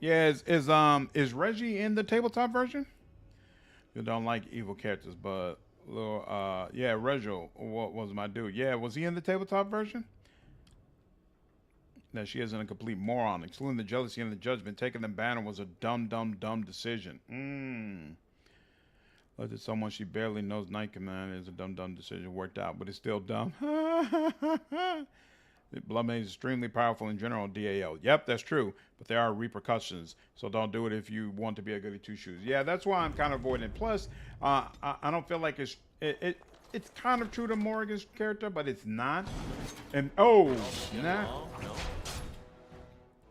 Yeah, is Reggie in the tabletop version? You don't like evil characters, but yeah, Reggie, what was my dude? Yeah, was he in the tabletop version? That she isn't a complete moron. Excluding the jealousy and the judgment, taking the banner was a dumb decision. Look at someone she barely knows. Knight Command is a dumb decision. Worked out, but it's still dumb. Blood Mage is extremely powerful in general. DAL. Yep, that's true. But there are repercussions. So don't do it if you want to be a goody two shoes. Yeah, that's why I'm kind of avoiding it. Plus, I don't feel like it's kind of true to Morrigan's character, but it's not. And snap.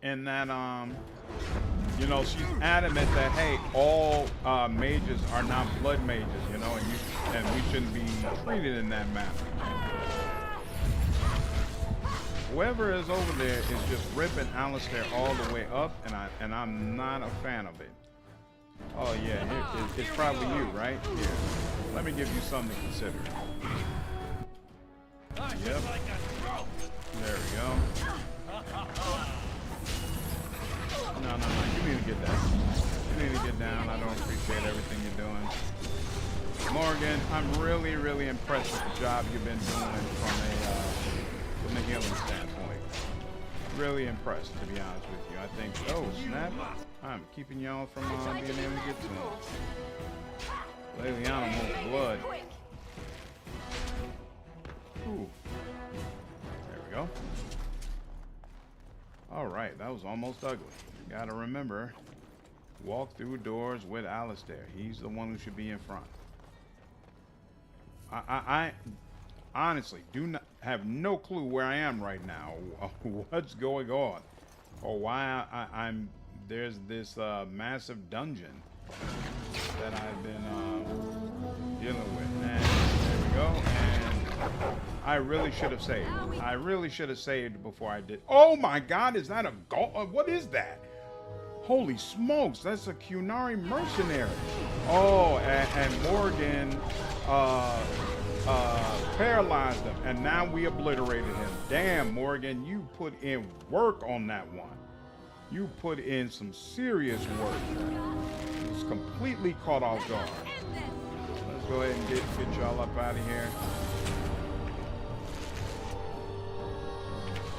And that you know, she's adamant that hey, all mages are not blood mages, you know, and we shouldn't be treated in that manner. Whoever is over there is just ripping Alistair all the way up, and I'm not a fan of it. Oh yeah, it's probably you, right? Here, let me give you something to consider. Yep. There we go. No, you need to get down. You need to get down. I don't appreciate everything you're doing. Morrigan, I'm really impressed with the job you've been doing from the healing standpoint. Really impressed, to be honest with you. I think, oh snap, I'm keeping y'all from being able to get to him. Liliana wants blood. Ooh. There we go. All right, that was almost ugly. Gotta remember, walk through doors with Alistair. He's the one who should be in front. I honestly have no clue where I am right now, what's going on, or why I'm there's this massive dungeon that I've been dealing with. And there we go. And I really should have saved. I really should have saved before I did. Oh my God, is that a what is that? Holy smokes, that's a Qunari mercenary. Oh, and Morrigan paralyzed him, and now we obliterated him. Damn, Morrigan, you put in work on that one. You put in some serious work. It was completely caught off guard. Let's go ahead and get y'all up out of here.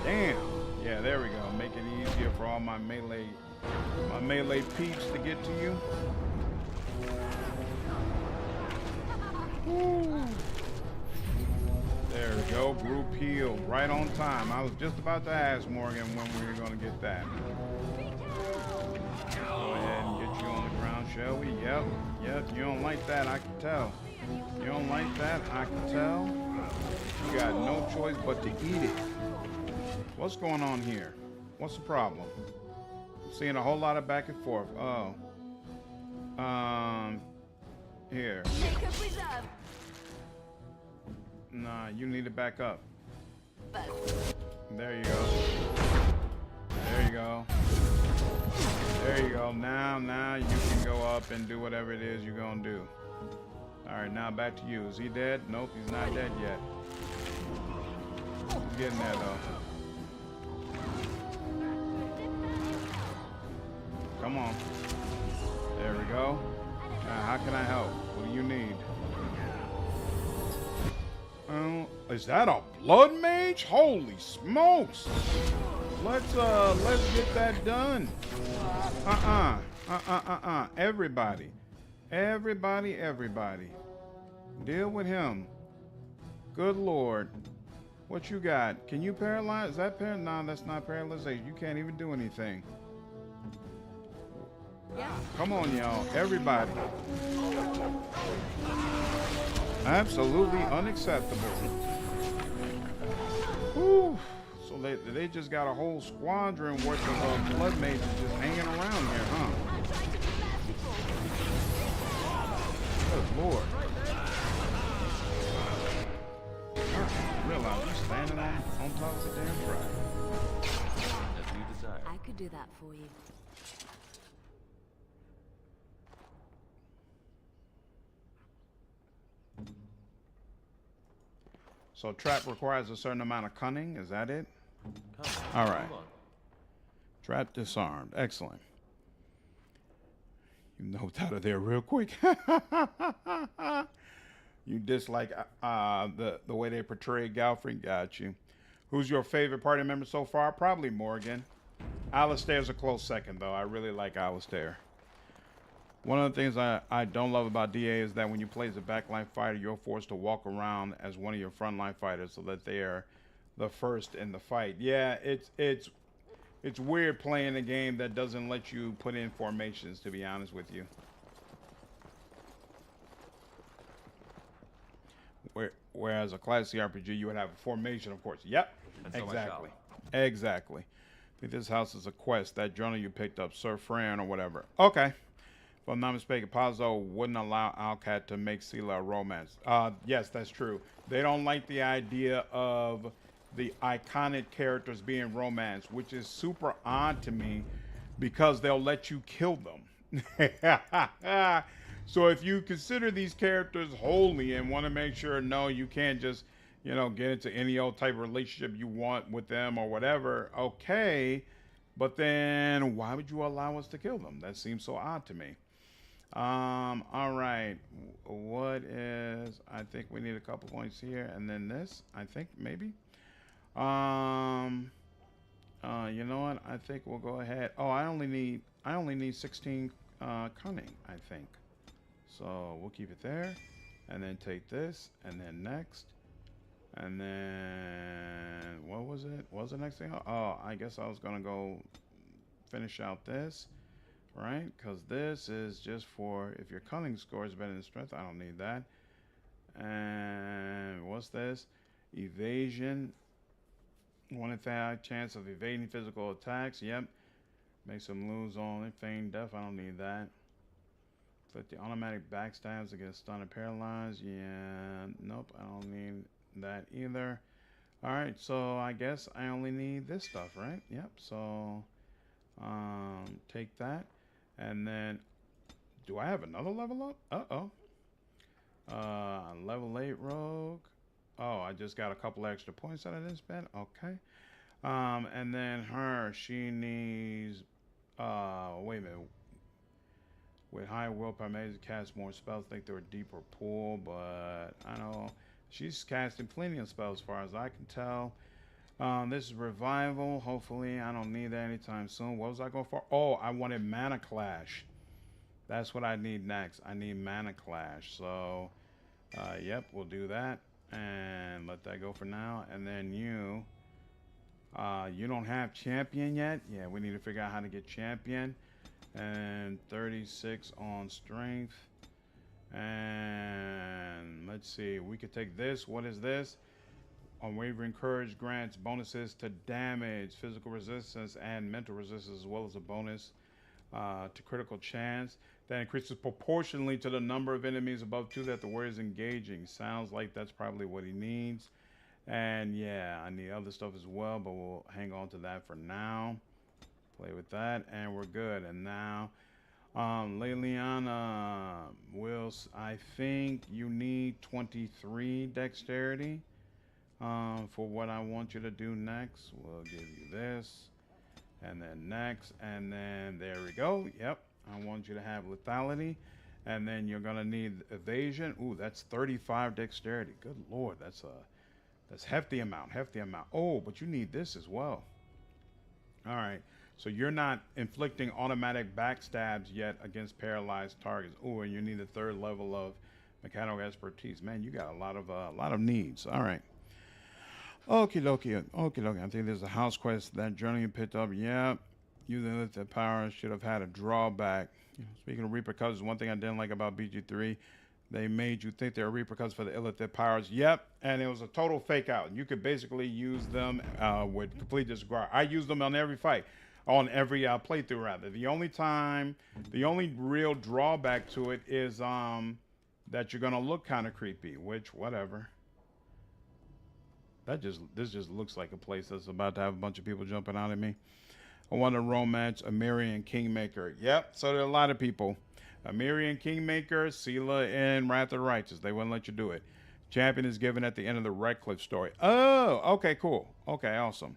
Damn. Yeah, there we go. Make it easier for all my melee peeps to get to you. Woo. There we go. Group healed right on time. I was just about to ask Morgan when we were going to get that. Go ahead and get you on the ground, shall we? Yep. You don't like that, I can tell. You don't like that, I can tell. You got no choice but to eat it. What's going on here? What's the problem? I'm seeing a whole lot of back and forth. Oh. Here. Nah, you need to back up. There you go. There you go. There you go. Now you can go up and do whatever it is you're gonna do. Alright, now back to you. Is he dead? Nope, he's not dead yet. He's getting there though. Come on. There we go. Now, how can I help? What do you need? Is that a blood mage? Holy smokes! Let's get that done. Everybody. Deal with him. Good Lord. What you got? Can you paralyze? Is that No, that's not paralyzation. You can't even do anything. Come on, y'all. Everybody. Absolutely unacceptable. Whew. So they just got a whole squadron worth of blood mages just hanging around here, huh? Good Lord. I realize you're standing on top of the damn track. As you desire. I could do that for you. So trap requires a certain amount of cunning. Is that it? All right. Trap disarmed. Excellent. You knocked out of there real quick. You dislike the way they portray Galfrey. Got you. Who's your favorite party member so far? Probably Morrigan. Alistair's a close second, though. I really like Alistair. One of the things I don't love about DA is that when you play as a backline fighter, you're forced to walk around as one of your frontline fighters so that they are the first in the fight. Yeah, it's weird playing a game that doesn't let you put in formations, to be honest with you. Whereas a classic RPG, you would have a formation, of course. Yep, exactly. Exactly. I think this house is a quest. That journal you picked up, Sir Fran or whatever. Okay. If I'm not mistaken, Pazzo wouldn't allow Alcat to make Sela a romance. Yes, that's true. They don't like the idea of the iconic characters being romanced, which is super odd to me because they'll let you kill them. So if you consider these characters holy and want to make sure, no, you can't just, get into any old type of relationship you want with them or whatever, okay. But then why would you allow us to kill them? That seems so odd to me. All right. What is, I think we need a couple points here and then this, I think maybe. You know what? I think we'll go ahead. Oh, I only need 16 cunning, I think. So we'll keep it there and then take this and then next. And then what was it? What was the next thing? Oh, I guess I was going to go finish out this. Right, because this is just for if your cunning score is better than strength. I don't need that. And what's this? Evasion. 1 in 5 chance of evading physical attacks. Yep. Makes them lose only. Feign death. I don't need that. Flip the automatic backstabs against stunned and paralyzed. Yeah. Nope. I don't need that either. All right. So I guess I only need this stuff, right? Yep. So take that. And then, do I have another level up? Uh-oh. Level 8 rogue. Oh, I just got a couple extra points that I didn't spend. Okay. And then her, she needs, wait a minute. With high willpower, maybe to cast more spells. I think they're a deeper pool, but I know she's casting plenty of spells as far as I can tell. This is revival. Hopefully, I don't need that anytime soon. What was I going for? Oh, I wanted Mana Clash. That's what I need next. I need Mana Clash. So, yep, we'll do that and let that go for now. And then you don't have champion yet. Yeah, we need to figure out how to get champion. And 36 on strength. And let's see, we could take this. What is this? Unwavering courage grants bonuses to damage, physical resistance, and mental resistance, as well as a bonus to critical chance that increases proportionally to the number of enemies above 2 that the warrior is engaging. Sounds like that's probably what he needs. And yeah, I need other stuff as well, but we'll hang on to that for now. Play with that, and we're good. And now, Liliana, I think you need 23 dexterity for what I want you to do next. We'll give you this, and then next, and then there we go. Yep, I want you to have lethality, and then you're gonna need evasion. Ooh, that's 35 dexterity. Good Lord, that's hefty amount, hefty amount. Oh, but you need this as well. All right. So you're not inflicting automatic backstabs yet against paralyzed targets. Oh, and you need a 3rd level of mechanical expertise. Man, you got a lot of needs. All right. Okie dokie. Okie dokie. I think there's a house quest that journey you picked up. Yeah. Using limited power should have had a drawback. Speaking of Reaper Cousins, one thing I didn't like about BG3, they made you think they're Reaper Cousins for the illithid powers. Yep. And it was a total fake out. You could basically use them with complete disregard. I use them on every fight. On every playthrough, rather. The only real drawback to it is that you're gonna look kind of creepy, which whatever. This just looks like a place that's about to have a bunch of people jumping out at me. I want to romance Amirian Kingmaker. Yep, so there are a lot of people. Amirian Kingmaker, Sela, and Wrath of the Righteous. They wouldn't let you do it. Champion is given at the end of the Redcliffe story. Oh, okay, cool. Okay, awesome.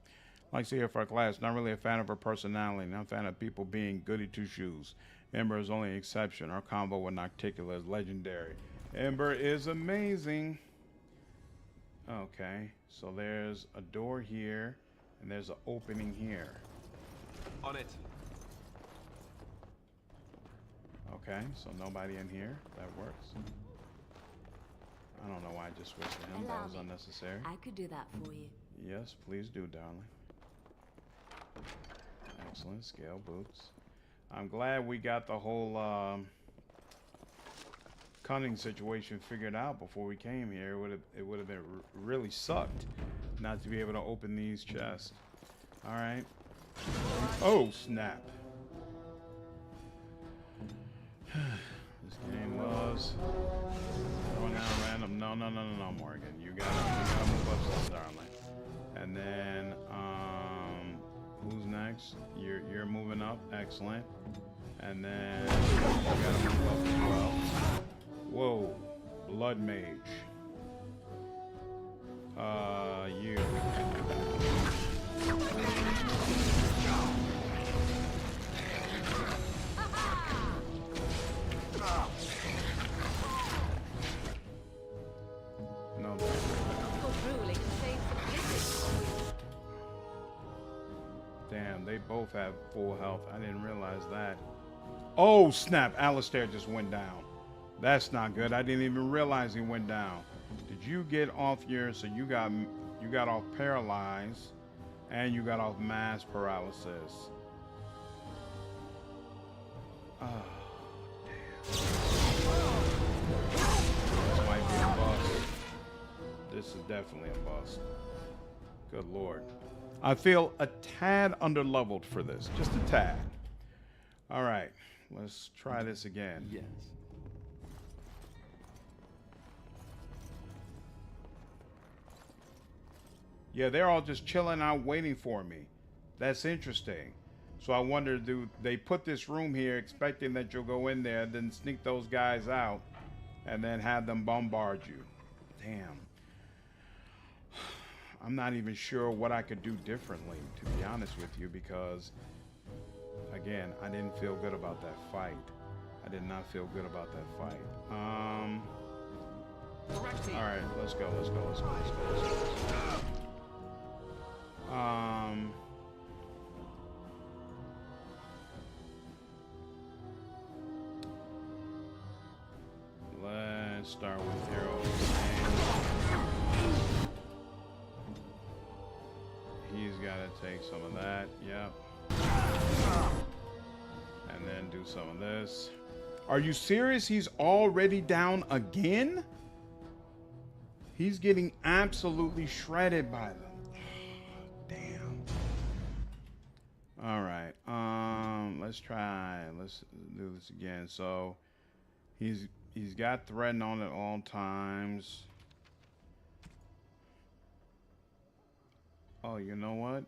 Like to see her for a class. Not really a fan of her personality. Not a fan of people being goody two shoes. Ember is only an exception. Our combo with Nocticula is legendary. Ember is amazing. Okay, so there's a door here, and there's an opening here. On it. Okay, so nobody in here. That works. I don't know why I just switched to him. That was unnecessary. I could do that for you. Yes, please do, darling. Excellent. Scale boots. I'm glad we got the whole cunning situation figured out before we came here. It would have been really sucked not to be able to open these chests. All right. Oh snap! This game loves throwing out random. No, Morgan. You gotta move up, darling. And then who's next? You're moving up. Excellent. And then you gotta move up as well. Whoa, Blood Mage. You. No. Damn, they both have full health. I didn't realize that. Oh snap! Alistair just went down. That's not good. I didn't even realize he went down. Did you get off your? So you got off paralyzed, and you got off mass paralysis. Oh, damn. This might be a bust. This is definitely a bust. Good Lord. I feel a tad underleveled for this. Just a tad. All right. Let's try this again. Yes. Yeah, they're all just chilling out waiting for me. That's interesting. So I wonder, do they put this room here expecting that you'll go in there, then sneak those guys out, and then have them bombard you. Damn. I'm not even sure what I could do differently, to be honest with you, because, again, I didn't feel good about that fight. I did not feel good about that fight. All right, let's go. Let's start with heroes. He's got to take some of that. Yep. And then do some of this. Are you serious? He's already down again? He's getting absolutely shredded by them. Damn. All right. Let's do this again. So he's got threaten on at all times. Oh, you know what?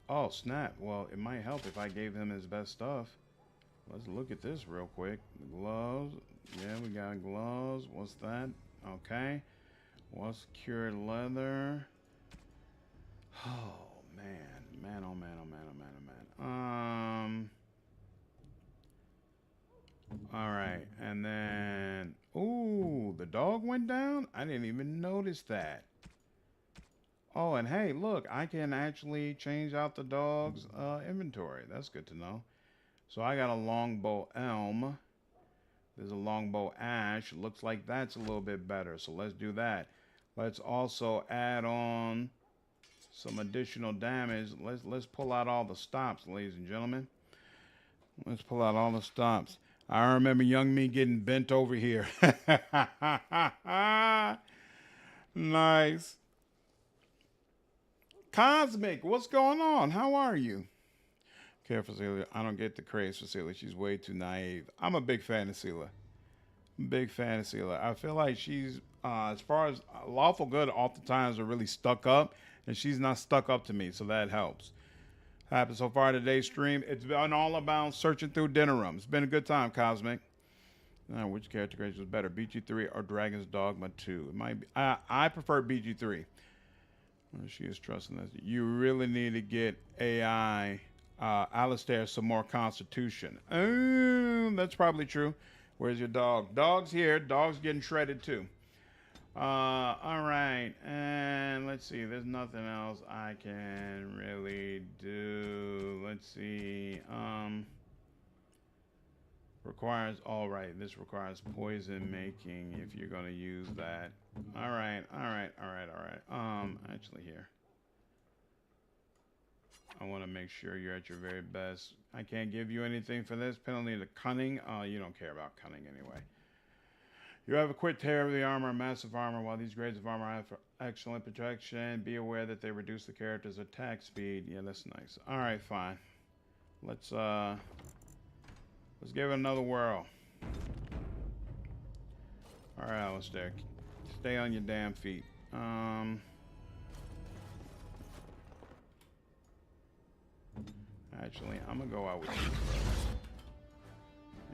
Oh, snap. Well, it might help if I gave him his best stuff. Let's look at this real quick. The gloves. Yeah, we got gloves. What's that? Okay. What's cured leather? Oh, man. Man, oh, man, oh, man, oh, man, oh, man. All right. And then, ooh, the dog went down? I didn't even notice that. Oh, and hey, look, I can actually change out the dog's inventory. That's good to know. So I got a longbow elm. There's a longbow ash. Looks like that's a little bit better. So let's do that. Let's also add on some additional damage. Let's pull out all the stops, ladies and gentlemen. Let's pull out all the stops. I remember young me getting bent over here. Nice. Cosmic, what's going on? How are you? Care for Celia. I don't get the craze for Celia. She's way too naive. I'm a big fan of Celia. I feel like she's, as far as lawful good, oftentimes are really stuck up, and she's not stuck up to me, so that helps. Happened so far today's stream. It's been all about searching through Denerim. It's been a good time, Cosmic. Which character creation was better, BG3 or Dragon's Dogma 2? It might be. I prefer BG3. She is trusting us. You really need to get AI, Alistair, some more Constitution. That's probably true. Where's your dog? Dog's here. Dog's getting shredded too. All right. And let's see. There's nothing else I can really do. Let's see. Requires, all right. This requires poison making if you're going to use that. All right. Actually here. I want to make sure you're at your very best. I can't give you anything for this. Penalty to cunning. You don't care about cunning anyway. You have a quick tear of the armor, massive armor. While these grades of armor have excellent protection, be aware that they reduce the character's attack speed. Yeah, that's nice. All right, fine. Let's give it another whirl. All right, Alistair. Stay on your damn feet. Actually, I'm gonna go out with you first.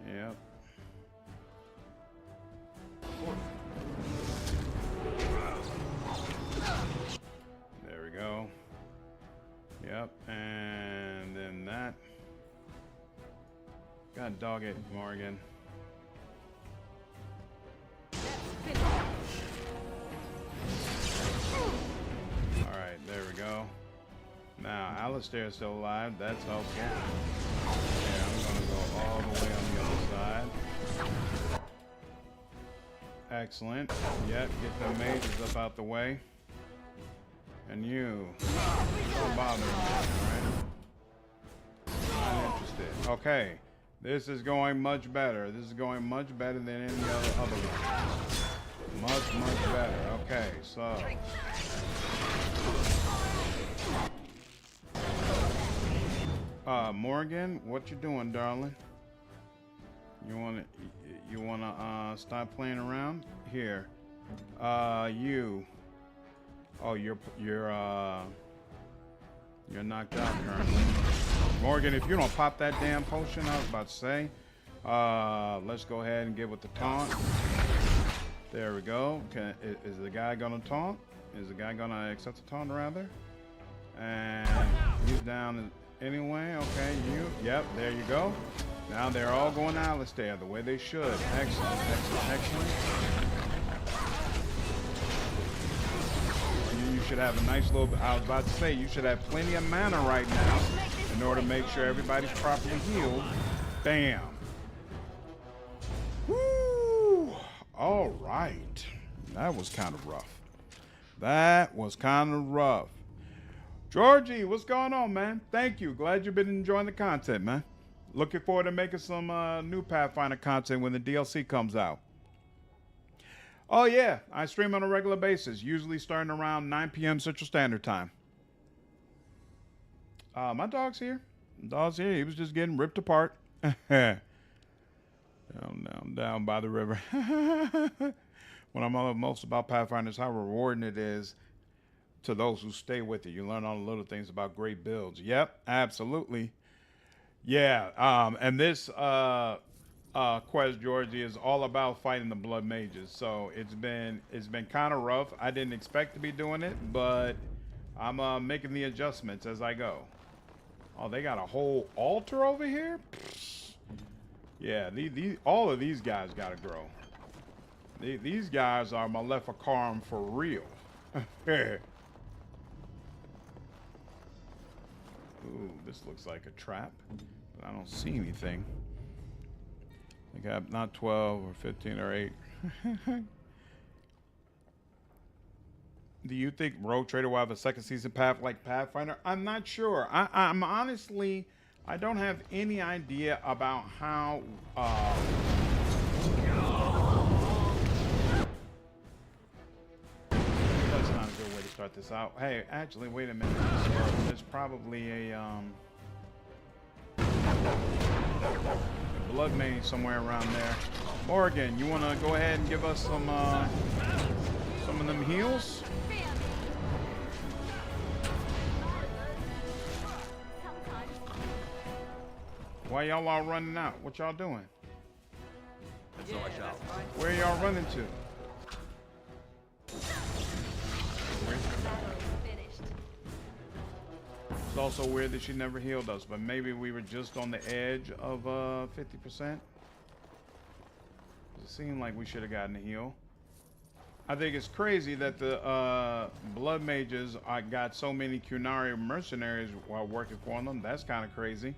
Yep. There we go. Yep, and then that. God dog it, Morrigan. Alright, there we go. Now, Alistair's still alive. That's helpful. Yeah, I'm going to go all the way on the other side. Excellent. Yep, get the mages up out the way. And you. Don't bother me, alright? Not interested. Okay. This is going much better. This is going much better than any other one. Much better. Okay, so. Morrigan, what you doing, darling? You wanna stop playing around? Here. You. Oh, you're knocked out currently. Morrigan, if you don't pop that damn potion, I was about to say. Let's go ahead and get with the taunt. There we go. Okay, is the guy gonna taunt? Is the guy gonna accept the taunt rather? And he's down anyway. Okay, yep, there you go. Now they're all going to Alistair the way they should. Excellent, excellent, excellent. You should have a nice little, I was about to say, you should have plenty of mana right now in order to make sure everybody's properly healed. Bam. Woo! All right. That was kind of rough. That was kind of rough. Georgie, what's going on, man? Thank you. Glad you've been enjoying the content, man. Looking forward to making some new Pathfinder content when the DLC comes out. Oh, yeah. I stream on a regular basis, usually starting around 9 p.m. Central Standard Time. My dog's here. Dog's here. He was just getting ripped apart. Down by the river. What I love most about Pathfinder is how rewarding it is to those who stay with it. You learn all the little things about great builds. Yep, absolutely. Yeah, and this quest, Georgie, is all about fighting the blood mages. So it's been kind of rough. I didn't expect to be doing it, but I'm making the adjustments as I go. Oh, they got a whole altar over here? Yeah, all of these guys got to grow. These guys are Maleficarum for real. Ooh, this looks like a trap, but I don't see anything. I got not 12 or 15 or 8. Do you think Rogue Trader will have a second season path like Pathfinder? I'm not sure. I'm honestly, I don't have any idea about how. That's not a good way to start this out. Hey, actually, wait a minute. There's probably a blood mage somewhere around there. Morrigan, you want to go ahead and give us some of them heals? Why y'all all running out? What y'all doing? Where y'all running to? It's also weird that she never healed us, but maybe we were just on the edge of 50%. It seemed like we should have gotten a heal. I think it's crazy that the blood mages got so many Cunari mercenaries while working for them. That's kind of crazy.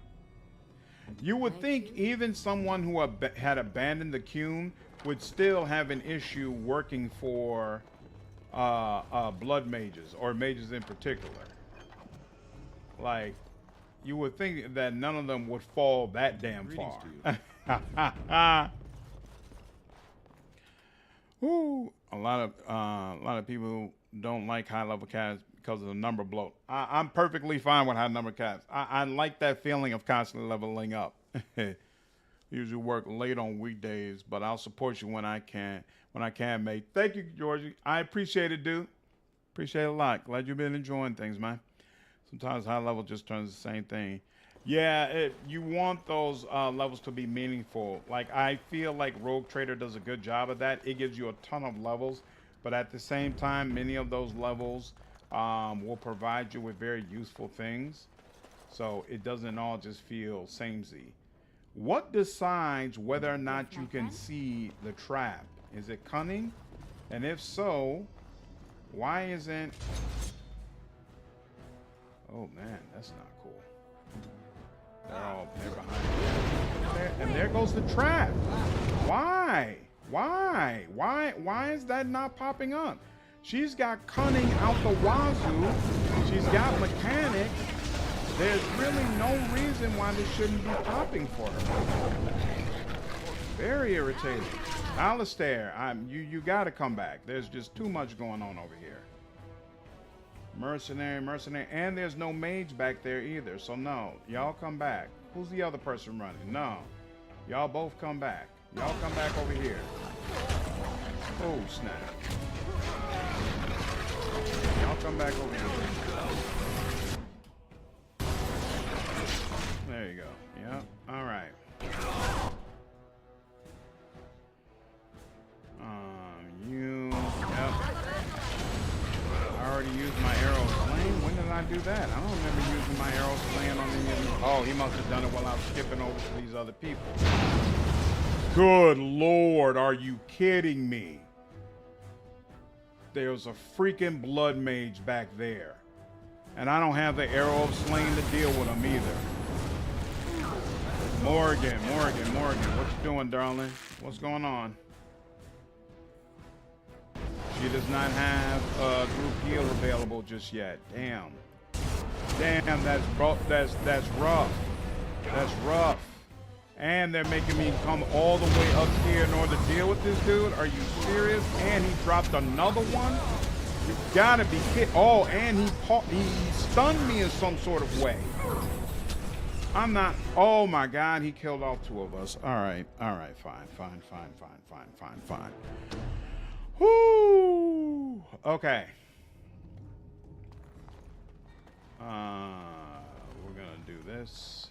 You would think even someone who had abandoned the Cune would still have an issue working for blood mages, or mages in particular. Like, you would think that none of them would fall that damn far. Ooh, a lot of people don't like high level cats because of the number bloat. I'm perfectly fine with high number cats. I like that feeling of constantly leveling up. Usually work late on weekdays, but I'll support you when I can. Mate. Thank you, Georgie. I appreciate it, dude. Appreciate it a lot. Glad you've been enjoying things, man. Sometimes high level just turns the same thing. Yeah, you want those levels to be meaningful. Like, I feel like Rogue Trader does a good job of that. It gives you a ton of levels, but at the same time, many of those levels will provide you with very useful things. So it doesn't all just feel samey. What decides whether or not you can see the trap? Is it cunning? And if so, why isn't... Oh man, that's not cool. They're behind there, and there goes the trap. Why is that not popping up? She's got cunning out the wazoo. She's got mechanic. There's really no reason why this shouldn't be popping for her. Very irritating. Alistair, you gotta come back. There's just too much going on over here. Mercenary, and there's no mage back there either. So no, y'all come back. Who's the other person running? No, y'all both come back. Y'all come back over here. Oh snap! Y'all come back over here. There you go. Yep. All right. You I do that? I don't remember using my arrow slaying on any of these. Oh, he must have done it while I was skipping over to these other people. Good Lord, are you kidding me? There's a freaking blood mage back there. And I don't have the arrow of slaying to deal with him either. Morrigan, what you doing, darling? What's going on? She does not have a group heal available just yet. Damn, that's rough. That's rough. And they're making me come all the way up here in order to deal with this dude. Are you serious? And he dropped another one? You gotta be kidding. Oh, and he stunned me in some sort of way. I'm not. Oh my God, he killed all two of us. All right, fine. Whoo. Okay. We're gonna do this.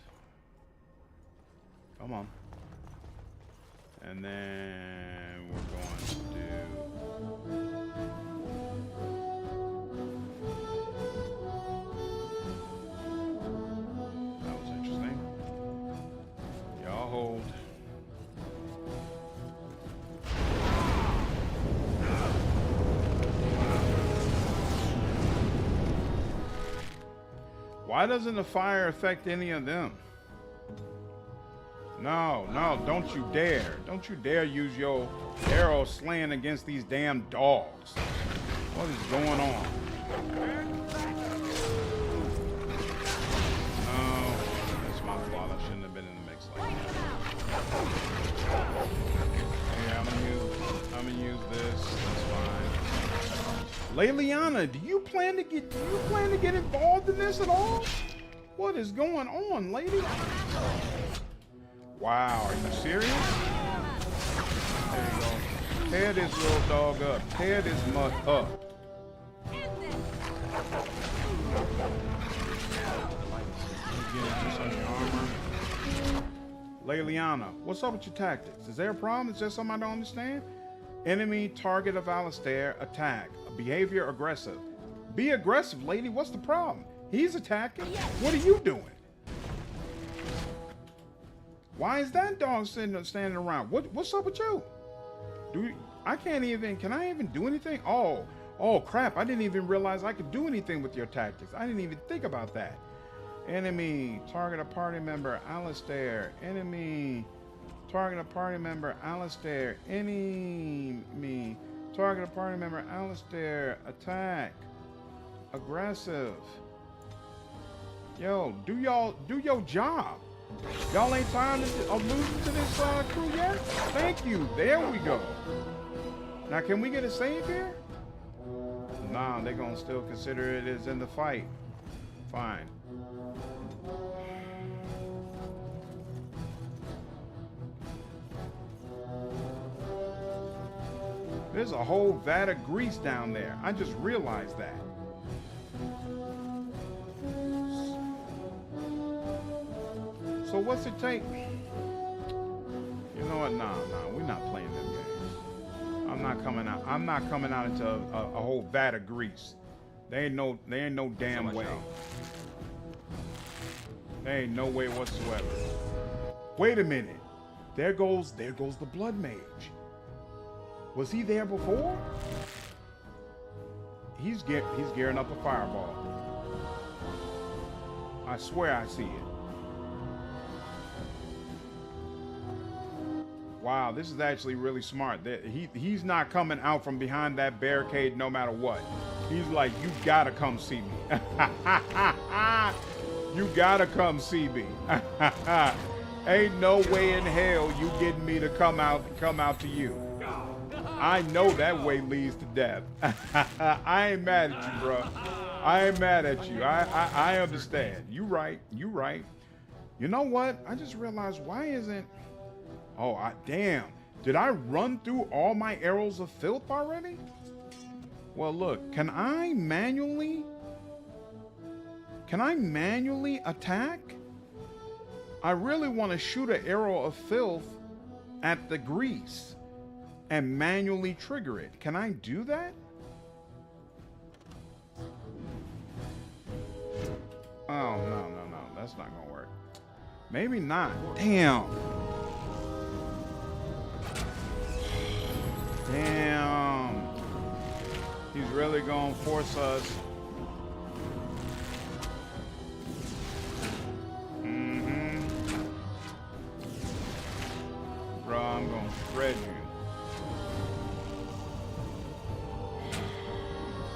Come on. And then we're going to do... That was interesting. Y'all hold. Why doesn't the fire affect any of them? No, don't you dare. Don't you dare use your arrow slaying against these damn dogs. What is going on? No, that's my fault. I shouldn't have been in the mix like that. Yeah, I'm gonna use this. That's fine. Leliana, do you plan to get involved in this at all? What is going on, lady? Wow, are you serious? There you go. Tear this little dog up. Tear this mutt up. Leliana, what's up with your tactics? Is there a problem? Is there something I don't understand? Enemy target of Alistair, attack. Behavior aggressive. Be aggressive, lady. What's the problem? He's attacking. What are you doing? Why is that dog standing around? What's up with you? Can I even do anything? Oh crap, I didn't even realize I could do anything with your tactics. I didn't even think about that. Enemy, target a party member, Alistair. Enemy, target a party member, Alistair. Enemy, target a party member, Alistair. Attack. Aggressive. Yo, do your job. Y'all ain't tired of losing to this crew yet? Thank you. There we go. Now, can we get a save here? Nah, they're going to still consider it as in the fight. Fine. There's a whole vat of grease down there. I just realized that. So what's it take? You know what? Nah, we're not playing them games. I'm not coming out into a whole vat of grease. There ain't no damn way. There ain't no way whatsoever. Wait a minute. There goes the blood mage. Was he there before? He's gearing up a fireball. I swear I see it. Wow, this is actually really smart. He's not coming out from behind that barricade no matter what. He's like, you gotta come see me. You gotta come see me. Ain't no way in hell you getting me to come out to you. I know that way leads to death. I ain't mad at you, bro. I ain't mad at you. I understand. You right. You know what? I just realized, why isn't... Oh, damn. Did I run through all my arrows of filth already? Well, look, can I manually attack? I really want to shoot an arrow of filth at the grease and manually trigger it. Can I do that? Oh, no. That's not gonna work. Maybe not. Damn. Damn. He's really gonna force us. Bro, I'm gonna shred you.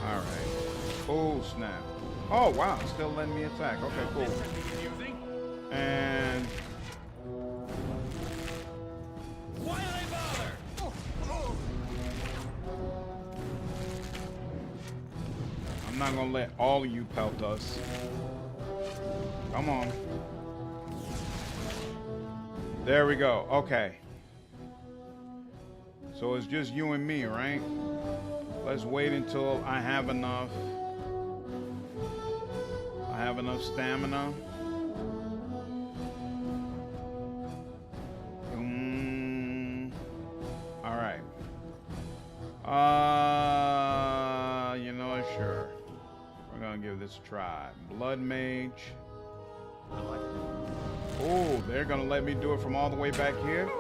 Alright. Oh, snap. Oh, wow. Still letting me attack. Okay, cool. And... Why do they bother? I'm not gonna let all of you pelt us. Come on. There we go. Okay. So it's just you and me, right? Let's wait until I have enough. I have enough stamina. All right. You know what? Sure. We're gonna give this a try. Blood Mage. Oh, they're gonna let me do it from all the way back here.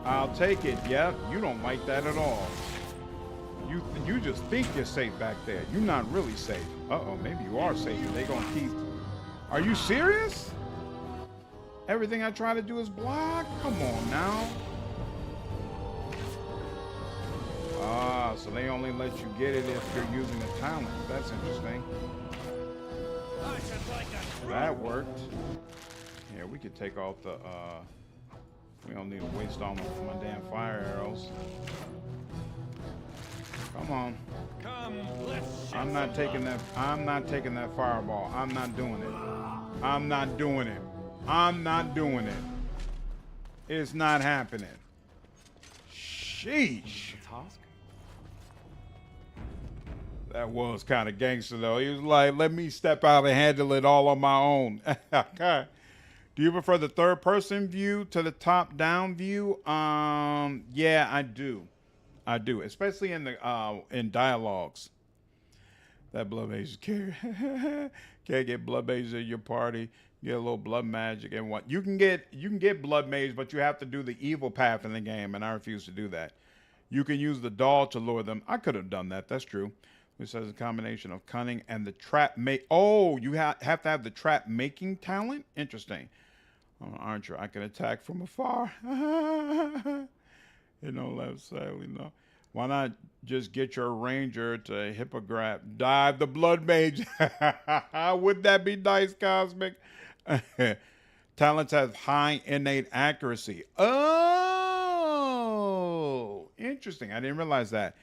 I'll take it. Yep, you don't like that at all. You just think you're safe back there. You're not really safe. Uh-oh, maybe you are safe. They're gonna keep. Are you serious? Everything I try to do is block? Come on now. Ah, so they only let you get it if you're using a talent. That's interesting. That worked. Yeah, we could take off the, we don't need to waste all my damn fire arrows. Come on. I'm not taking that fireball. I'm not doing it. I'm not doing it. I'm not doing it. It's not happening. Sheesh. That was kind of gangster though. He was like, let me step out and handle it all on my own. Okay. Do you prefer the third person view to the top down view? Yeah, I do. I do, especially in the in dialogues. That blood mage can't get blood mage in your party. You get a little blood magic and what you can get blood mage, but you have to do the evil path in the game, and I refuse to do that. You can use the doll to lure them. I could have done that. That's true. Which says a combination of cunning and the trap make. Oh, you have to have the trap making talent. Interesting. Archer, I can attack from afar. You know, left sadly, no. Why not just get your ranger to hippograph, dive the blood mage? Wouldn't that be nice, Cosmic? Talents have high innate accuracy. Oh, interesting. I didn't realize that.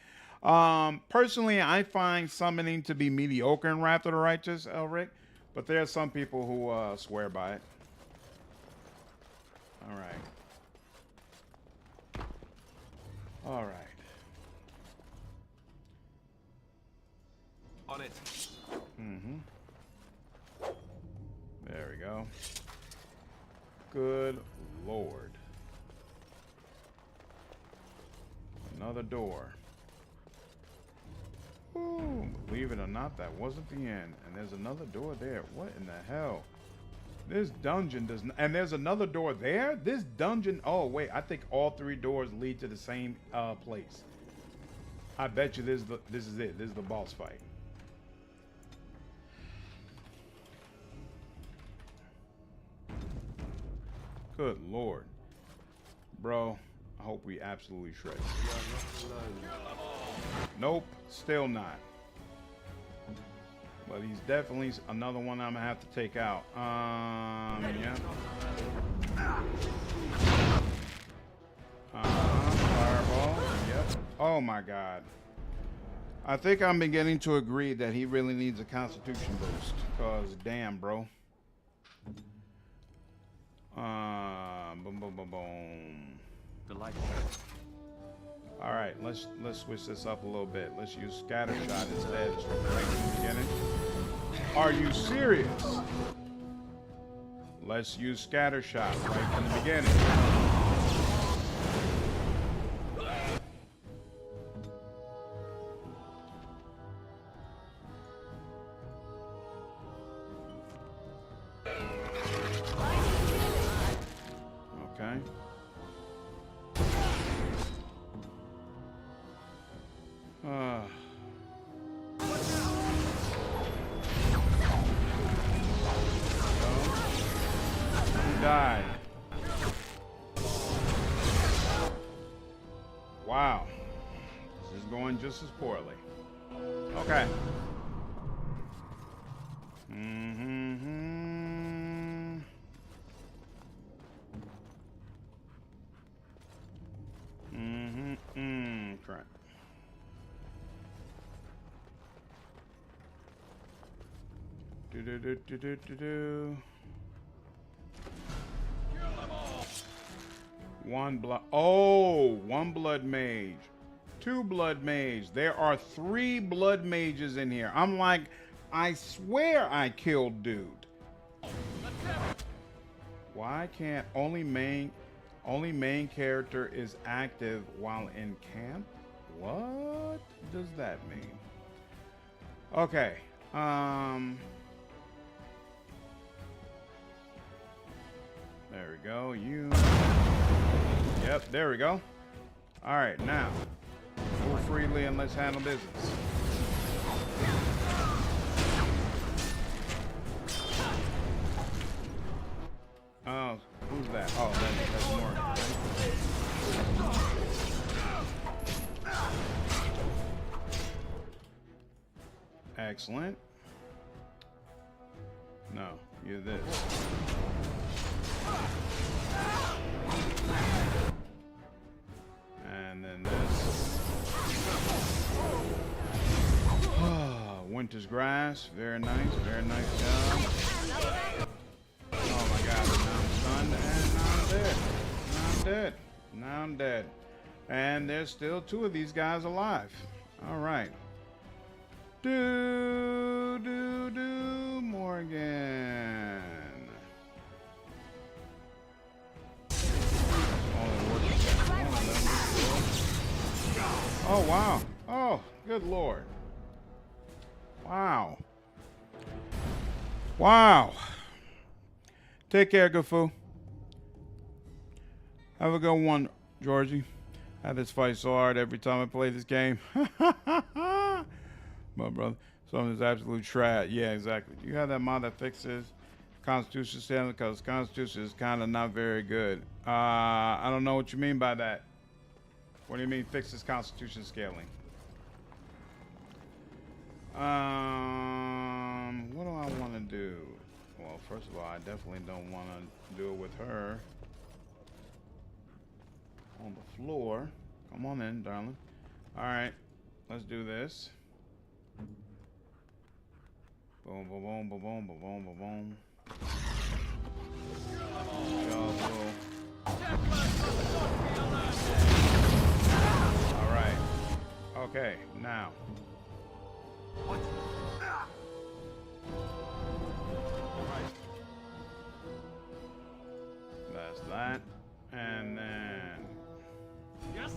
Personally, I find summoning to be mediocre in Wrath of the Righteous, Elric, but there are some people who swear by it. All right. All right. On it. Mm-hmm. There we go. Good Lord. Another door. Ooh, believe it or not, that wasn't the end. And there's another door there. What in the hell? This dungeon does not, and there's another door there? This dungeon, oh wait, I think all three doors lead to the same place. I bet you this is it. This is the boss fight. Good Lord. Bro, I hope we absolutely shred. Nope, still not. But he's definitely another one I'm gonna have to take out. Yeah. Fireball. Yep. Oh my God. I think I'm beginning to agree that he really needs a constitution boost. Cause damn, bro. Boom, boom, boom, boom. All right, let's switch this up a little bit. Let's use scatter shot instead. Right in the beginning. Are you serious? Let's use scatter shot right in the beginning. die. Wow. This is going just as poorly. Okay. Crap. Do. One blood mage. 2 blood mage. There are 3 blood mages in here. I'm like, I swear I killed dude. Why can't only main character is active while in camp? What does that mean? Okay. There we go. Yep, there we go. All right, now move freely and let's handle business. Oh, who's that? Oh, that's Morrigan. Excellent. No, you're this. And then this. Winter's grass. Very nice. Very nice job. Oh my god. Now I'm stunned and now I'm dead. Now I'm dead. And there's still 2 of these guys alive. Alright. Morrigan. Oh, wow. Oh, good lord. Wow. Wow. Take care, Gafu. Have a good one, Georgie. I had this fight so hard every time I play this game. My brother. Something is absolute trash. Yeah, exactly. Do you have that mod that fixes Constitution scaling? Because Constitution is kind of not very good. I don't know what you mean by that. What do you mean fixes Constitution scaling? What do I want to do? Well, first of all, I definitely don't want to do it with her on the floor. Come on in, darling. All right, let's do this. Boom, boom, boom, boom, boom, boom, boom, boom, boom. All right. Okay, now. What? That's that. And then. Yes.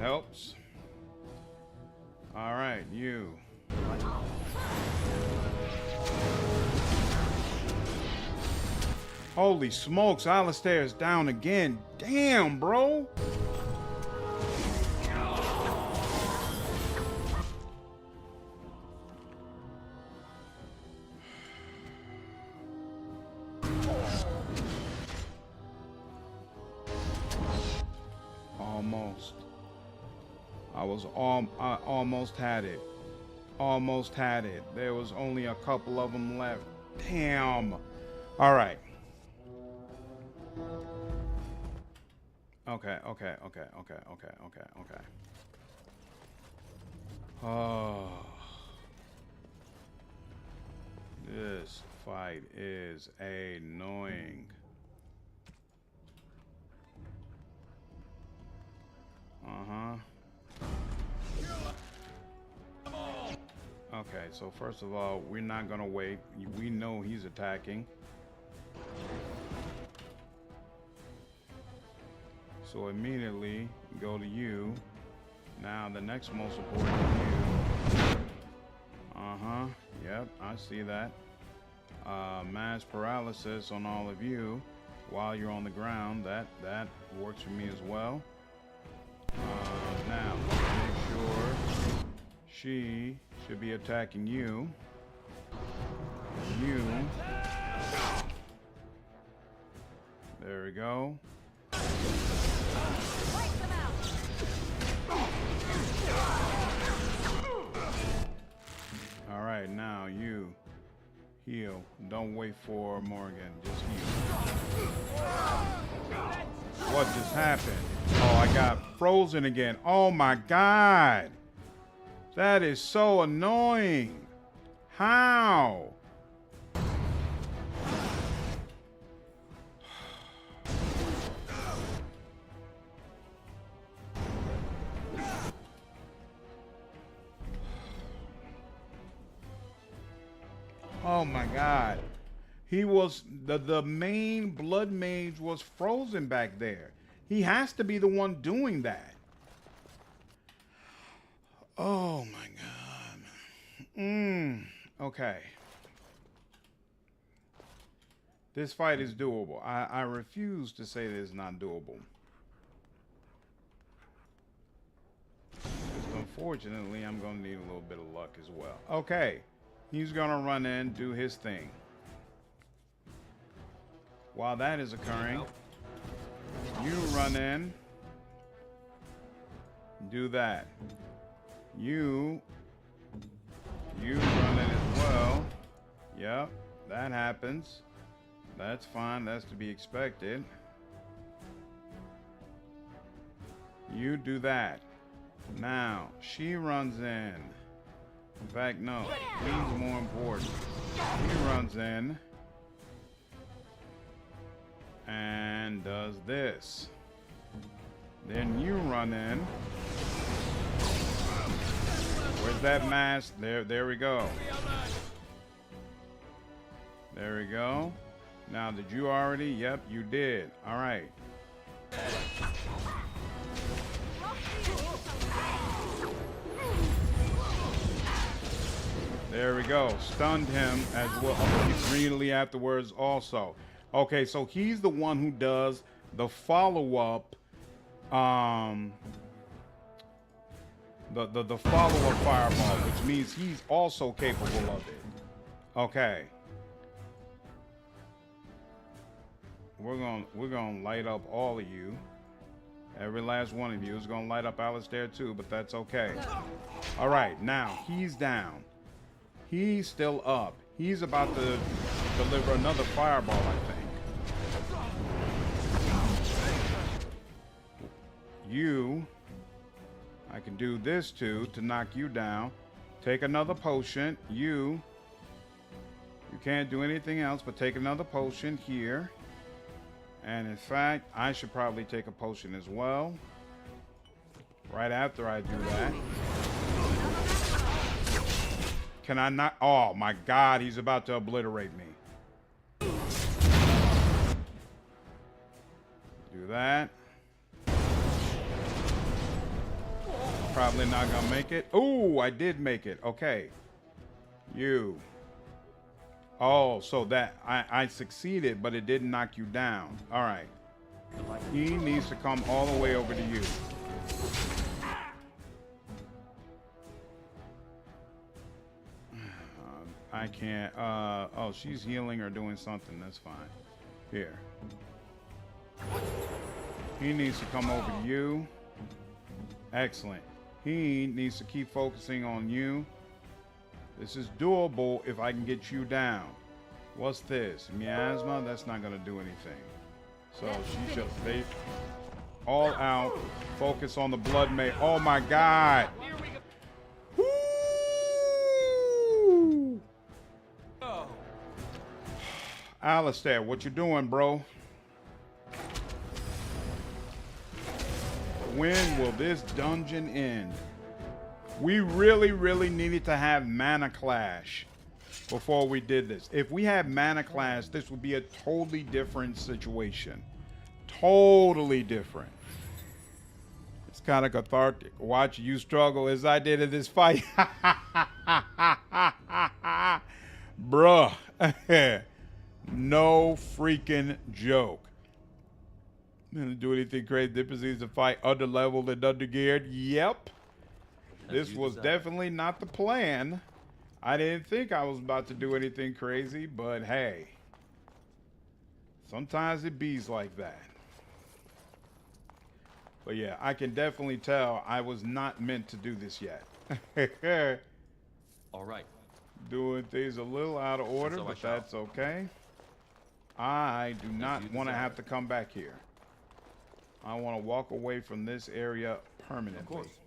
Helps. All right, you. Holy smokes, Alistair is down again. Damn, bro. Almost. I almost had it. Almost had it. There was only a couple of them left. Damn. All right. Okay. Oh. This fight is annoying. Okay, so first of all, we're not gonna wait. We know he's attacking. So immediately go to you. Now the next most important is you. Yep, I see that. Mass paralysis on all of you while you're on the ground. That works for me as well. Now let's make sure she should be attacking you. You. There we go. All right, now you heal. Don't wait for Morrigan. Just heal. What just happened? Oh, I got frozen again. Oh my God. That is so annoying. How? Oh my God. He was the main blood mage was frozen back there. He has to be the one doing that. Oh my God. Okay. This fight is doable. I refuse to say that it's not doable. Just unfortunately, I'm going to need a little bit of luck as well. Okay. He's going to run in, do his thing. While that is occurring, you run in, do that. You run in as well. Yep, that happens. That's fine. That's to be expected. You do that. Now, she runs in. In fact, no. He's more important. He runs in and does this. Then you run in. Where's that mask? There we go. There we go. Now, did you already? Yep, you did. All right. There we go. Stunned him as well. Immediately afterwards also. Okay, so he's the one who does the follow-up, the follow-up fireball, which means he's also capable of it. Okay. We're gonna light up all of you. Every last one of you is gonna light up Alistair too, but that's okay. All right, now he's down. He's still up. He's about to deliver another fireball, I think. You, I can do this too to knock you down. Take another potion. You can't do anything else but take another potion here. And in fact, I should probably take a potion as well. Right after I do that. Can I not? Oh my God, he's about to obliterate me. Do that. Probably not gonna make it. Oh, I did make it. Okay. You. Oh, so that I succeeded, but it didn't knock you down. All right. He needs to come all the way over to you. I can't. Oh, she's healing or doing something. That's fine. Here. He needs to come over to you. Excellent. He needs to keep focusing on you. This is doable if I can get you down. What's this? Miasma? That's not going to do anything. So she should stay all out. Focus on the blood mate. Oh my God. Woo! Alistair, what you doing, bro? When will this dungeon end? We really needed to have Mana Clash before we did this. If we had Mana Clash, this would be a totally different situation. Totally different. kind of cathartic. Watch you struggle as I did in this fight. Bruh. No freaking joke. Didn't do anything crazy. Difficulties to fight underleveled and undergeared. Yep. This was definitely not the plan. I didn't think I was about to do anything crazy, but hey. Sometimes it bees like that. But yeah, I can definitely tell I was not meant to do this yet. All right. Doing things a little out of order, but that's okay. I do not want to have to come back here. I want to walk away from this area permanently. Of course.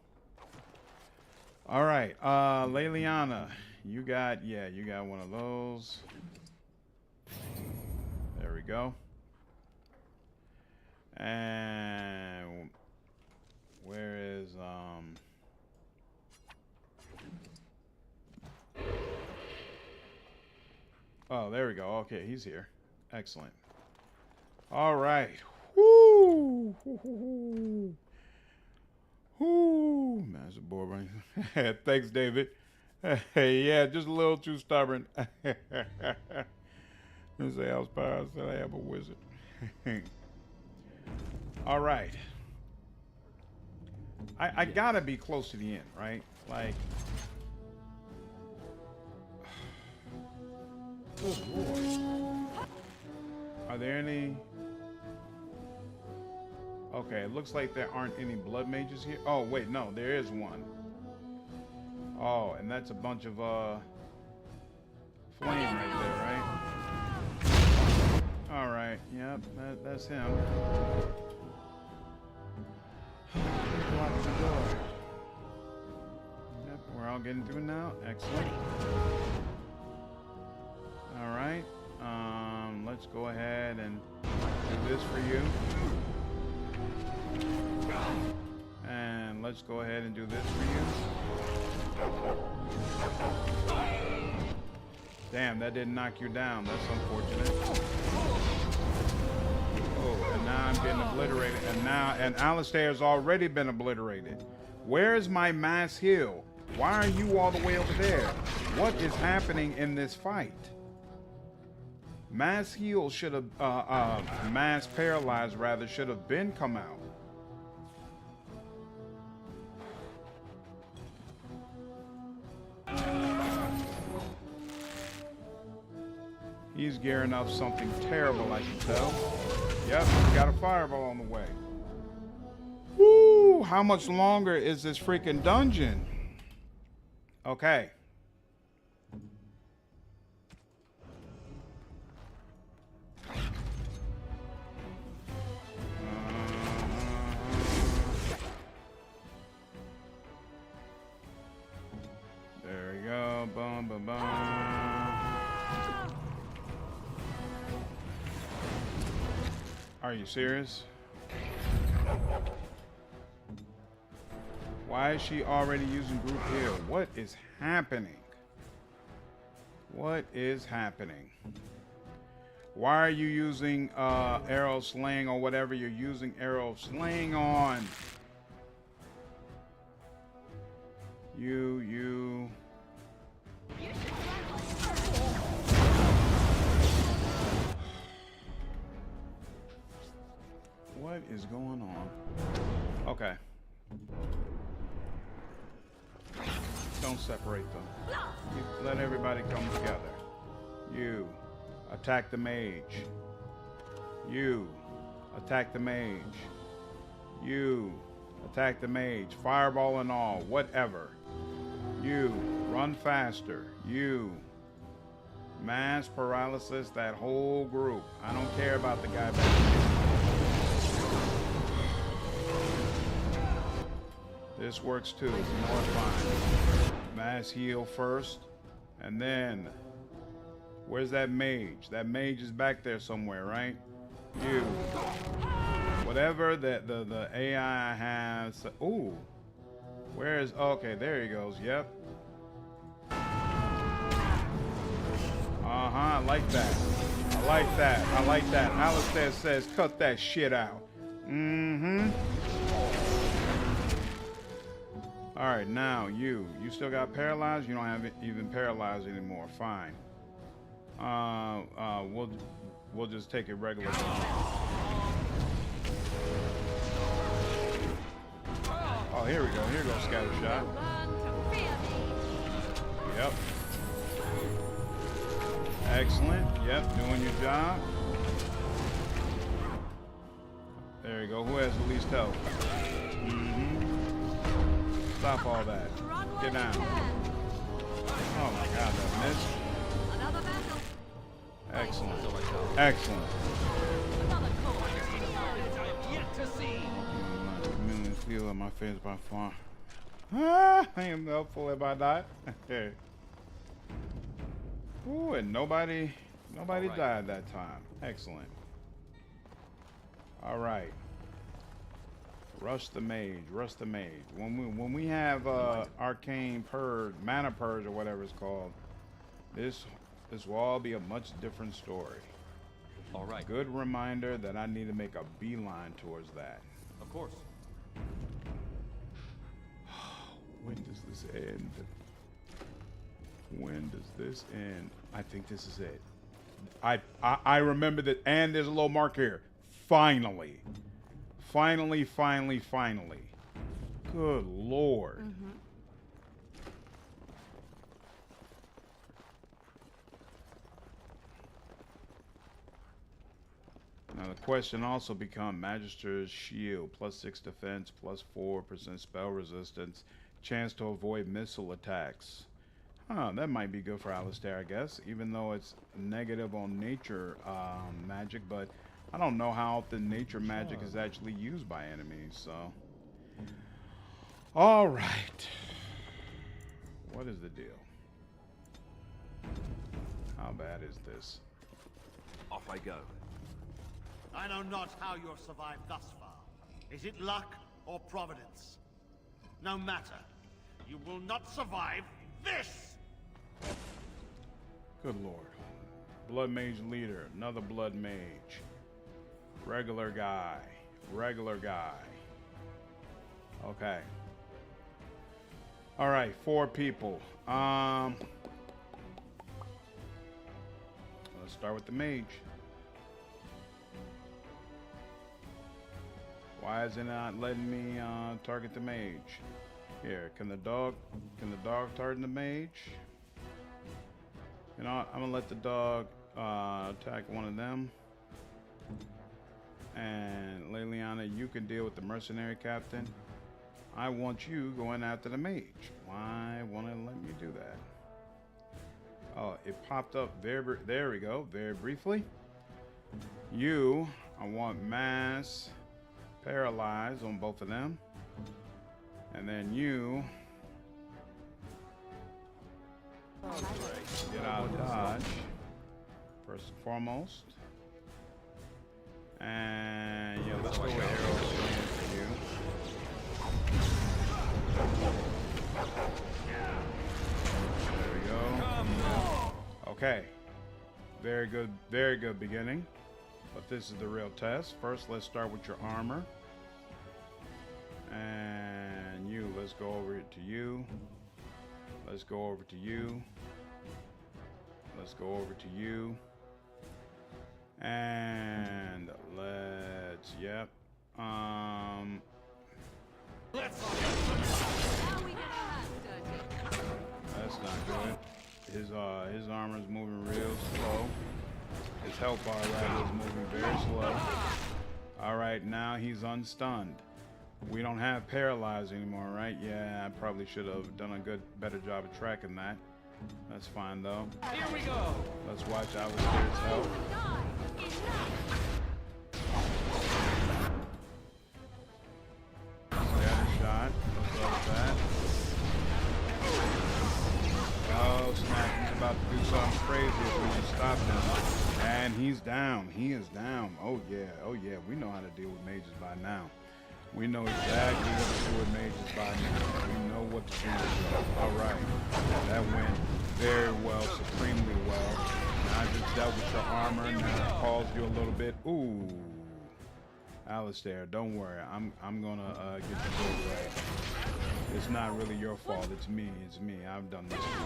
All right, Leliana, you got one of those. There we go. And where is oh, there we go. Okay, he's here. Excellent. All right. Woo! Woo! Master board. Thanks, David. Yeah, just a little too stubborn. Say I was powerful, said I have a wizard. All right. I gotta be close to the end, right? Like, good Lord. Are there any? Okay, it looks like there aren't any blood mages here. Oh, wait, no, there is one. Oh, and that's a bunch of flame right there, right? All right, yep, that's him. Lock the door. Yep, we're all getting through now. Excellent. All right, let's go ahead and do this for you. And let's go ahead and do this for you. Damn, that didn't knock you down. That's unfortunate. Oh, and now I'm getting obliterated. And Alistair's already been obliterated. Where is my mass heal? Why are you all the way over there? What is happening in this fight? Mass heal should have, mass paralyzed rather, should have been come out. He's gearing up something terrible, I can tell. Yep, we got a fireball on the way. Woo! How much longer is this freaking dungeon? Okay. There we go. Boom, boom, boom. Are you serious? Why is she already using group heal? What is happening? What is happening? Why are you using arrow slaying or whatever you're using arrow slaying on? You. What is going on? Okay. Don't separate them. Let everybody come together. You attack the mage. You attack the mage. You attack the mage. Fireball and all, whatever. You run faster. You mass paralysis that whole group. I don't care about the guy back there. This works too. You know what? Fine. Mass heal first, and then where's that mage? That mage is back there somewhere, right? You. Whatever the AI has. Ooh. Where is? Okay, there he goes. Yep. I like that. I like that. I like that. Alistair says, cut that shit out. Mm-hmm. All right, now you still got paralyzed? You don't have even paralyzed anymore. Fine. We'll just take it regular. Oh, here we go. Here goes scatter shot. Yep. Excellent. Yep, doing your job. There you go. Who has the least health? Stop all that. Get down. Oh my God, that missed. Excellent. Excellent. I feel on my face by far. I am helpful if I die. Okay. Ooh, and nobody died that time. Excellent. All right. Rush the mage. Rush the mage. When we have arcane purge, mana purge, or whatever it's called, this will all be a much different story. All right. Good reminder that I need to make a beeline towards that. Of course. When does this end? When does this end? I think this is it. I remember that, and there's a little mark here. Finally. Finally. Good Lord. Now the question also becomes Magister's Shield, +6 defense, +4% spell resistance, chance to avoid missile attacks. Huh, that might be good for Alistair, I guess, even though it's negative on nature magic, but I don't know how often nature magic is actually used by enemies, so. All right. What is the deal? How bad is this? Off I go. I know not how you have survived thus far. Is it luck or providence? No matter. You will not survive this! Good Lord. Blood mage leader, another blood mage. Regular guy. Okay. All right, 4 people. Let's start with the mage. Why is it not letting me target the mage? Here, can the dog target the mage? You know what? I'm gonna let the dog attack one of them. And Liliana, you can deal with the mercenary captain. I want you going after the mage. Why won't it let me do that? Oh, it popped up there we go, very briefly. You, I want mass paralyze on both of them. And then you get out of dodge, first and foremost. And yeah, let's go with arrows for you. There we go. Okay. Very good beginning. But this is the real test. First, let's start with your armor. And you, let's go over to you. Let's go over to you. Let's go over to you. And let's, yep. That's not good. His armor's moving real slow. His health bar rather is moving very slow. Alright, now he's unstunned. We don't have paralyzed anymore, right? Yeah, I probably should have done a better job of tracking that. That's fine though. Here we go. Let's watch Alistair's health. Scatter shot. Let's go with that. Oh snap, he's about to do something crazy if we can stop him. And he's down. He is down. Oh yeah, we know how to deal with mages by now. We know exactly what to do with mages by now. We know what to do with them. Alright. That went very well, supremely well. Now I just dealt with your armor. Now it caused you a little bit. Ooh. Alistair, don't worry. I'm gonna get you pulled away. It's not really your fault. It's me. It's me. I've done this to you.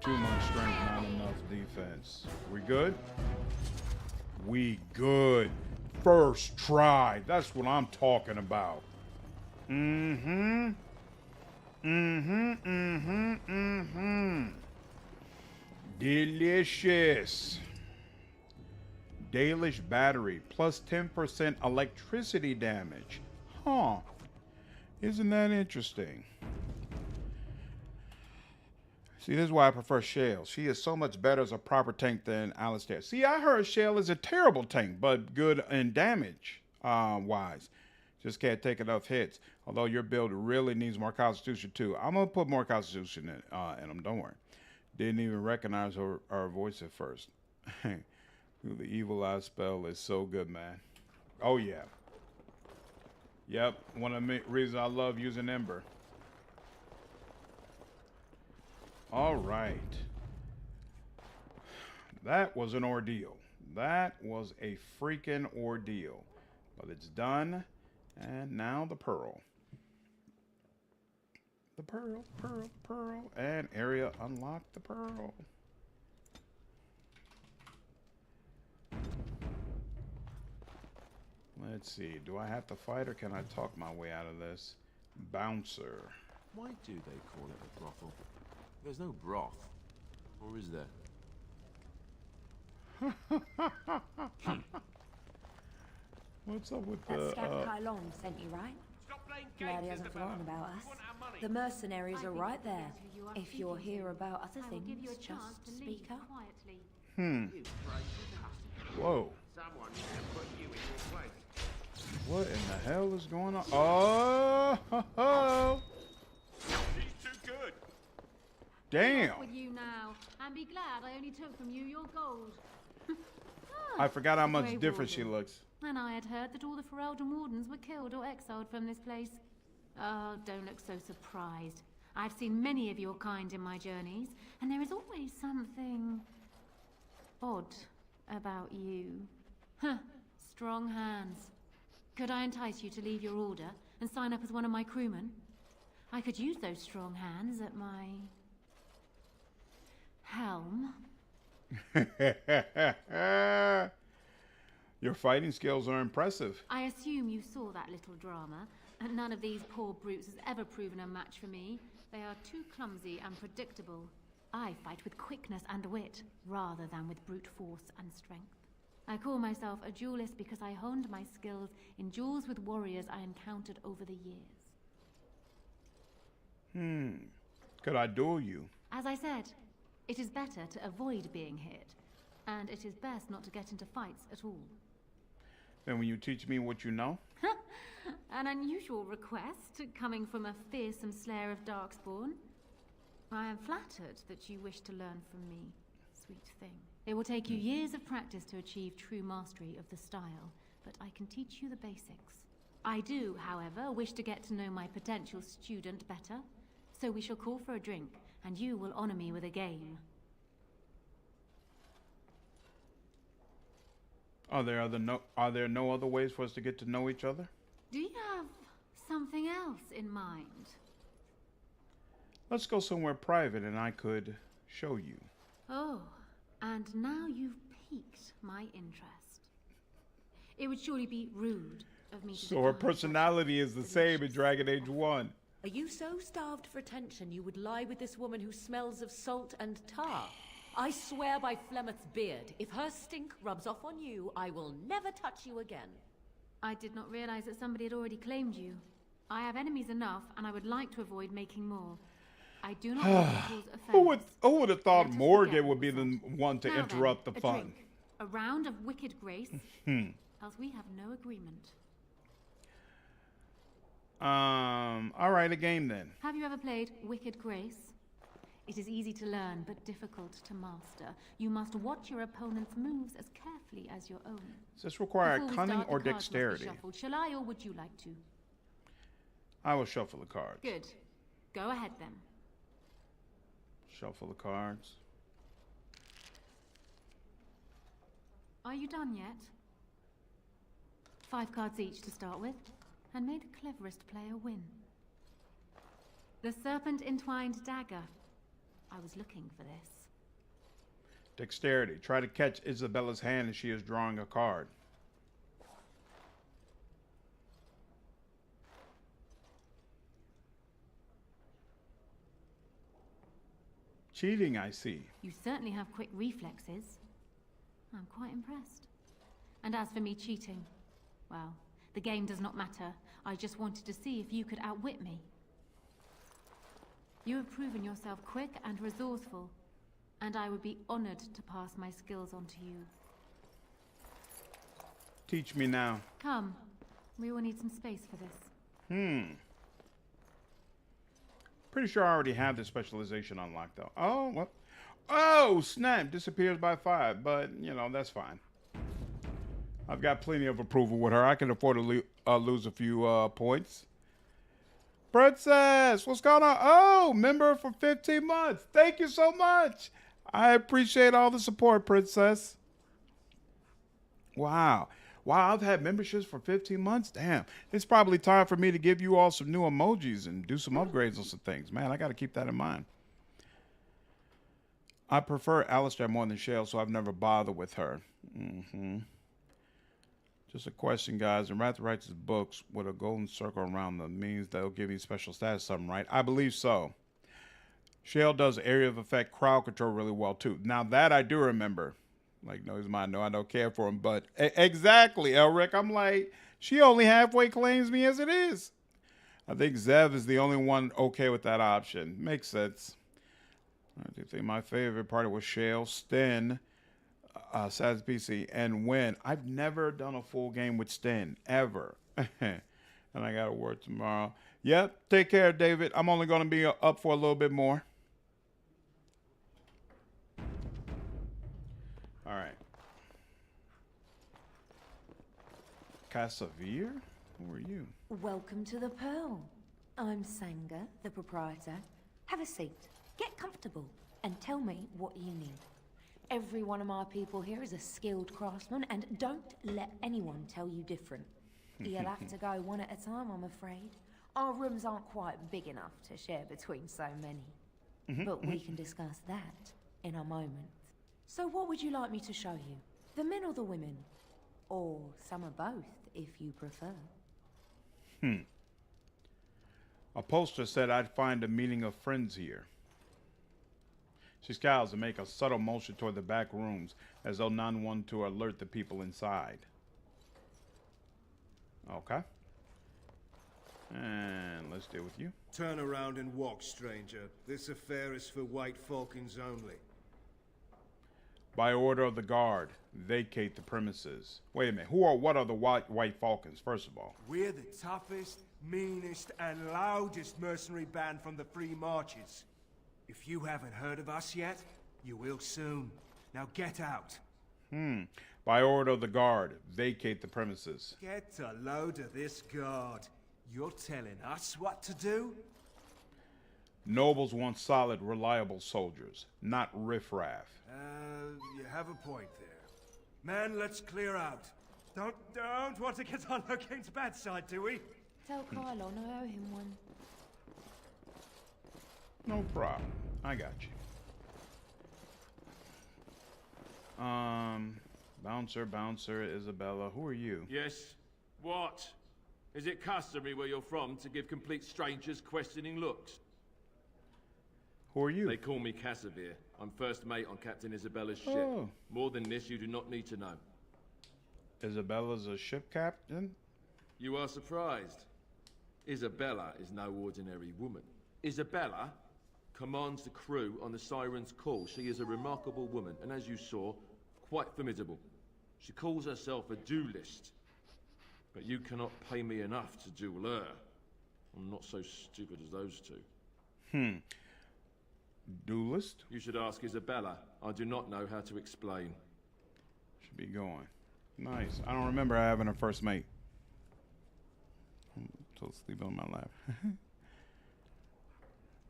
Too much strength, not enough defense. We good? We good. First try. That's what I'm talking about. Mm-hmm. Mm-hmm. Mm-hmm. Mm-hmm. Delicious. Dalish battery plus 10% electricity damage. Huh. Isn't that interesting? See, this is why I prefer Shale. She is so much better as a proper tank than Alistair. See, I heard Shale is a terrible tank, but good in damage wise. Just can't take enough hits. Although your build really needs more Constitution too. I'm going to put more Constitution in them, don't worry. Didn't even recognize her voice at first. The Evil Eye spell is so good, man. Oh, yeah. Yep, one of the reasons I love using Ember. All right. That was an ordeal. That was a freaking ordeal. But it's done. And now the pearl. The pearl, pearl, pearl. And area unlocked the pearl. Let's see. Do I have to fight or can I talk my way out of this? Bouncer. Why do they call it a brothel? There's no broth. Or is there? What's up with that the... scamp Kylon sent you, right? Glad he hasn't forgotten about us. The mercenaries are right there. If you're here about other things, just speak up. Whoa. Someone needs to put you in your place. What in the hell is going on? Oh! Ho, ho. He's too good. Damn. With you now, and be glad I only took from you your gold. I forgot how much different she looks. And I had heard that all the Ferelden Wardens were killed or exiled from this place. Oh, don't look so surprised. I've seen many of your kind in my journeys, and there is always something odd about you. Huh, strong hands. Could I entice you to leave your order and sign up as one of my crewmen? I could use those strong hands at my helm. Your fighting skills are impressive. I assume you saw that little drama, and none of these poor brutes has ever proven a match for me. They are too clumsy and predictable. I fight with quickness and wit, rather than with brute force and strength. I call myself a duelist because I honed my skills in duels with warriors I encountered over the years. Could I duel you? As I said, it is better to avoid being hit, and it is best not to get into fights at all. Then will you teach me what you know? An unusual request, coming from a fearsome slayer of Darkspawn. I am flattered that you wish to learn from me, sweet thing. It will take you years of practice to achieve true mastery of the style, but I can teach you the basics. I do, however, wish to get to know my potential student better, so we shall call for a drink, and you will honor me with a game. Are there no other ways for us to get to know each other? Do you have something else in mind? Let's go somewhere private and I could show you. Oh, and now you've piqued my interest. It would surely be rude of me to... So her personality is the same in Dragon Age 1. Are you so starved for attention you would lie with this woman who smells of salt and tar? I swear by Flemeth's beard, if her stink rubs off on you, I will never touch you again. I did not realize that somebody had already claimed you. I have enemies enough, and I would like to avoid making more. I do not want to cause offense. Who would have thought Morrigan would be the one to interrupt the fun? Drink. A round of wicked grace, else we have no agreement. All right, a game then. Have you ever played Wicked Grace? It is easy to learn, but difficult to master. You must watch your opponent's moves as carefully as your own. Does this require Before we cunning start, or the cards must be dexterity? shuffled. Shall I, or would you like to? I will shuffle the cards. Good. Go ahead then. Shuffle the cards. Are you done yet? 5 cards each to start with, and may the cleverest player win. The Serpent Entwined Dagger. I was looking for this. Dexterity. Try to catch Isabella's hand as she is drawing a card. Cheating, I see. You certainly have quick reflexes. I'm quite impressed. And as for me cheating, well, the game does not matter. I just wanted to see if you could outwit me. You have proven yourself quick and resourceful, and I would be honored to pass my skills on to you. Teach me now. Come, we will need some space for this. Pretty sure I already have this specialization unlocked, though. Oh, what? Oh, snap. Disappears by 5, but, you know, that's fine. I've got plenty of approval with her. I can afford to lose a few points. Princess, what's going on? Oh, member for 15 months. Thank you so much. I appreciate all the support, Princess. Wow. Wow, I've had memberships for 15 months. Damn. It's probably time for me to give you all some new emojis and do some upgrades on some things. Man, I got to keep that in mind. I prefer Alistair more than Shale, so I've never bothered with her. Just a question, guys. And Wrath writes his books with a golden circle around them. Means they'll give you special status something, right? I believe so. Shale does area of effect crowd control really well, too. Now, that I do remember. Like, no, he's mine. No, I don't care for him. But exactly, Elric. I'm like, she only halfway claims me as it is. I think Zev is the only one okay with that option. Makes sense. I think my favorite part was Shale, Sten, Saz PC, and Win. I've never done a full game with Sten, ever. And I got to work tomorrow. Yep, take care, David. I'm only going to be up for a little bit more. All right. Casavir? Who are you? Welcome to the Pearl. I'm Sanga, the proprietor. Have a seat, get comfortable, and tell me what you need. Every one of my people here is a skilled craftsman, and don't let anyone tell you different. You'll have to go one at a time, I'm afraid. Our rooms aren't quite big enough to share between so many. But we can discuss that in a moment. So what would you like me to show you? The men or the women? Or some of both, if you prefer. A poster said I'd find a meeting of friends here. She scowls and makes a subtle motion toward the back rooms, as though none want to alert the people inside. Okay. And let's deal with you. Turn around and walk, stranger. This affair is for White Falcons only. By order of the guard, vacate the premises. Wait a minute. What are the White Falcons, first of all? We're the toughest, meanest, and loudest mercenary band from the Free Marches. If you haven't heard of us yet, you will soon. Now get out. By order of the guard, vacate the premises. Get a load of this guard. You're telling us what to do? Nobles want solid, reliable soldiers, not riffraff. You have a point there. Man, let's clear out. Don't want to get on Logain's bad side, do we? Tell Kylon I owe him one. No problem. I got you. Bouncer, Isabella. Who are you? Yes. What? Is it customary where you're from to give complete strangers questioning looks? Who are you? They call me Casavir. I'm first mate on Captain Isabella's ship. Oh. More than this, you do not need to know. Isabella's a ship captain? You are surprised. Isabella is no ordinary woman. Isabella commands the crew on the Siren's call. She is a remarkable woman, and as you saw, quite formidable. She calls herself a duelist. But you cannot pay me enough to duel her. I'm not so stupid as those two. Duelist? You should ask Isabella. I do not know how to explain. Should be going. Nice. I don't remember having a first mate. I'm still sleeping on my lap.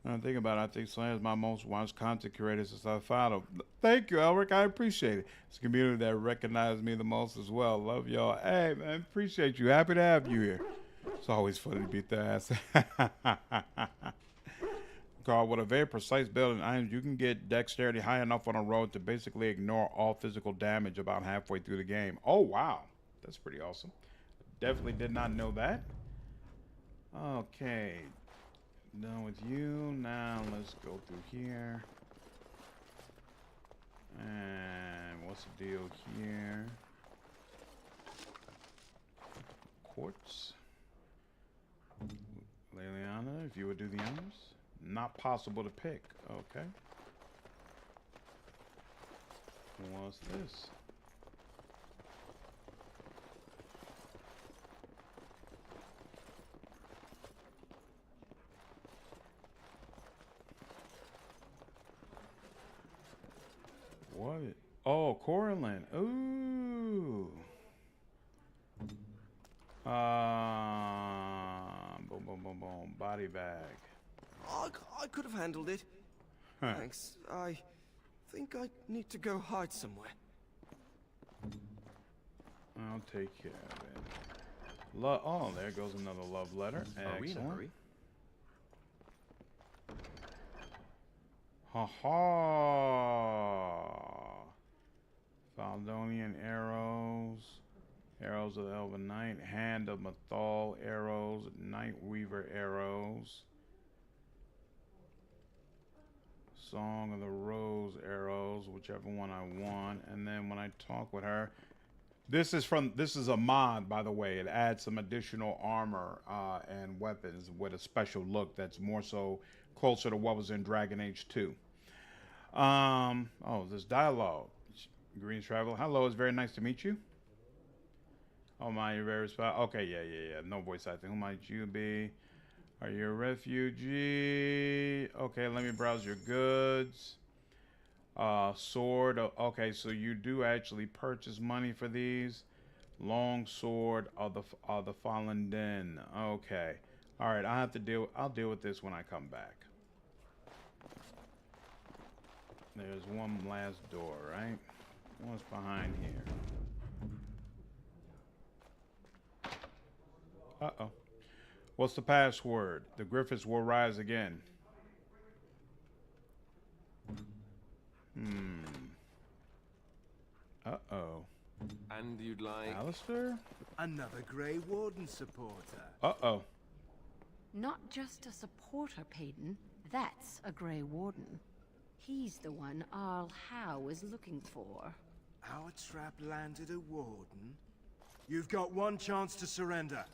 I think about it, I think Swan is my most watched content creator since I followed. Thank you, Elric. I appreciate it. It's a community that recognized me the most as well. Love y'all. Hey, man, appreciate you. Happy to have you here. It's always funny to beat the ass. Carl, with a very precise build and items, you can get dexterity high enough on a road to basically ignore all physical damage about halfway through the game. Oh, wow. That's pretty awesome. Definitely did not know that. Okay. Done with you. Now let's go through here. And what's the deal here? Quartz. Liliana, if you would do the honors. Not possible to pick. Okay. What's this? What? Oh, Corlin. Ooh. Boom, boom, boom, boom. Body bag. I could have handled it. Huh. Thanks. I think I need to go hide somewhere. I'll take care of it. Oh, there goes another love letter. Are we in a Excellent. hurry? Ha ha! Faldonian arrows. Arrows of the Elven Knight. Hand of Mathal arrows. Nightweaver arrows. Song of the Rose arrows, whichever one I want. And then when I talk with her, this is a mod, by the way. It adds some additional armor and weapons with a special look that's more so closer to what was in Dragon Age 2. Oh, this dialogue. Green Traveler. Hello, it's very nice to meet you. Oh my, you're very okay, yeah. No voice acting. Who might you be? Are you a refugee? Okay, let me browse your goods. Sword. Okay, so you do actually purchase money for these. Long sword of the Fallen Den. Okay. All right, I'll deal with this when I come back. There's one last door, right? What's behind here? Uh-oh. What's the password? The Griffiths will rise again. Uh-oh. And you'd like... Alistair? Another Grey Warden supporter. Uh-oh. Not just a supporter, Payton. That's a Grey Warden. He's the one Arl Howe is looking for. Our trap landed a Warden? You've got one chance to surrender.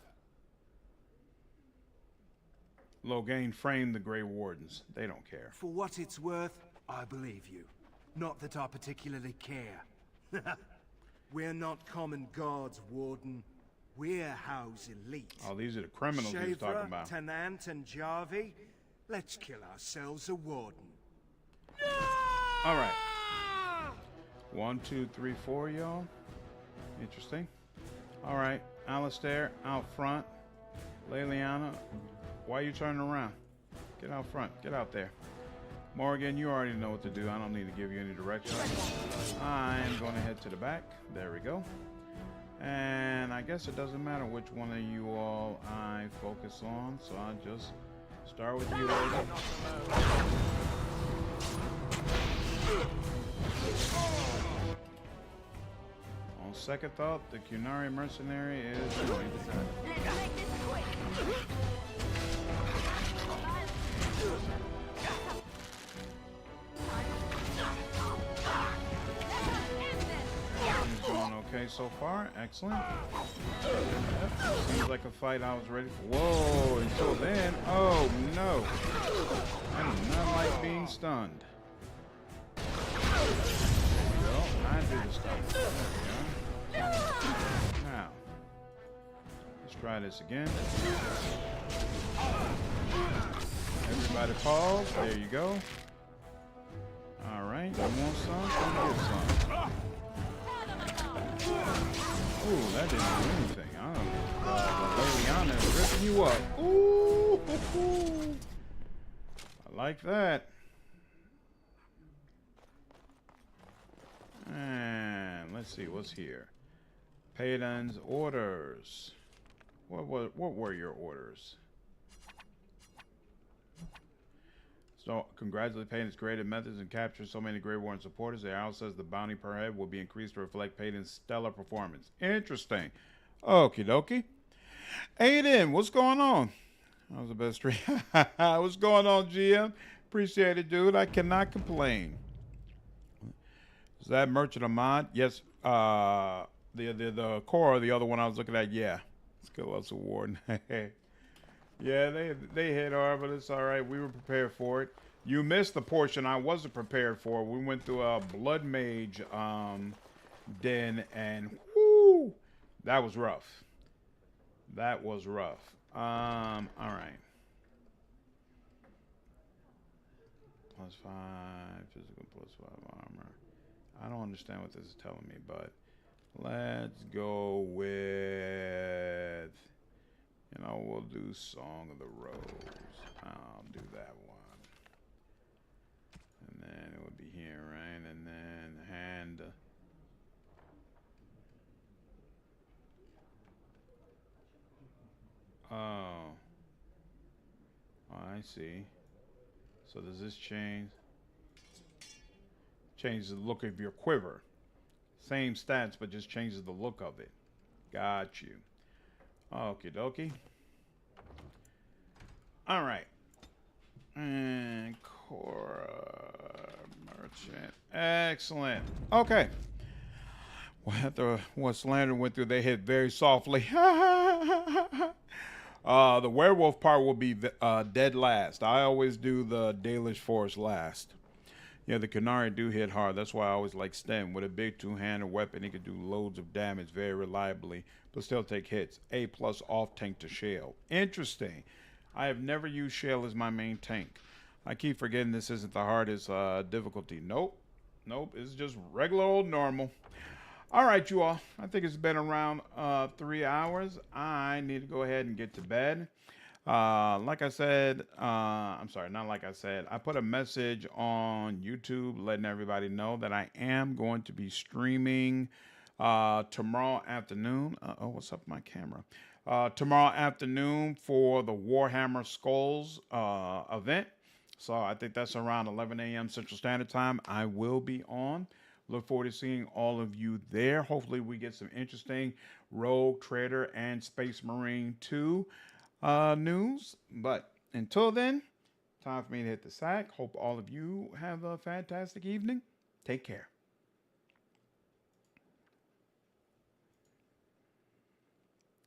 Loghain framed the Grey Wardens. They don't care. For what it's worth, I believe you. Not that I particularly care. We're not common guards, Warden. We're Howe's elite. Oh, these are the criminals he was talking about. Tenant and Jarvie. Let's kill ourselves a Warden. All right. 1, 2, 3, 4, y'all. Interesting. All right. Alistair, out front. Liliana, why are you turning around? Get out front. Get out there. Morrigan, you already know what to do. I don't need to give you any direction. I'm going to head to the back. There we go. And I guess it doesn't matter which one of you all I focus on, so I'll just start with you, lady. On second thought, the Qunari mercenary is going to die. He's going okay so far. Excellent. Yep. Seems like a fight I was ready for. Whoa, until then. Oh no. I do not like being stunned. I do the stuff. There we go. Now, let's try this again. Everybody pause. There you go. All right. You want some? Come get some. Ooh, that didn't do anything. I don't know. Liliana is ripping you up. Ooh. I like that. And let's see what's here. Payton's orders. What were your orders? So, congratulate Payton's creative methods and capture so many Grey Warden supporters. The arrow says the bounty per head will be increased to reflect Payton's stellar performance. Interesting. Okie dokie. Aiden, what's going on? That was the best stream. What's going on, GM? Appreciate it, dude. I cannot complain. Is that Merchant of Mod? Yes. The core, the other one I was looking at, yeah. Skill us Warden. Yeah, they hit hard, but it's all right. We were prepared for it. You missed the portion I wasn't prepared for. We went through a Blood Mage den, and whoo, that was rough. That was rough. All right. +5 physical, +5 armor. I don't understand what this is telling me, but let's go with, you know, we'll do Song of the Rose. I'll do that one. And then it would be here, right? And then hand. Oh, I see. So does this change? Changes the look of your quiver. Same stats, but just changes the look of it. Got you. Okie dokie. All right. And Cora Merchant. Excellent. Okay. What Slander went through, they hit very softly. The werewolf part will be dead last. I always do the Dalish Forest last. Yeah, the Canari do hit hard. That's why I always like Sten. With a big two-handed weapon, he can do loads of damage very reliably, but still take hits. A+ off tank to Shale. Interesting. I have never used Shale as my main tank. I keep forgetting this isn't the hardest difficulty. Nope. It's just regular old normal. All right, you all. I think it's been around 3 hours. I need to go ahead and get to bed. Like I said, I'm sorry, not like I said. I put a message on YouTube letting everybody know that I am going to be streaming tomorrow afternoon. Oh, what's up with my camera? Tomorrow afternoon for the Warhammer Skulls event. So I think that's around 11 a.m. Central Standard Time. I will be on. Look forward to seeing all of you there. Hopefully we get some interesting Rogue, Trader, and Space Marine 2 news. But until then, time for me to hit the sack. Hope all of you have a fantastic evening. Take care.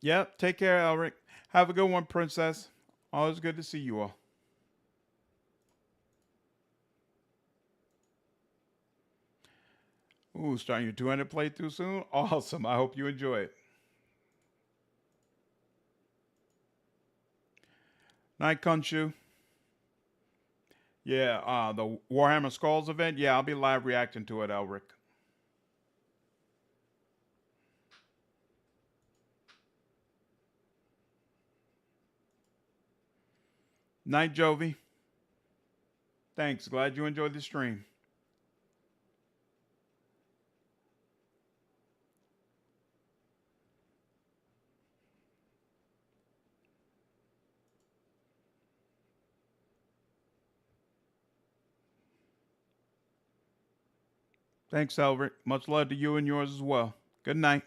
Yep, take care, Elric. Have a good one, Princess. Always good to see you all. Ooh, starting your 200 playthrough soon? Awesome. I hope you enjoy it. Night, Kunshu. Yeah, the Warhammer Skulls event. Yeah, I'll be live reacting to it, Elric. Night, Jovi. Thanks. Glad you enjoyed the stream. Thanks, Elric. Much love to you and yours as well. Good night.